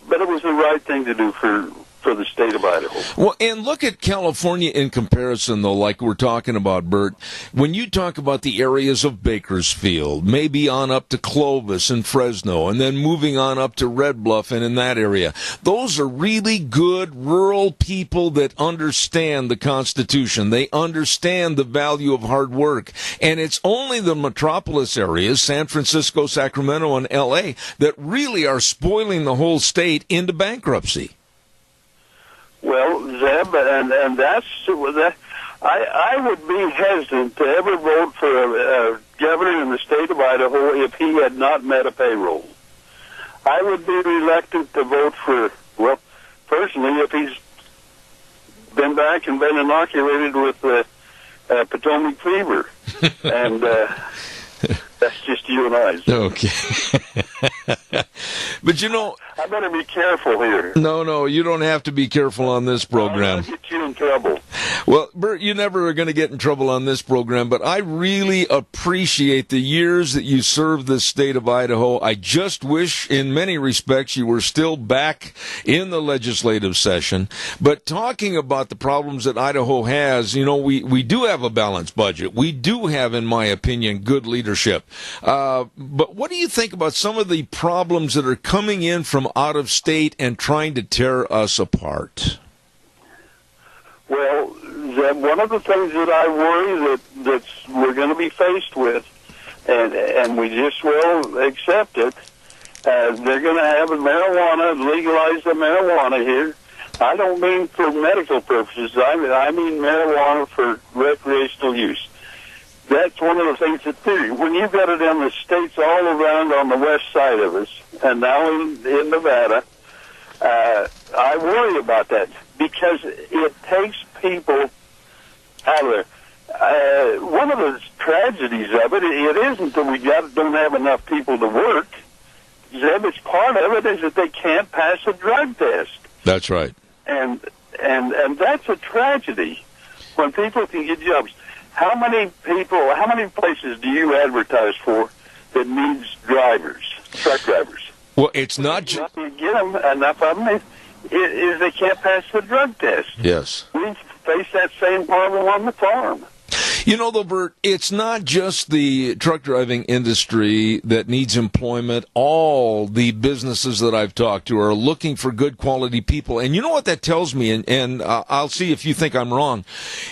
M: but it was the right thing to do for the state of Idaho.
B: Well, and look at California in comparison, though, like we're talking about, Bert. When you talk about the areas of Bakersfield, maybe on up to Clovis and Fresno, and then moving on up to Red Bluff and in that area, those are really good rural people that understand the Constitution. They understand the value of hard work. And it's only the metropolis areas, San Francisco, Sacramento, and L.A., that really are spoiling the whole state into bankruptcy.
M: Well, Zeb, and that's that. I would be hesitant to ever vote for a governor in the state of Idaho if he had not met a payroll. I would be reluctant to vote for, well, personally, if he's been back and been inoculated with Potomac fever, and that's just you and I. So.
B: Okay. But you know,
M: I better be careful here.
B: No, you don't have to be careful on this program.
M: I'll get you in trouble.
B: Well, Bert, you never are going to get in trouble on this program, but I really appreciate the years that you served this state of Idaho. I just wish, in many respects, you were still back in the legislative session. But talking about the problems that Idaho has, you know, we do have a balanced budget. We do have, in my opinion, good leadership. But what do you think about some of the problems that are coming in from out of state and trying to tear us apart?
M: Well, one of the things that I worry that we're going to be faced with, and we just will accept it, they're going to have legalize the marijuana here. I don't mean for medical purposes. I mean marijuana for recreational use. That's one of the things that do. When you've got it in the states all around on the west side of us, and now in Nevada, I worry about that because it takes people out of there. One of the tragedies of it isn't that we don't have enough people to work. Zeb, it's part of it is that they can't pass a drug test.
B: That's right.
M: And that's a tragedy when people can get jobs. How many places do you advertise for that needs drivers, truck drivers?
B: Well, it's not just...
M: You get them, enough of them, is they can't pass the drug test.
B: Yes.
M: We face that same problem on the farm.
B: You know, though, Bert, it's not just the truck driving industry that needs employment. All the businesses that I've talked to are looking for good quality people. And you know what that tells me, and I'll see if you think I'm wrong.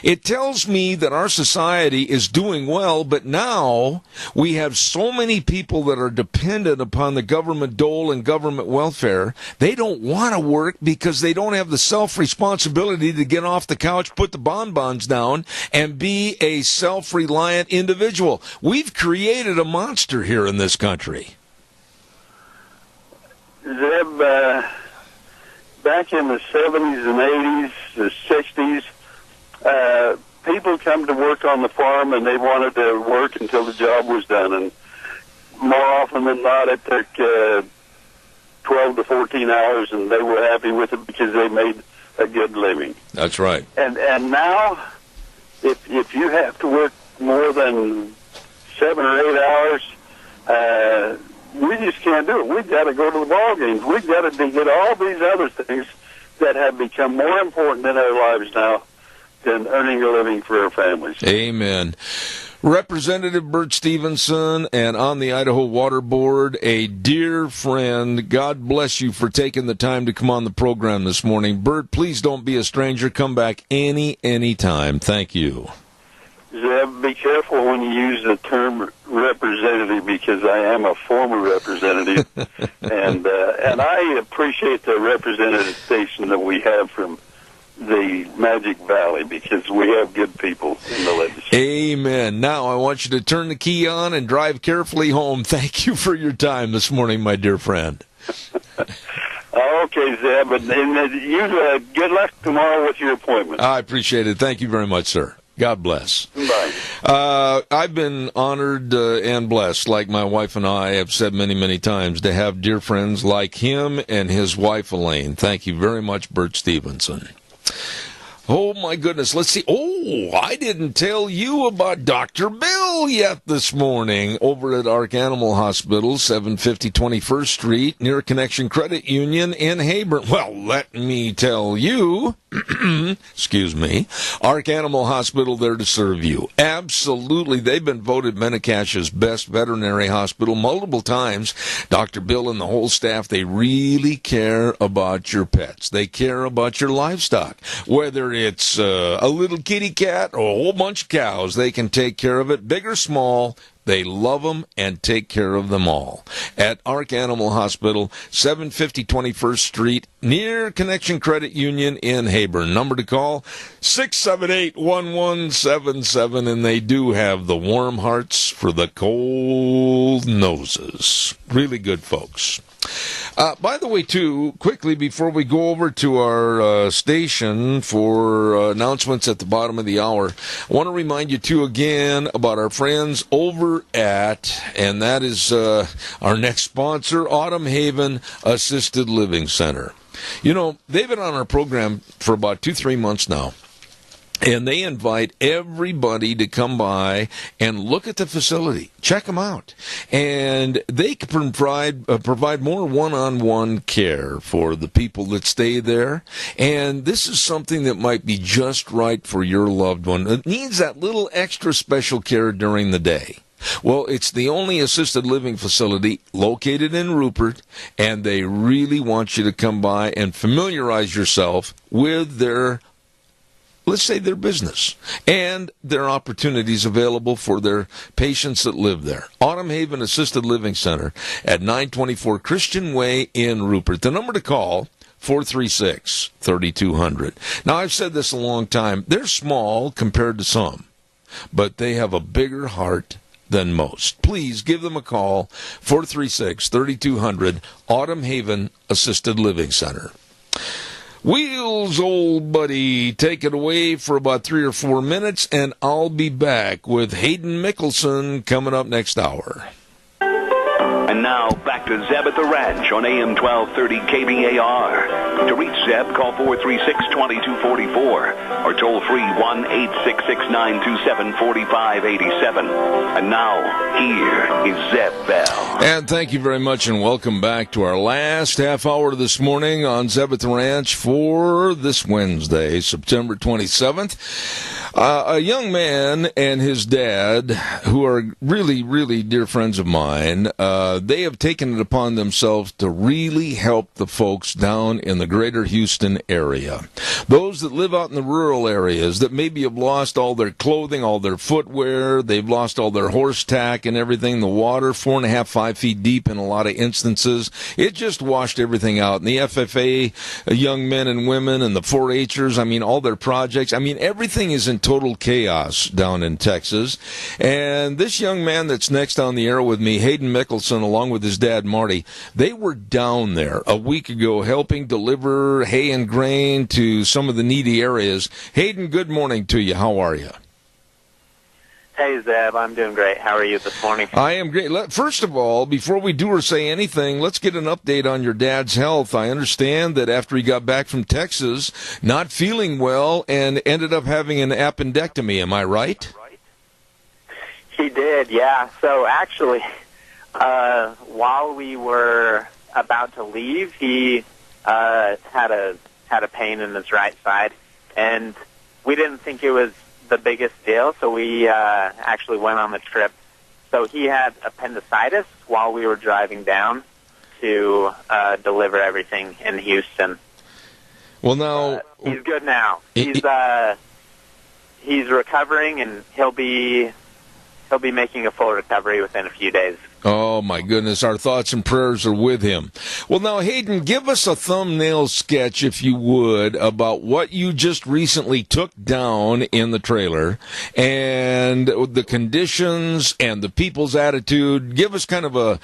B: It tells me that our society is doing well, but now we have so many people that are dependent upon the government dole and government welfare. They don't want to work because they don't have the self-responsibility to get off the couch, put the bonbons down, and be a self-reliant individual. We've created a monster here in this country.
M: Zeb, back in the 70s and 80s, the 60s, people come to work on the farm and they wanted to work until the job was done. And more often than not, it took 12 to 14 hours, and they were happy with it because they made a good living.
B: That's right.
M: And now, if you have to work more than 7 or 8 hours, we just can't do it. We've got to go to the ball games. We've got to get all these other things that have become more important in our lives now than earning a living for our families.
B: Amen. Representative Bert Stevenson, and on the Idaho Water Board, a dear friend. God bless you for taking the time to come on the program this morning. Bert, please don't be a stranger. Come back any time. Thank you.
M: Zeb, be careful when you use the term representative, because I am a former representative, and I appreciate the representation that we have from the Magic Valley, because we have good people in the legislature.
B: Amen. Now I want you to turn the key on and drive carefully home. Thank you for your time this morning, my dear friend.
M: Okay, Zeb, and you good luck tomorrow with your appointment.
B: I appreciate it. Thank you very much, sir. God bless.
M: Bye.
B: I've been honored and blessed, like my wife and I have said many, many times, to have dear friends like him and his wife, Elaine. Thank you very much, Bert Stevenson. Oh, my goodness. Let's see. Oh, I didn't tell you about Dr. Bill yet this morning over at Ark Animal Hospital, 750 21st Street, near Connection Credit Union in Hayburn. Well, let me tell you, excuse me, Ark Animal Hospital there to serve you. Absolutely. They've been voted Menacash's best veterinary hospital multiple times. Dr. Bill and the whole staff, they really care about your pets. They care about your livestock. Whether it's a little kitty cat or a whole bunch of cows, they can take care of it, big or small. They love them and take care of them all. At Ark Animal Hospital, 750 21st Street, near Connection Credit Union in Hayburn. Number to call, 678-1177, and they do have the warm hearts for the cold noses. Really good folks. By the way, too, quickly before we go over to our station for announcements at the bottom of the hour, I want to remind you, too, again about our friends over at, and that is our next sponsor, Autumn Haven Assisted Living Center. You know, they've been on our program for about 2-3 months now. And they invite everybody to come by and look at the facility, check them out, and they can provide more one-on-one care for the people that stay there. And this is something that might be just right for your loved one. It needs that little extra special care during the day. Well, it's the only assisted living facility located in Rupert, and they really want you to come by and familiarize yourself with their, let's say, their business and their opportunities available for their patients that live there. Autumn Haven Assisted Living Center at 924 Christian Way in Rupert. The number to call, 436-3200. Now, I've said this a long time. They're small compared to some, but they have a bigger heart than most. Please give them a call, 436-3200, Autumn Haven Assisted Living Center. Wheels, old buddy, take it away for about 3 or 4 minutes, and I'll be back with Hayden Mickelson coming up next hour.
A: And now, back to Zeb at the Ranch on AM 1230 KBAR. To reach Zeb, call 436-2244 or toll free 1-866-927-4587. And now, here is Zeb Bell.
B: And thank you very much, and welcome back to our last half hour this morning on Zeb at the Ranch for this Wednesday, September 27th. A young man and his dad, who are really, really dear friends of mine, they have taken it upon themselves to really help the folks down in the greater Houston area. Those that live out in the rural areas that maybe have lost all their clothing, all their footwear, they've lost all their horse tack and everything. The water, 4.5, 5 feet deep in a lot of instances. It just washed everything out. And the FFA, young men and women, and the 4-H'ers, I mean, all their projects, I mean, everything is in total chaos down in Texas. And this young man that's next on the air with me, Hayden Mickelson, along with his dad, Marty, they were down there a week ago helping deliver hay and grain to some of the needy areas. Hayden, good morning to you. How are you?
R: Hey, Zeb. I'm doing great. How are you this morning?
B: I am great. First of all, before we do or say anything, let's get an update on your dad's health. I understand that after he got back from Texas, not feeling well and ended up having an appendectomy. Am I right?
R: He did, yeah. So actually, while we were about to leave, he had a pain in his right side, and we didn't think it was the biggest deal, so we actually went on the trip. So he had appendicitis while we were driving down to deliver everything in Houston.
B: Well, now
R: he's good now. He's recovering, and he'll be making a full recovery within a few days.
B: Oh, my goodness. Our thoughts and prayers are with him. Well, now, Hayden, give us a thumbnail sketch, if you would, about what you just recently took down in the trailer and the conditions and the people's attitude. Give us kind of a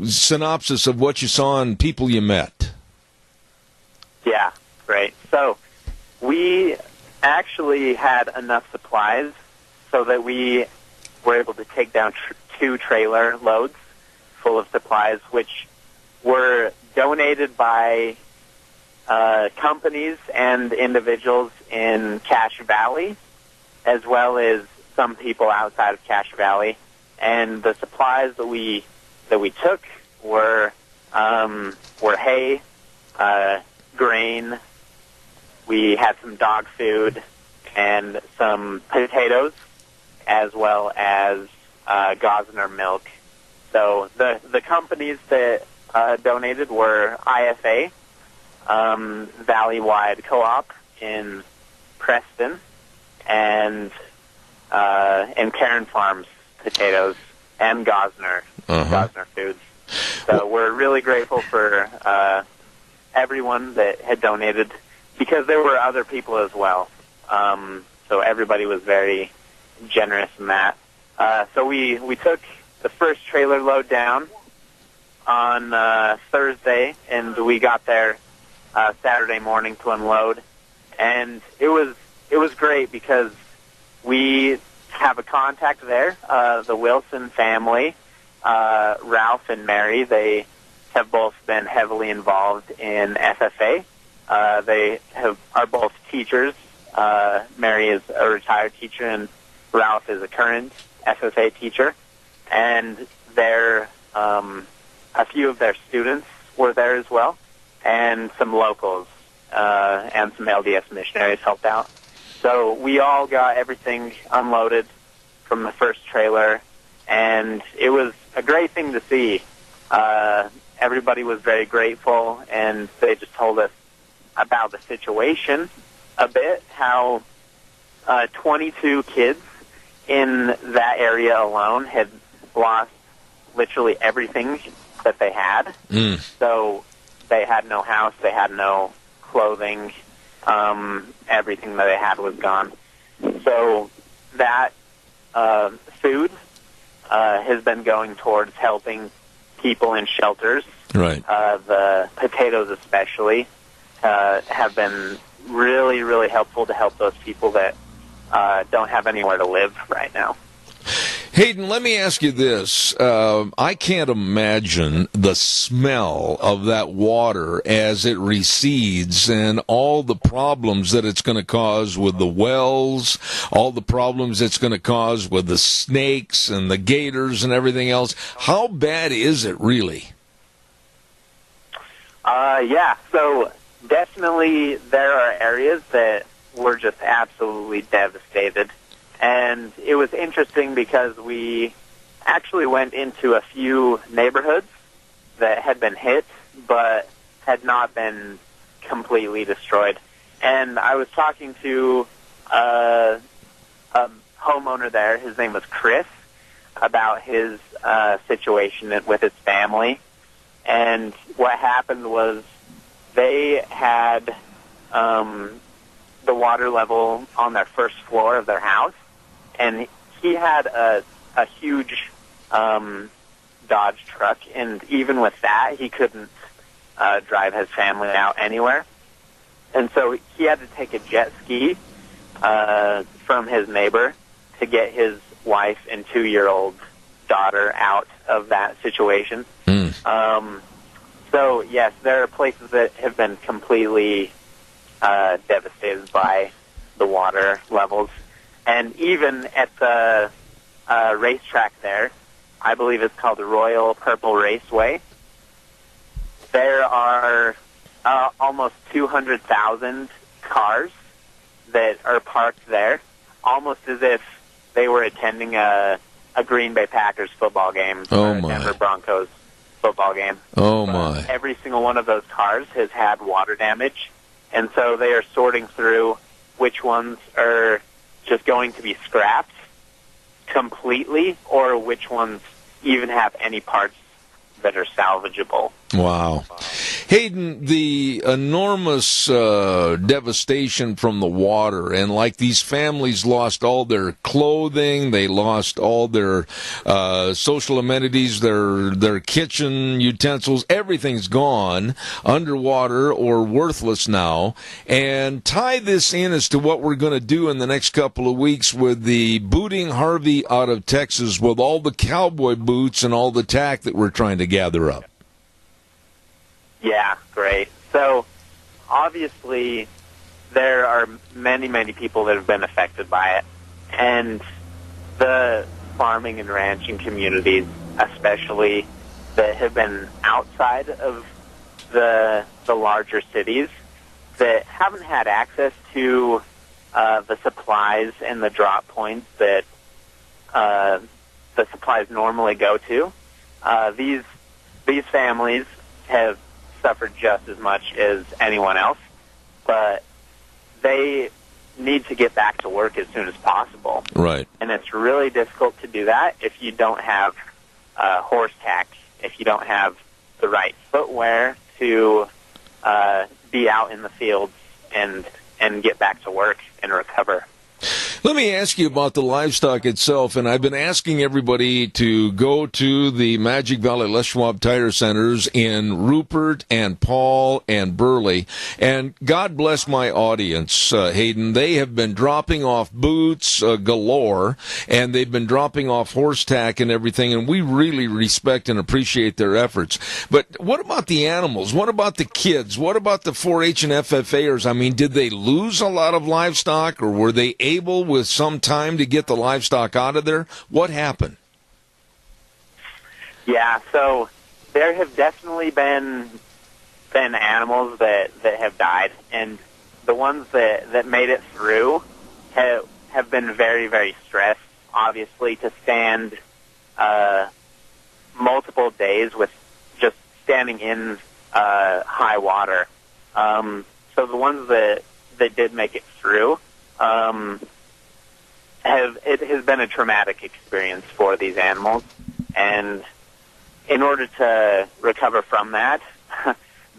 B: synopsis of what you saw and people you met.
R: Yeah, great. So we actually had enough supplies. so that we were able to take down 2 trailer loads full of supplies, which were donated by companies and individuals in Cache Valley, as well as some people outside of Cache Valley. And the supplies that we took were hay, grain. We had some dog food and some potatoes, as well as Gosner milk. So the companies that donated were IFA, Valley-Wide Co-op in Preston, and Karen Farms potatoes and Gosner foods. So we're really grateful for everyone that had donated, because there were other people as well. So everybody was very generous in that. So we took the first trailer load down on Thursday, and we got there Saturday morning to unload. And it was great because we have a contact there, the Wilson family, Ralph and Mary. They have both been heavily involved in FFA. They are both teachers. Mary is a retired teacher, and Ralph is a current FFA teacher. And a few of their students were there as well, and some locals and some LDS missionaries helped out. So we all got everything unloaded from the first trailer, and it was a great thing to see. Everybody was very grateful, and they just told us about the situation a bit, how 22 kids in that area alone had lost literally everything that they had. So they had no house, they had no clothing, everything that they had was gone. So that food has been going towards helping people in shelters.
B: Right.
R: The potatoes especially have been really, really helpful to help those people that don't have anywhere to live right now.
B: Hayden, let me ask you this. I can't imagine the smell of that water as it recedes and all the problems that it's going to cause with the wells, all the problems it's going to cause with the snakes and the gators and everything else. How bad is it really?
R: Yeah, so definitely there are areas that were just absolutely devastated. And it was interesting because we actually went into a few neighborhoods that had been hit but had not been completely destroyed. And I was talking to a homeowner there, his name was Chris, about his situation with his family. And what happened was they had the water level on their first floor of their house, and he had a huge Dodge truck, and even with that, he couldn't drive his family out anywhere. And so he had to take a jet ski from his neighbor to get his wife and 2-year-old daughter out of that situation. So, yes, there are places that have been completely devastated by the water levels. And even at the racetrack there, I believe it's called the Royal Purple Raceway, there are almost 200,000 cars that are parked there, almost as if they were attending a Green Bay Packers football game or a Denver Broncos football game.
B: Oh, my.
R: Every single one of those cars has had water damage, and so they are sorting through which ones are just going to be scrapped completely, or which ones even have any parts that are salvageable.
B: Wow. Hayden, the enormous devastation from the water, and like these families lost all their clothing, they lost all their social amenities, their kitchen utensils, everything's gone underwater or worthless now. And tie this in as to what we're going to do in the next couple of weeks with the booting Harvey out of Texas with all the cowboy boots and all the tack that we're trying to gather up.
R: Yeah, great. So, obviously, there are many, many people that have been affected by it. And the farming and ranching communities, especially, that have been outside of the larger cities, that haven't had access to the supplies and the drop points that the supplies normally go to. These families have suffered just as much as anyone else, but they need to get back to work as soon as possible.
B: Right.
R: And it's really difficult to do that if you don't have horse tack, if you don't have the right footwear to be out in the fields and get back to work and recover.
B: Let me ask you about the livestock itself, and I've been asking everybody to go to the Magic Valley Les Schwab Tire Centers in Rupert and Paul and Burley, and God bless my audience, Hayden. They have been dropping off boots galore, and they've been dropping off horse tack and everything, and we really respect and appreciate their efforts. But what about the animals? What about the kids? What about the 4-H and FFAers? I mean, did they lose a lot of livestock, or were they able with some time to get the livestock out of there? What happened?
R: Yeah, so there have definitely been animals that have died, and the ones that made it through have been very, very stressed, obviously, to stand multiple days with just standing in high water. So the ones that did make it through, it has been a traumatic experience for these animals, and in order to recover from that,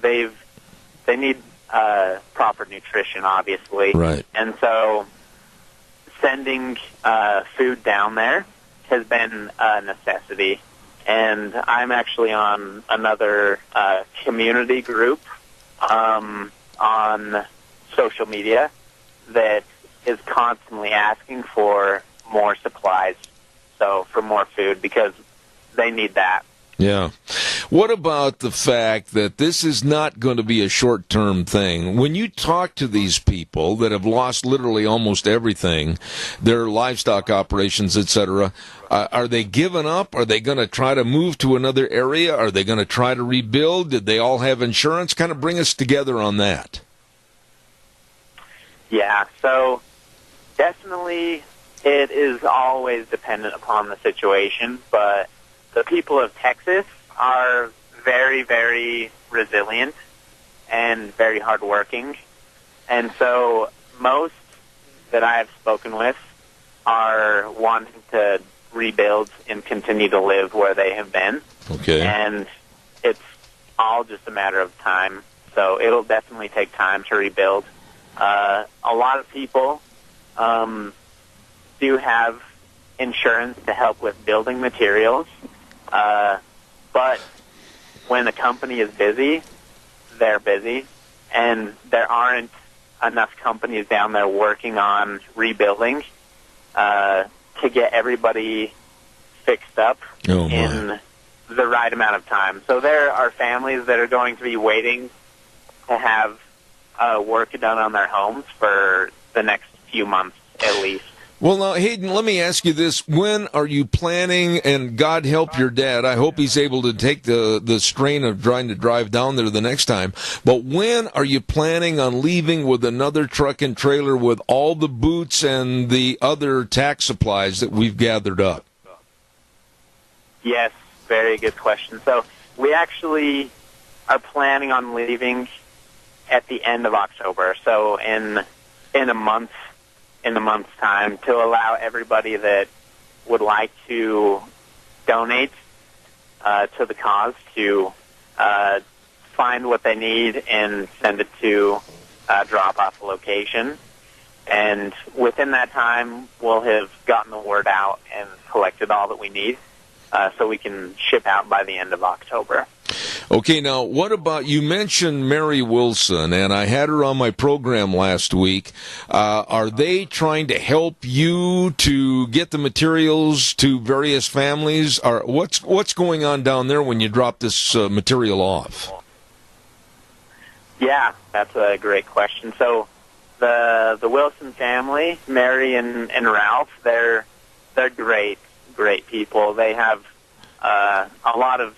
R: they need proper nutrition, obviously.
B: Right.
R: And so sending food down there has been a necessity. And I'm actually on another community group on social media that is constantly asking for more supplies, so for more food, because they need that.
B: Yeah. What about the fact that this is not going to be a short-term thing? When you talk to these people that have lost literally almost everything, their livestock operations, etc., are they giving up? Are they going to try to move to another area? Are they going to try to rebuild? Did they all have insurance? Kind of bring us together on that.
R: Yeah, so definitely it is always dependent upon the situation, but the people of Texas are very, very resilient and very hardworking. And so most that I have spoken with are wanting to rebuild and continue to live where they have been.
B: Okay.
R: And it's all just a matter of time. So it'll definitely take time to rebuild. A lot of people do have insurance to help with building materials, but when a company is busy, they're busy, and there aren't enough companies down there working on rebuilding to get everybody fixed up in the right amount of time. So there are families that are going to be waiting to have work done on their homes for the next few months at least.
B: Well, now, Hayden, let me ask you this. When are you planning, and God help your dad, I hope he's able to take the strain of trying to drive down there the next time, but when are you planning on leaving with another truck and trailer with all the boots and the other tack supplies that we've gathered up?
R: Yes, very good question. So we actually are planning on leaving at the end of October, so in a month's time, to allow everybody that would like to donate to the cause to find what they need and send it to a drop-off location. And within that time, we'll have gotten the word out and collected all that we need so we can ship out by the end of October.
B: Okay, now, what about, you mentioned Mary Wilson, and I had her on my program last week. Are they trying to help you to get the materials to various families? Or what's going on down there when you drop this material off?
R: Yeah, that's a great question. So the Wilson family, Mary and Ralph, they're great people. They have a lot of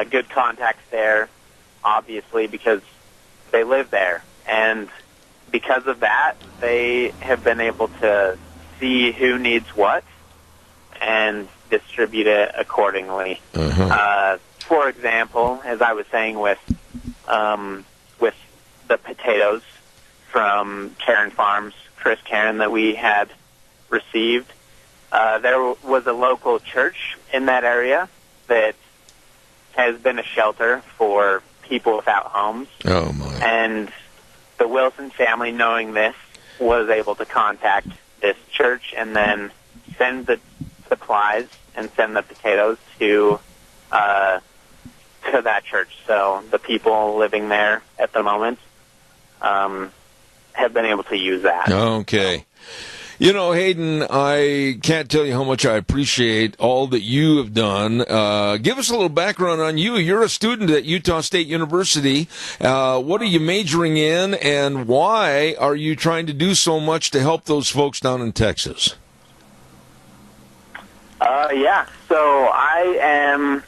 R: good contacts there, obviously, because they live there. And because of that, they have been able to see who needs what and distribute it accordingly. For example, as I was saying with the potatoes from Karen Farms, Chris Karen, that we had received, there was a local church in that area that has been a shelter for people without homes.
B: Oh, my.
R: And the Wilson family, knowing this, was able to contact this church and then send the supplies and send the potatoes to that church. So the people living there at the moment have been able to use that.
B: Okay. You know, Hayden, I can't tell you how much I appreciate all that you have done. Give us a little background on you. You're a student at Utah State University. What are you majoring in, and why are you trying to do so much to help those folks down in Texas?
R: Yeah, so I am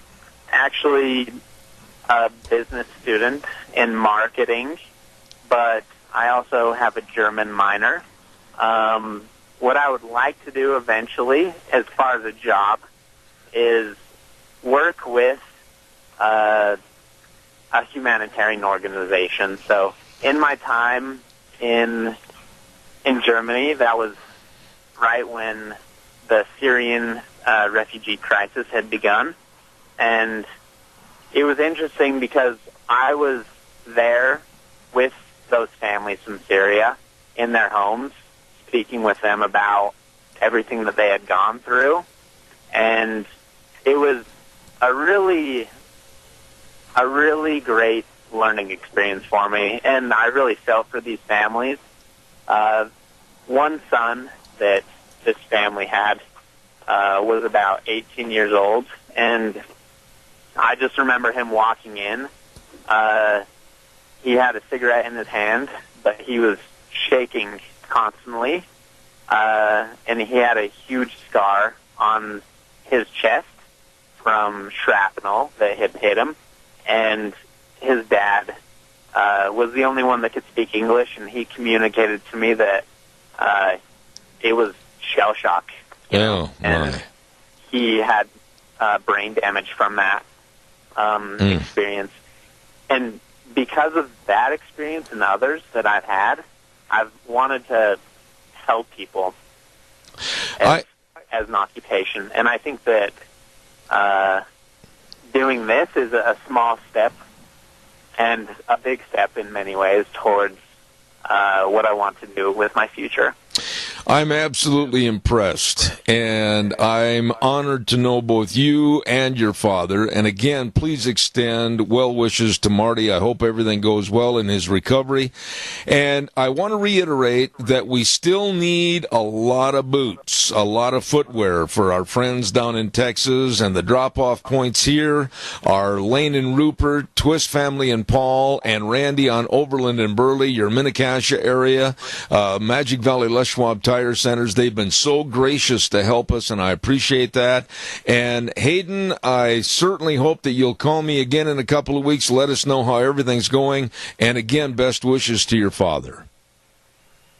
R: actually a business student in marketing, but I also have a German minor. What I would like to do eventually, as far as a job, is work with a humanitarian organization. So in my time in Germany, that was right when the Syrian refugee crisis had begun. And it was interesting because I was there with those families from Syria in their homes, speaking with them about everything that they had gone through. And it was a really great learning experience for me. And I really felt for these families. One son that this family had was about 18 years old, and I just remember him walking in. He had a cigarette in his hand, but he was shaking constantly, and he had a huge scar on his chest from shrapnel that had hit him, and his dad was the only one that could speak English, and he communicated to me that it was shell shock.
B: Oh, my.
R: And he had brain damage from that experience. And because of that experience and others that I've had, I've wanted to help people as an occupation. And I think that doing this is a small step and a big step in many ways towards what I want to do with my future.
B: I'm absolutely impressed, and I'm honored to know both you and your father. And again, please extend well wishes to Marty. I hope everything goes well in his recovery. And I want to reiterate that we still need a lot of boots, a lot of footwear for our friends down in Texas, and the drop-off points here are Lane and Rupert, Twist Family and Paul, and Randy on Overland and Burley, your Mini-Cassia area, Magic Valley Les Schwab Tire Centers. They've been so gracious to help us, and I appreciate that. And Hayden, I certainly hope that you'll call me again in a couple of weeks, let us know how everything's going, and again, best wishes to your father.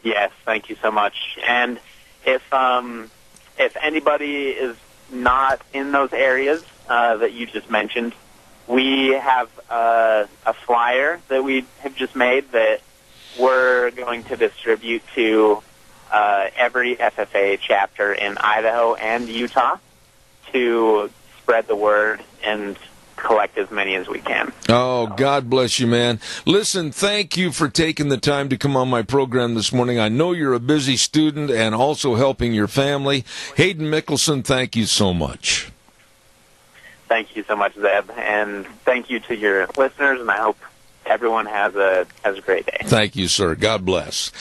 R: Yes, thank you so much. And if anybody is not in those areas that you just mentioned, we have a flyer that we have just made that we're going to distribute to every FFA chapter in Idaho and Utah to spread the word and collect as many as we can.
B: Oh, God bless you, man. Listen, thank you for taking the time to come on my program this morning. I know you're a busy student and also helping your family. Hayden Mickelson, thank you so much.
R: Thank you so much, Zeb, and thank you to your listeners, and I hope everyone has a great day.
B: Thank you, sir. God bless.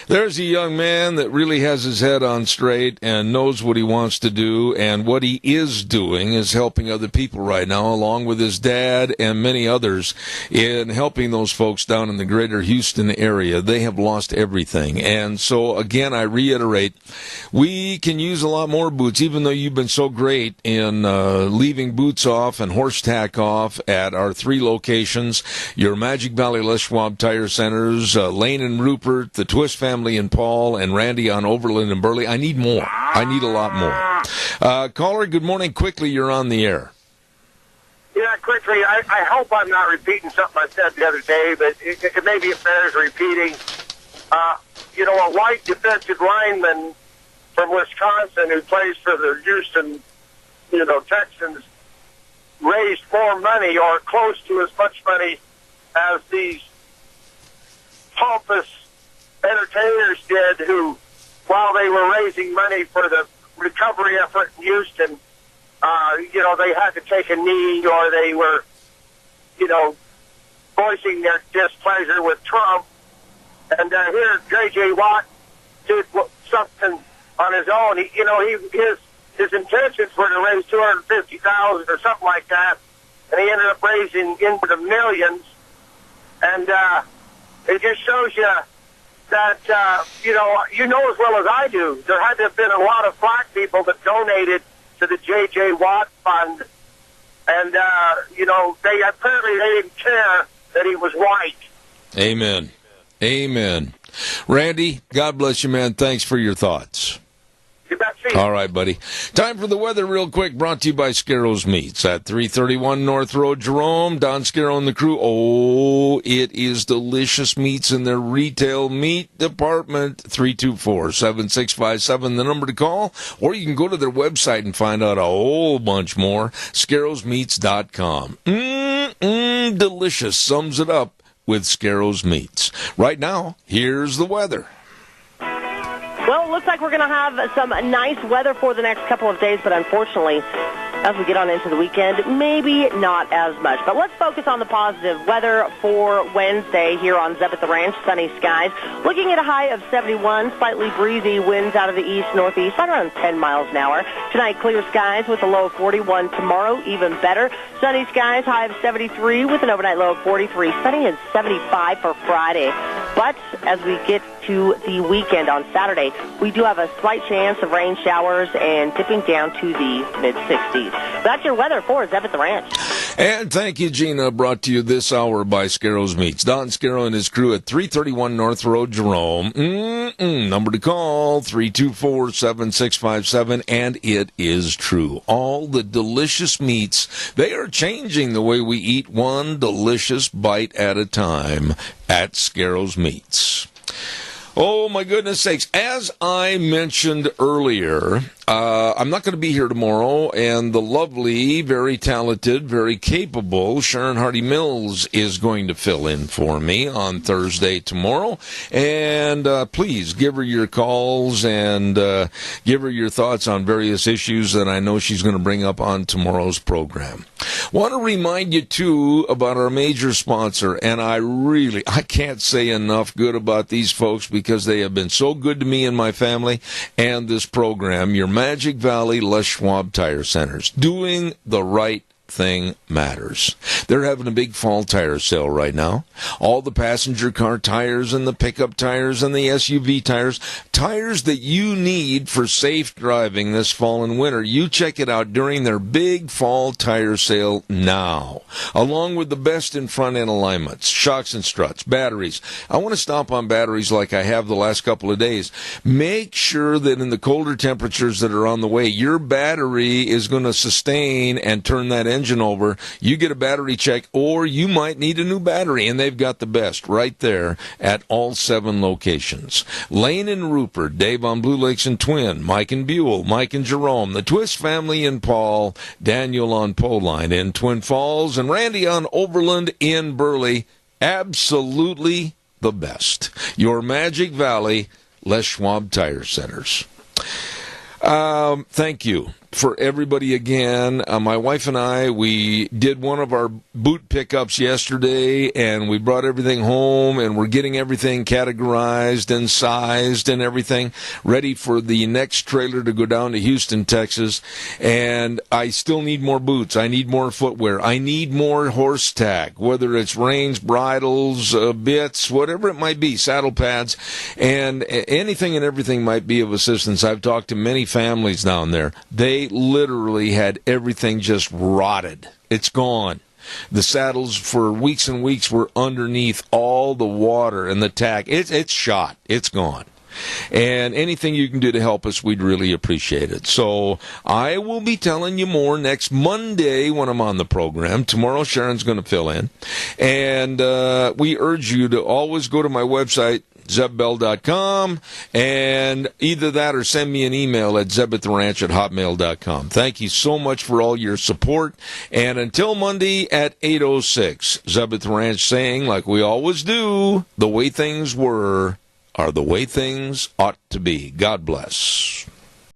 B: There's a young man that really has his head on straight and knows what he wants to do, and what he is doing is helping other people right now, along with his dad and many others, in helping those folks down in the greater Houston area. They have lost everything. And so, again, I reiterate, we can use a lot more boots, even though you've been so great in leaving boots off and horse tack off at our 3 locations, your Magic Valley Les Schwab Tire Centers, Lane and Rupert, the Twist family in Paul, and Randy on Overland and Burley. I need more. I need a lot more. Caller, good morning. Quickly, you're on the air.
S: Yeah, quickly, I hope I'm not repeating something I said the other day, but maybe it bears repeating. A white defensive lineman from Wisconsin who plays for the Houston, Texans raised more money or close to as much money as these pompous entertainers did who, while they were raising money for the recovery effort in Houston, they had to take a knee or they were, voicing their displeasure with Trump. And here J.J. Watt did something on his own. His intentions were to raise $250,000 or something like that, and he ended up raising into the millions. And it just shows you that, you know as well as I do, there had to have been a lot of black people that donated to the J.J. Watt Fund. And, they didn't care that he was white.
B: Amen. Amen. Randy, God bless you, man. Thanks for your thoughts. All right, buddy. Time for the weather real quick, brought to you by Scarrows Meats at 331 North Road, Jerome. Don Scarrow and the crew. Oh, it is delicious meats in their retail meat department. 324-7657, the number to call. Or you can go to their website and find out a whole bunch more. ScarrowsMeats.com. Delicious. Sums it up with Scarrows Meats. Right now, here's the weather.
D: Well, it looks like we're going to have some nice weather for the next couple of days, but unfortunately, as we get on into the weekend, maybe not as much. But let's focus on the positive weather for Wednesday here on Zeb at the Ranch. Sunny skies. Looking at a high of 71, slightly breezy winds out of the east-northeast, right around 10 miles an hour. Tonight, clear skies with a low of 41. Tomorrow, even better. Sunny skies, high of 73 with an overnight low of 43. Sunny and 75 for Friday. But as we get to the weekend on Saturday, we do have a slight chance of rain showers and dipping down to the mid-60s. That's your weather for Zeb at the Ranch.
B: And thank you, Gina. Brought to you this hour by Scarrows Meats. Don Scarrow and his crew at 331 North Road, Jerome. Number to call, 324-7657. And it is true. All the delicious meats, they are changing the way we eat, one delicious bite at a time at Scarrows Meats. Oh, my goodness sakes. As I mentioned earlier, I'm not going to be here tomorrow, and the lovely, very talented, very capable Sharon Hardy Mills is going to fill in for me on Thursday tomorrow. And please give her your calls and give her your thoughts on various issues that I know she's going to bring up on tomorrow's program. Want to remind you, too, about our major sponsor, and I can't say enough good about these folks because they have been so good to me and my family and this program, your Magic Valley Les Schwab Tire Centers. Doing the right thing matters. They're having a big fall tire sale right now. All the passenger car tires and the pickup tires and the SUV tires that you need for safe driving this fall and winter. You check it out during their big fall tire sale now, along with the best in front end alignments, shocks and struts, batteries. I want to stop on batteries like I have the last couple of days. Make sure that in the colder temperatures that are on the way, your battery is going to sustain and turn that engine engine over, you get a battery check, or you might need a new battery, and they've got the best right there at all 7 locations. Lane and Rupert, Dave on Blue Lakes and Twin, Mike and Buell, Mike and Jerome, the Twist family in Paul, Daniel on Poline in Twin Falls, and Randy on Overland in Burley. Absolutely the best. Your Magic Valley, Les Schwab Tire Centers. Thank you for everybody again. My wife and I, we did one of our boot pickups yesterday, and we brought everything home, and we're getting everything categorized and sized and everything ready for the next trailer to go down to Houston, Texas. And I still need more boots. I need more footwear. I need more horse tack, whether it's reins, bridles, bits, whatever it might be, saddle pads, and anything and everything might be of assistance. I've talked to many families down there. They literally had everything just rotted. It's gone. The saddles for weeks and weeks were underneath all the water and the tack. It's shot. It's gone. And anything you can do to help us, we'd really appreciate it. So I will be telling you more next Monday when I'm on the program. Tomorrow, Sharon's going to fill in. And we urge you to always go to my website, zebbell.com, and either that or send me an email at zeb@theranch@hotmail.com. Thank you so much for all your support. And until Monday at 8:06, Zeb at the Ranch saying, like we always do, the way things were are the way things ought to be. God bless.